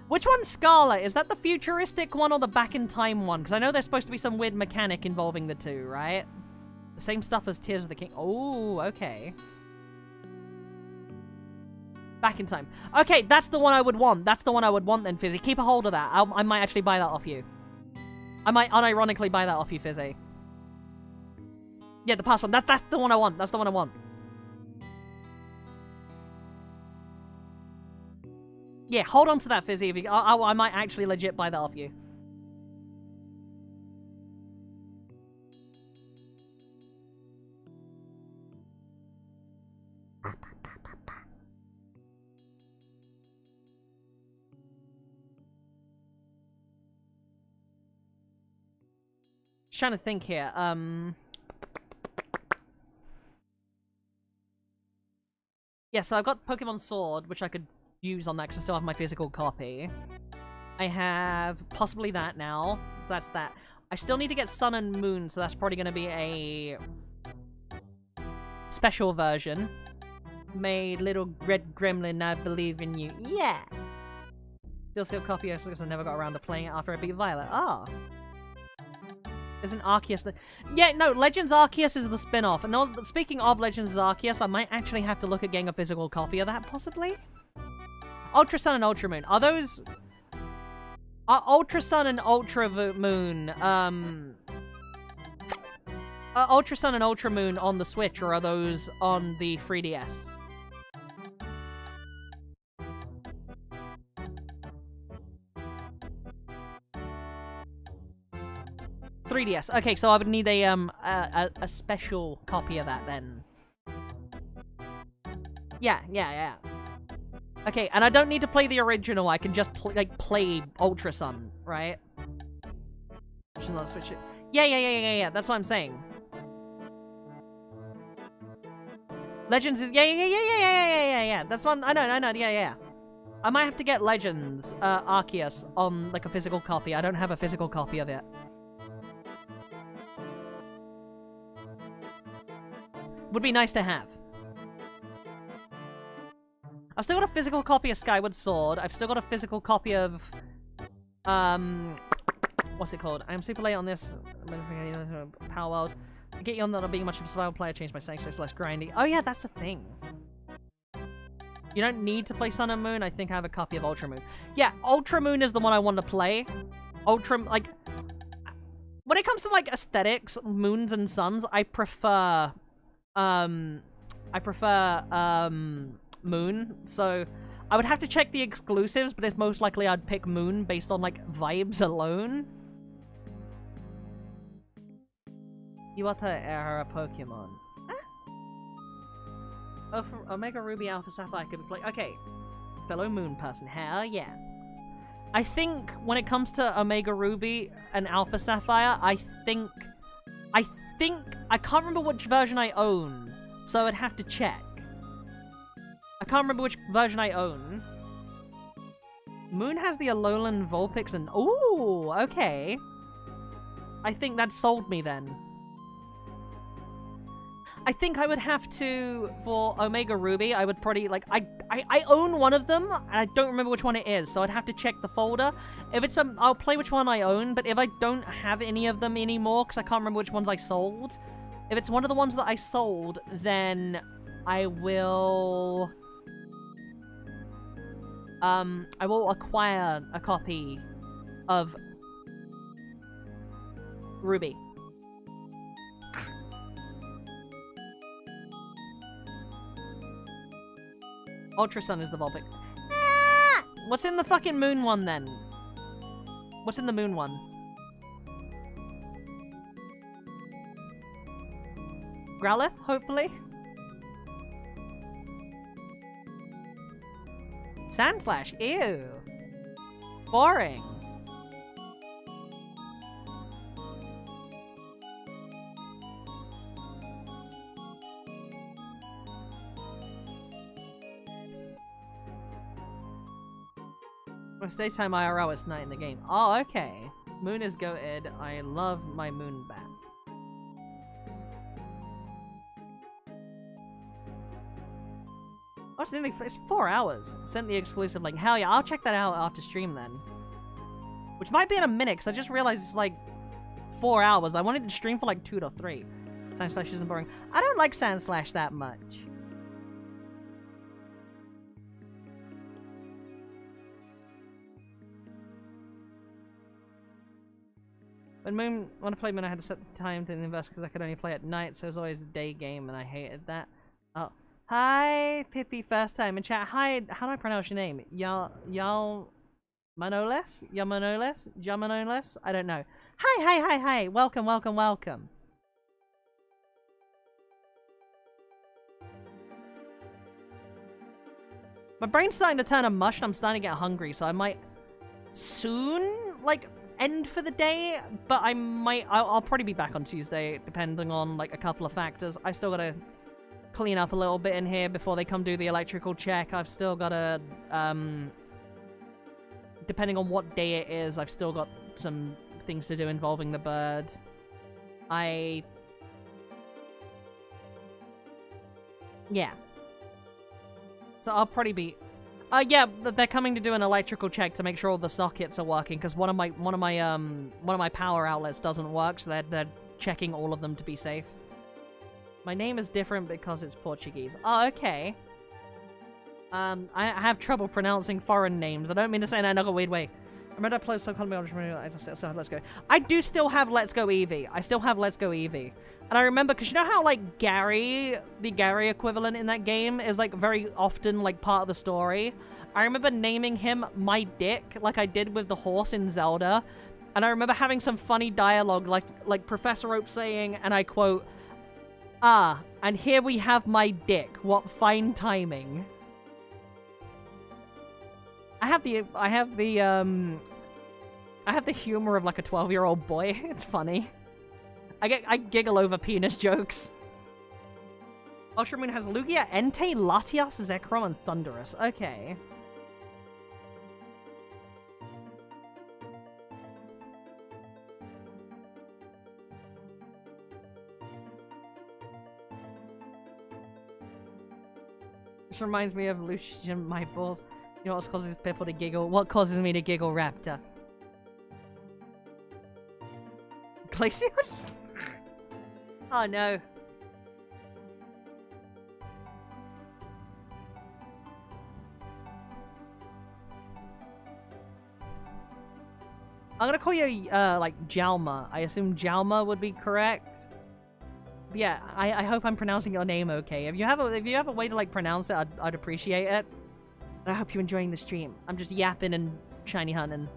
which one's Scarlet? Is that the futuristic one or the back-in-time one? Because I know there's supposed to be some weird mechanic involving the two, right? The same stuff as Tears of the King. Oh, okay. Back in time. Okay, that's the one I would want. That's the one I would want then, Fizzy. Keep a hold of that. I might actually buy that off you. I might unironically buy that off you, Fizzy. Yeah, the past one. That's the one I want. That's the one I want. Yeah, hold on to that, Fizzy. If you, I might actually legit buy that off you. Just trying to think here. Yeah, so I've got Pokemon Sword, which I could use on that because I still have my physical copy. I have possibly that now, so that's that. I still need to get Sun and Moon, so that's probably going to be a special version. Made little red gremlin, I believe in you. Yeah! Still a copy because I never got around to playing it after I beat Violet. Ah! There's an Arceus. Yeah, no, Legends Arceus is the spin-off. And no, speaking of Legends Arceus, I might actually have to look at getting a physical copy of that, possibly? Ultra Sun and Ultra Moon. Are those... Are Ultra Sun and Ultra Moon, Ultra Sun and Ultra Moon on the Switch, or are those on the 3DS? 3DS. Okay, so I would need a special copy of that then. Yeah. Okay, and I don't need to play the original. I can just play Ultra Sun, right? Which is not Switch. Yeah. That's what I'm saying. Legends is yeah. That's one. I know. Yeah. I might have to get Legends Arceus on like a physical copy. I don't have a physical copy of it. Would be nice to have. I've still got a physical copy of Skyward Sword. I've still got a physical copy of... what's it called? I am super late on this. Power World. I get you on that not being much of a survival player. Change my settings so it's less grindy. Oh yeah, that's a thing. You don't need to play Sun and Moon. I think I have a copy of Ultra Moon. Yeah, Ultra Moon is the one I want to play. Like... When it comes to, like, aesthetics, moons and suns, I prefer... Moon, so I would have to check the exclusives, but it's most likely I'd pick Moon based on, like, vibes alone. Iwata era Pokemon. Oh, for Omega Ruby Alpha Sapphire could be played. Okay. Fellow Moon person. Hell yeah. I think when it comes to Omega Ruby and Alpha Sapphire, I think I think... I can't remember which version I own, so I'd have to check. I can't remember which version I own. Moon has the Alolan Vulpix and... Ooh, okay. I think that sold me then. I think I would have to, for Omega Ruby, I would probably, like, I own one of them, and I don't remember which one it is, so I'd have to check the folder. If it's I'll play which one I own, but if I don't have any of them anymore, because I can't remember which ones I sold, if it's one of the ones that I sold, then I will acquire a copy of Ruby. Ultra Sun is the Vulpix. Ah! What's in the fucking Moon one, then? What's in the Moon one? Growlithe, hopefully? Sandslash, ew. Boring. When it's daytime IRL, it's night in the game. Oh, okay. Moon is goated. I love my Moon bat. Oh, it's 4 hours. Sent the exclusive link. Hell yeah, I'll check that out after stream then. Which might be in a minute, because I just realized it's like 4 hours. I wanted to stream for like 2 to 3. Sandslash isn't boring. I don't like Sandslash that much. When Moon, when I played Moon, I had to set the time to invest because I could only play at night, so it was always the day game, and I hated that. Oh. Hi, Pippy, first time in chat. Hi, how do I pronounce your name? Manoles? Manoles? I don't know. Hi. Welcome. My brain's starting to turn a mush and I'm starting to get hungry, so I might soon, like, end for the day, but I'll probably be back on Tuesday, depending on, like, a couple of factors. I still gotta clean up a little bit in here before they come do the electrical check. I've still gotta, depending on what day it is, I've still got some things to do involving the birds. Yeah. So I'll probably be... yeah, they're coming to do an electrical check to make sure all the sockets are working, because one of my power outlets doesn't work, so they're checking all of them to be safe. My name is different because it's Portuguese. Oh, okay. I have trouble pronouncing foreign names. I don't mean to say that in a weird way. I remember I played so Let's Go. I do still have Let's Go Eevee. I still have Let's Go Eevee. And I remember, because you know how, like, Gary, the Gary equivalent in that game is, like, very often, like, part of the story? I remember naming him My Dick, like I did with the horse in Zelda. And I remember having some funny dialogue, like Professor Oak saying, and I quote, "Ah, and here we have my dick. What fine timing." I have the humor of like a 12-year-old boy. It's funny. I giggle over penis jokes. Ultra Moon has Lugia, Entei, Latias, Zekrom, and Thunderous. Okay. This reminds me of Lucian My Balls. You know what causes people to giggle? What causes me to giggle, Raptor? Glacius? Oh no. I'm gonna call you, like, Jalma. I assume Jalma would be correct. But yeah, I hope I'm pronouncing your name okay. If you have a way to, like, pronounce it, I'd appreciate it. I hope you're enjoying the stream. I'm just yapping and shiny hunting.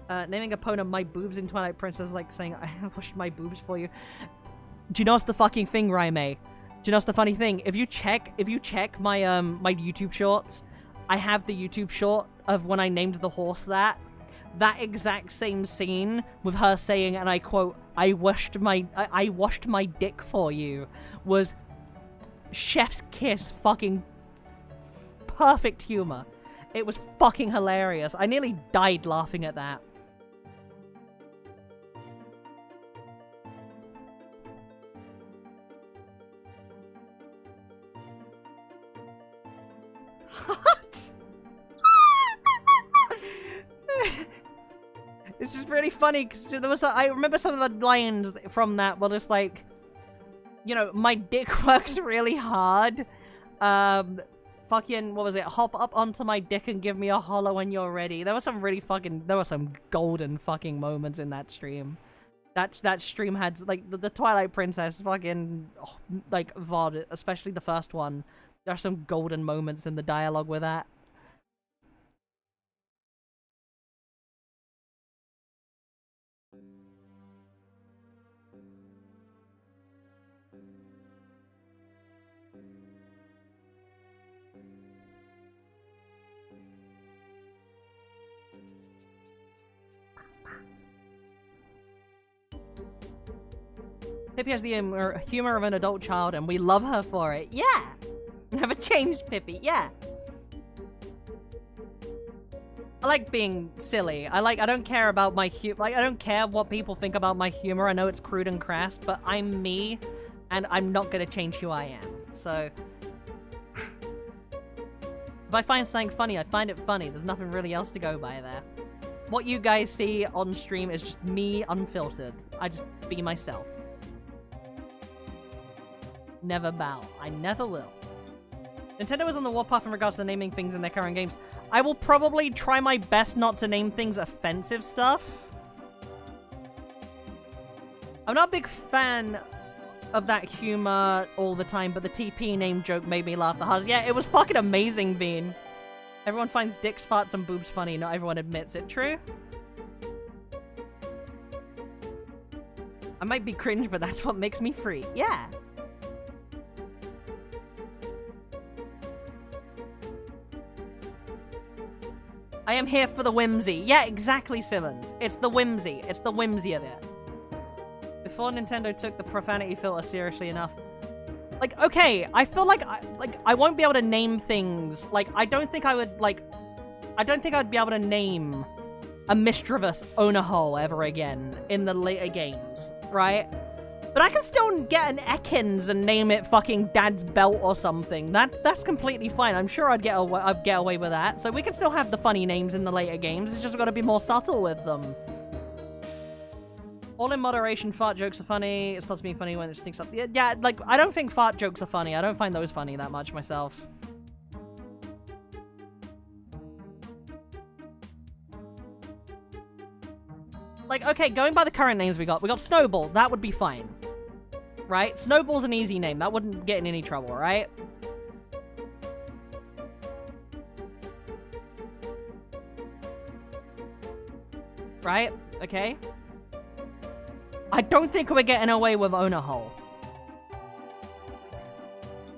Naming opponent My Boobs in Twilight Princess is like saying, I washed my boobs for you. Do you know what's the fucking thing, Raime? Do you know what's the funny thing? If you check my my YouTube shorts, I have the YouTube short of when I named the horse that exact same scene with her saying, and I quote, I washed my dick for you was chef's kiss fucking perfect humor. It was fucking hilarious. I nearly died laughing at that. What? It's just really funny because there was I remember some of the lines from that were just like, you know, my dick works really hard. Fucking, what was it? Hop up onto my dick and give me a holler when you're ready. There were some really fucking, there were some golden fucking moments in that stream. That stream had, like, the Twilight Princess fucking, oh, like, VOD, especially the first one. There are some golden moments in the dialogue with that. Pippy has the humor of an adult child, and we love her for it. Yeah! Never changed, Pippy. Yeah! I like being silly. I don't care about my I don't care what people think about my humor. I know it's crude and crass, but I'm me, and I'm not gonna change who I am. So, if I find something funny, I find it funny. There's nothing really else to go by there. What you guys see on stream is just me unfiltered. I just be myself. Never bow. I never will. Nintendo is on the warpath in regards to naming things in their current games. I will probably try my best not to name things offensive stuff. I'm not a big fan of that humor all the time, but the TP name joke made me laugh the hardest. Yeah, it was fucking amazing, Bean. Everyone finds dicks, farts, and boobs funny. Not everyone admits it. True? I might be cringe, but that's what makes me free. Yeah. I am here for the whimsy. Yeah, exactly, Simmons. It's the whimsy. It's the whimsy of it. Before Nintendo took the profanity filter seriously enough. Like, okay, I feel like I won't be able to name things. Like, I don't think I would, like... I don't think I'd be able to name a mischievous Onahole ever again in the later games, right? But I can still get an Ekans and name it fucking Dad's Belt or something. That's completely fine. I'm sure I'd get away with that. So we can still have the funny names in the later games. It's just got to be more subtle with them. All in moderation, fart jokes are funny. It stops being funny when it sneaks up. Yeah, like, I don't think fart jokes are funny. I don't find those funny that much myself. Like, okay, going by the current names we got Snowball. That would be fine. Right? Snowball's an easy name. That wouldn't get in any trouble, right? Right? Okay. I don't think we're getting away with Onahole.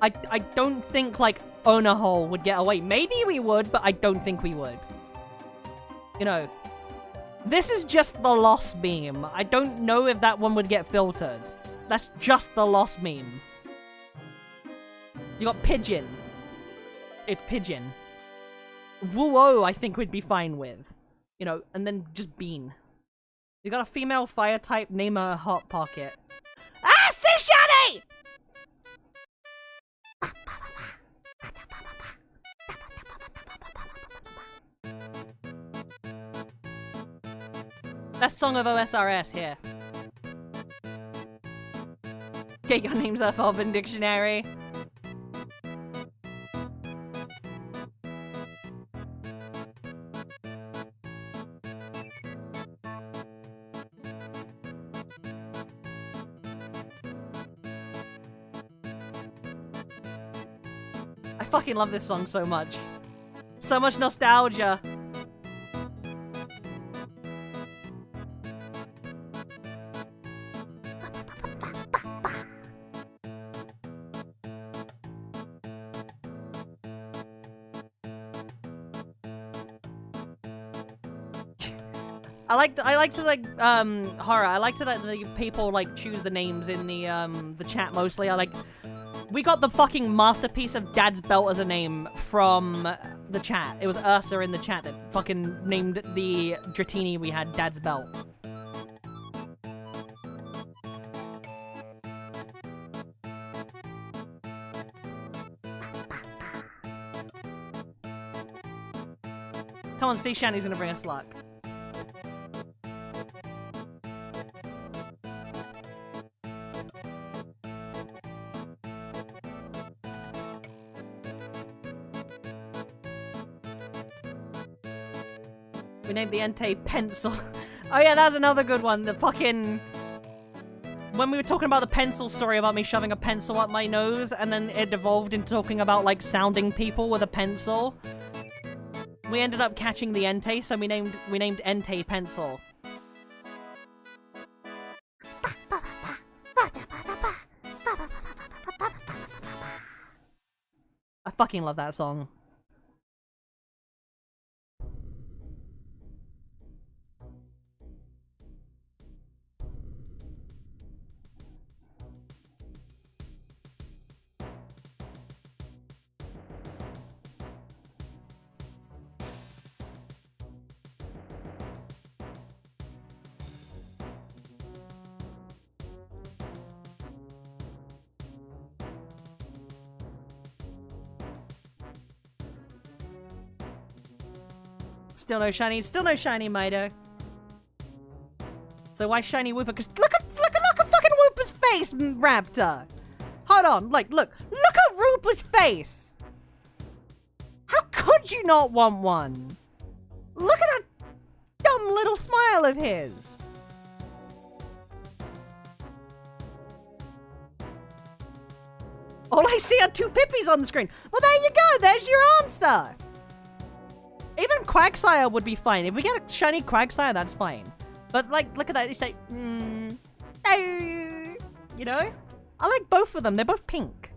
I don't think, like, Onahole would get away. Maybe we would, but I don't think we would. You know... This is just the Lost meme. I don't know if that one would get filtered. That's just the Lost meme. You got Pigeon. It's Pigeon. Woo-oh, I think we'd be fine with. You know, and then just Bean. You got a female fire type, name her Hot Pocket. Ah, Sushani! Best song of OSRS here. Get your names off Urban Dictionary. I fucking love this song so much. So much nostalgia. I like to like horror. I like to let the people like choose the names in the chat mostly. We got the fucking masterpiece of Dad's Belt as a name from the chat. It was Ursa in the chat that fucking named the Dratini we had Dad's Belt. Come on, see Shani's gonna bring us luck. We named the Entei Pencil. Oh yeah, that's another good one. The fucking... When we were talking about the pencil story about me shoving a pencil up my nose, and then it evolved into talking about, like, sounding people with a pencil. We ended up catching the Entei, so we named Entei Pencil. I fucking love that song. Still no shiny, Mido. So why shiny Wooper? Cause look at fucking Wooper's face, Raptor. Hold on, like look at Wooper's face. How could you not want one? Look at that dumb little smile of his. All I see are two Pippies on the screen. Well, there you go. There's your answer. Even Quagsire would be fine. If we get a shiny Quagsire, that's fine. But, like, look at that. It's like, you know? I like both of them. They're both pink.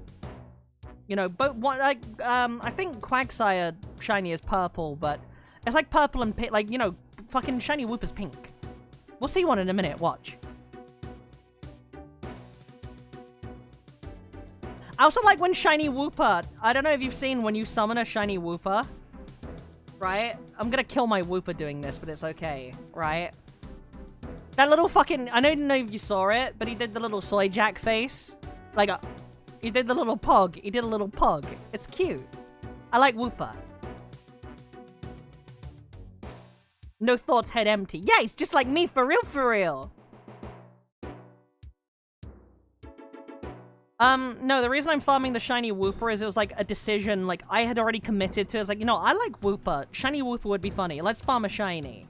You know, both, like, I think Quagsire shiny is purple, but it's like purple and pink. Like, you know, fucking shiny Wooper's pink. We'll see one in a minute. Watch. I also like when shiny Wooper, I don't know if you've seen when you summon a shiny Wooper. Right? I'm gonna kill my Wooper doing this, but it's okay, right? That little fucking... I don't know if you saw it, but he did the little soy jack face. Like, he did the little pug. He did a little pug. It's cute. I like Wooper. No thoughts, head empty. Yeah, he's just like me, for real, for real. No, the reason I'm farming the shiny Wooper is it was like a decision, like, I had already committed to. It's like, you know, I like Wooper. Shiny Wooper would be funny. Let's farm a shiny.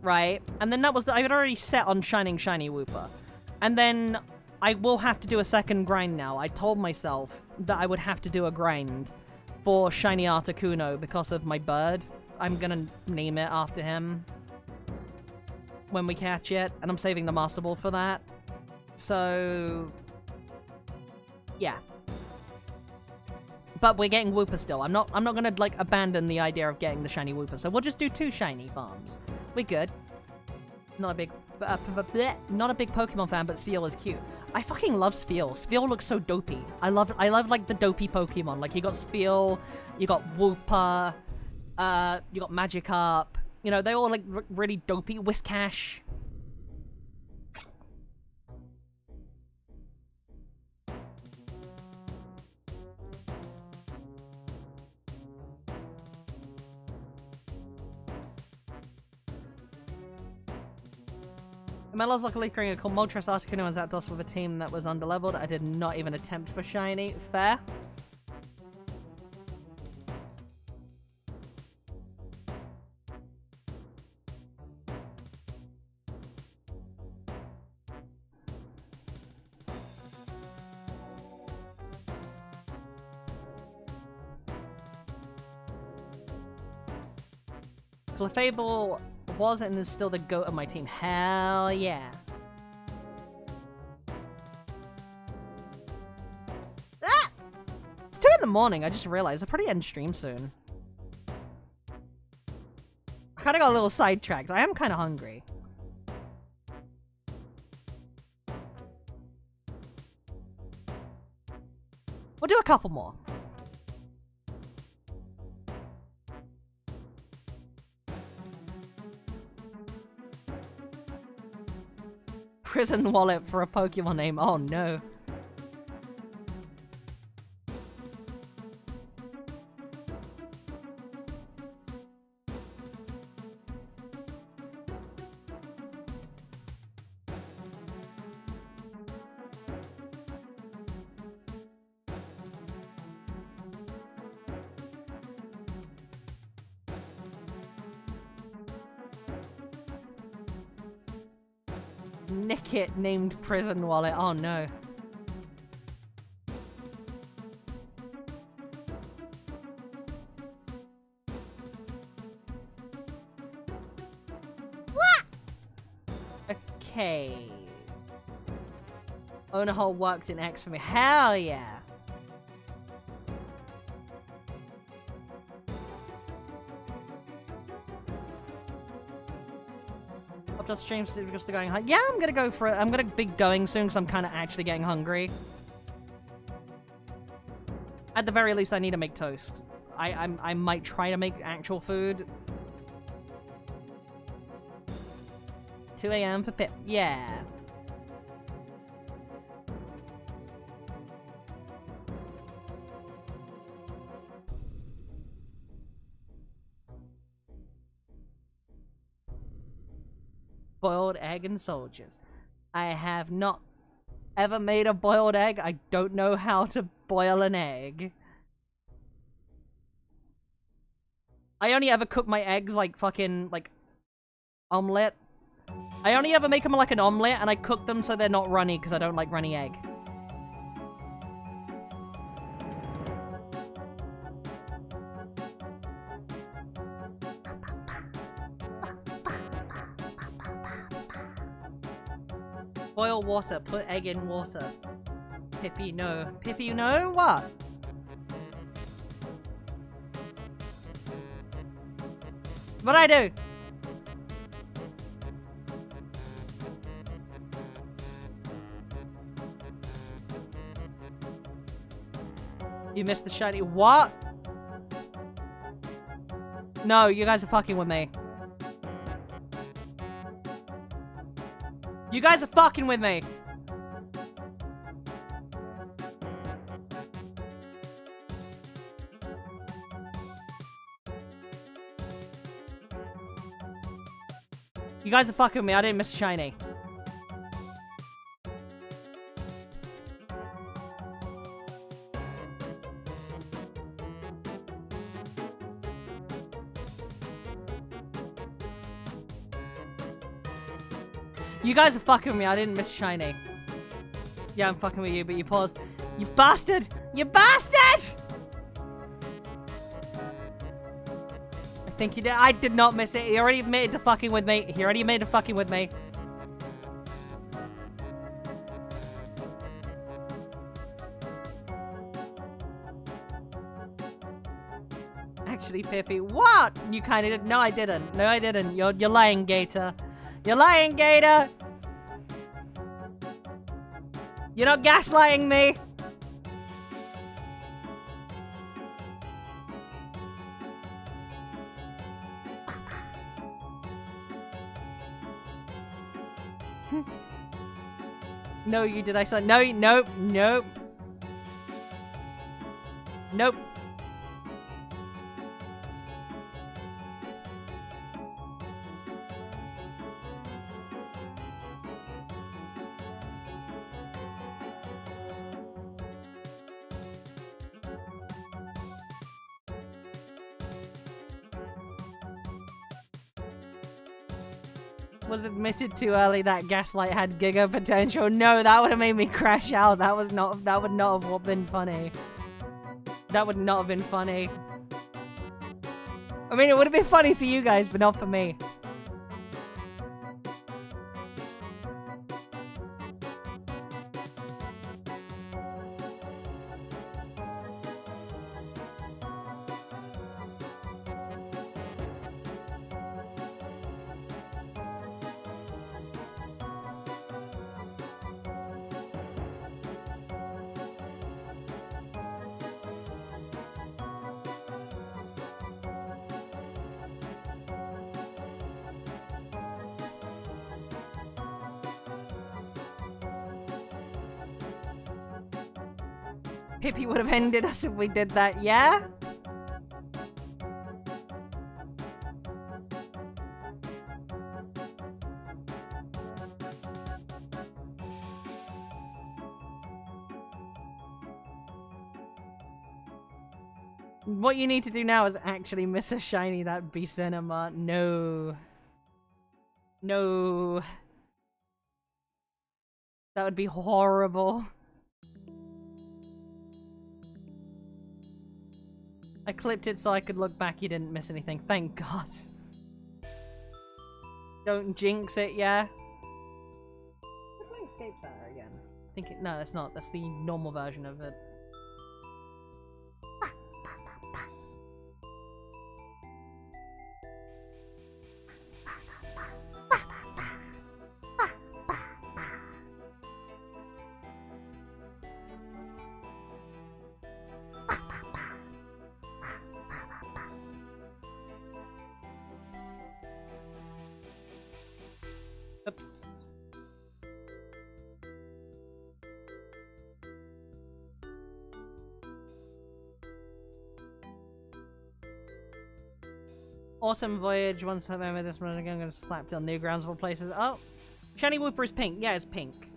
Right? And then that was I had already set on shining shiny Wooper. And then I will have to do a second grind now. I told myself that I would have to do a grind for shiny Articuno because of my bird. I'm gonna name it after him when we catch it. And I'm saving the Master Ball for that. So... yeah. But we're getting Wooper still. I'm not gonna, like, abandon the idea of getting the shiny Wooper. So we'll just do 2 shiny farms. We're good. Not a big Pokemon fan, but Steel is cute. I fucking love Spheal. Spheal looks so dopey. I love, like, the dopey Pokemon. Like, you got Spheal, you got Wooper, you got Magikarp. You know, they all, like, really dopey. Whiscash. Melo's luckily carrying a Moltres Articuno and Zapdos with a team that was underleveled. I did not even attempt for shiny. Fair. Clefable was and is still the GOAT of my team. Hell yeah. Ah! It's 2 in the morning, I just realized. I'll probably end stream soon. I kinda got a little sidetracked. I am kinda hungry. We'll do a couple more. Prison wallet for a Pokemon name. Oh no. Nick it named prison wallet. Oh no. What? Okay. Owner hole works in X for me. Hell yeah. Up stream because they're going high. Yeah, I'm gonna go for it. I'm gonna be going soon because I'm kind of actually getting hungry. At the very least, I need to make toast. I might try to make actual food. It's 2 a.m. for Pip. Yeah. Boiled egg and soldiers. I have not ever made a boiled egg. I don't know how to boil an egg. I only ever cook my eggs like fucking, like, omelette. I only ever make them like an omelette, and I cook them so they're not runny, because I don't like runny egg. Boil water. Put egg in water. Pippy, no. Pippy, you know? What? What'd I do? You missed the shiny. What? No, you guys are fucking with me. You guys are fucking with me. You guys are fucking with me. I didn't miss a shiny. You guys are fucking with me. I didn't miss shiny. Yeah, I'm fucking with you, but you paused. You bastard! You bastard! I think you did. I did not miss it. He already admitted to fucking with me. He already admitted to fucking with me. Actually, Pippy, what? You kind of did. No, I didn't. No, I didn't. You're lying, Gator. You're lying, Gator! You're not gaslighting me! No, you did. I saw. No, nope, nope. Nope. Was admitted too early that Gaslight had giga potential. No, that would have made me crash out. That would not have been funny. That would not have been funny. I mean, it would have been funny for you guys, but not for me. Pippy would have ended us if we did that, yeah? What you need to do now is actually miss a shiny. That'd be cinema. No. No. That would be horrible. I clipped it so I could look back. You didn't miss anything. Thank God. Don't jinx it, yeah? We're playing Escape Center again. No, that's not. That's the normal version of it. Oops. Awesome voyage. Once I've over this run again, I'm gonna slap down new grounds of all places. Oh! Shiny Whooper is pink. Yeah, it's pink.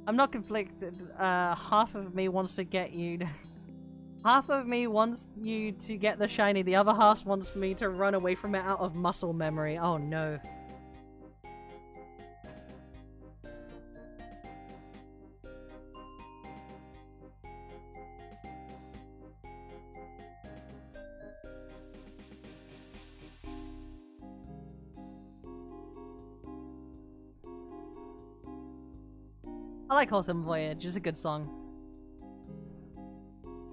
I'm not conflicted. Half of me wants to get you to... Half of me wants you to get the shiny, the other half wants me to run away from it out of muscle memory. Oh no. I like Awesome Voyage, it's a good song.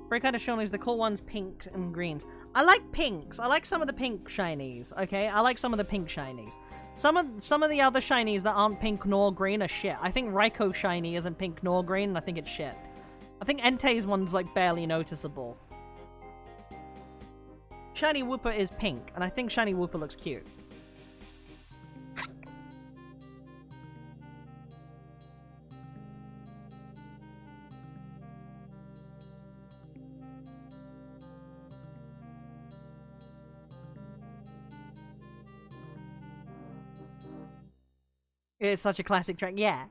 Break out of shinies, the cool ones pink and greens. I like pinks. I like some of the pink shinies, okay? I like some of the pink shinies. Some of the other shinies that aren't pink nor green are shit. I think Raikou shiny isn't pink nor green, and I think it's shit. I think Entei's one's like barely noticeable. Shiny Whooper is pink, and I think Shiny Whooper looks cute. It's such a classic track, yeah.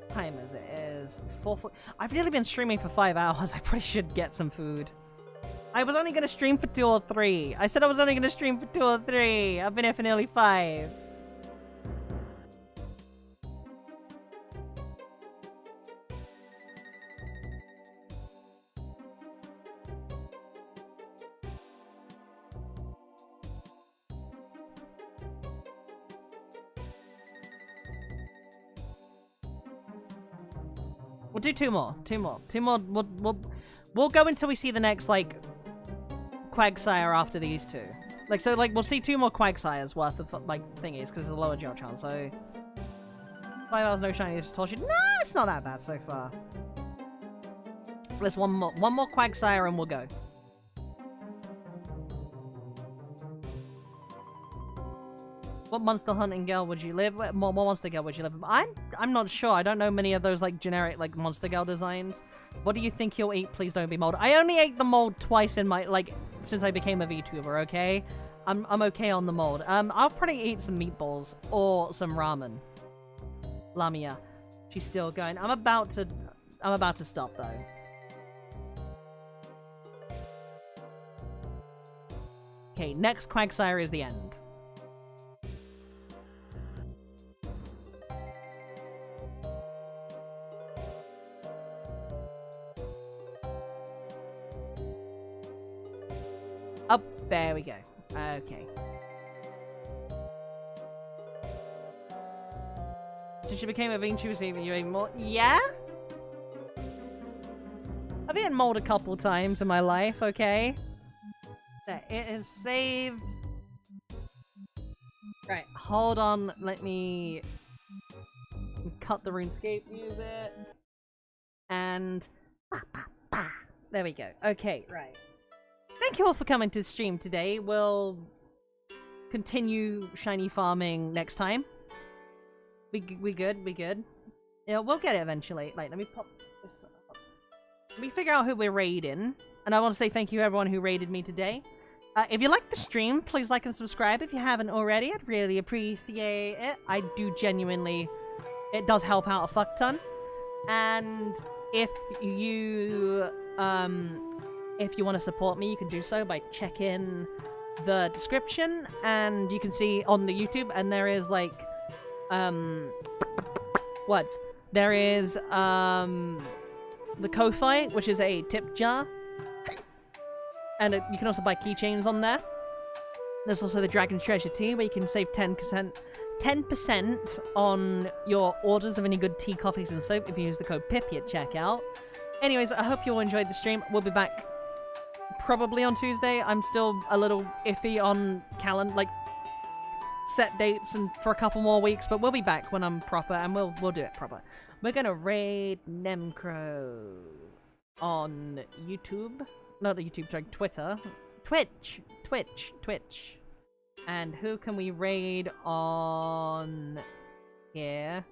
Time as it is 4:40. I've nearly been streaming for 5 hours. I probably should get some food. I was only gonna stream for 2 or 3. I said I was only gonna stream for 2 or 3. I've been here for nearly 5. We'll do 2 more. 2 more. 2 more. We'll go until we see the next, like, Quagsire after these 2. Like, so, like, we'll see 2 more Quagsires worth of, like, thingies, because it's a lower geo chance, so... 5 hours, no shiniest tortured. Nah, it's not that bad so far. Let's one more Quagsire and we'll go. What monster hunting girl would you live with? What monster girl would you live with? I'm not sure. I don't know many of those like generic like monster girl designs. What do you think you'll eat? Please don't be mold. I only ate the mold twice in my like since I became a VTuber. Okay, I'm okay on the mold. I'll probably eat some meatballs or some ramen. Lamia, she's still going. I'm about to stop though. Okay, next Quagsire is the end. Up, there we go. Okay. Since you became a VTuber, you ate more. Yeah? I've eaten mold a couple times in my life, okay? There, it is saved. Right, hold on. Let me cut the RuneScape music. And there we go. Okay, right. Thank you all for coming to the stream today. We'll continue shiny farming next time. We good? We good? Yeah, we'll get it eventually. Like, let me pop this up. Let me figure out who we're raiding. And I want to say thank you to everyone who raided me today. If you like the stream, please like and subscribe if you haven't already. I'd really appreciate it. I do genuinely... It does help out a fuck ton. And if you want to support me, you can do so by checking the description. And you can see on the YouTube, and there is, like... words. There is, the Ko-Fi, which is a tip jar. And you can also buy keychains on there. There's also the Dragon Treasure Tea, where you can save 10% on your orders of any good tea, coffees, and soap if you use the code Pippy at checkout. Anyways, I hope you all enjoyed the stream. We'll be back probably on Tuesday. I'm still a little iffy on set dates and for a couple more weeks, but we'll be back when I'm proper, and we'll do it proper. We're gonna raid Nemcro on YouTube. Not YouTube, sorry, Twitter. Twitch. And who can we raid on here?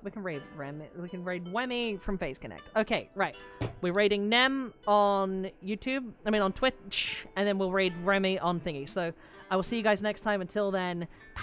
We can raid Remy. We can raid Wemmy from Face Connect. Okay, right. We're raiding Nem on YouTube. I mean on Twitch, and then we'll raid Remy on Thingy. So I will see you guys next time. Until then, bye.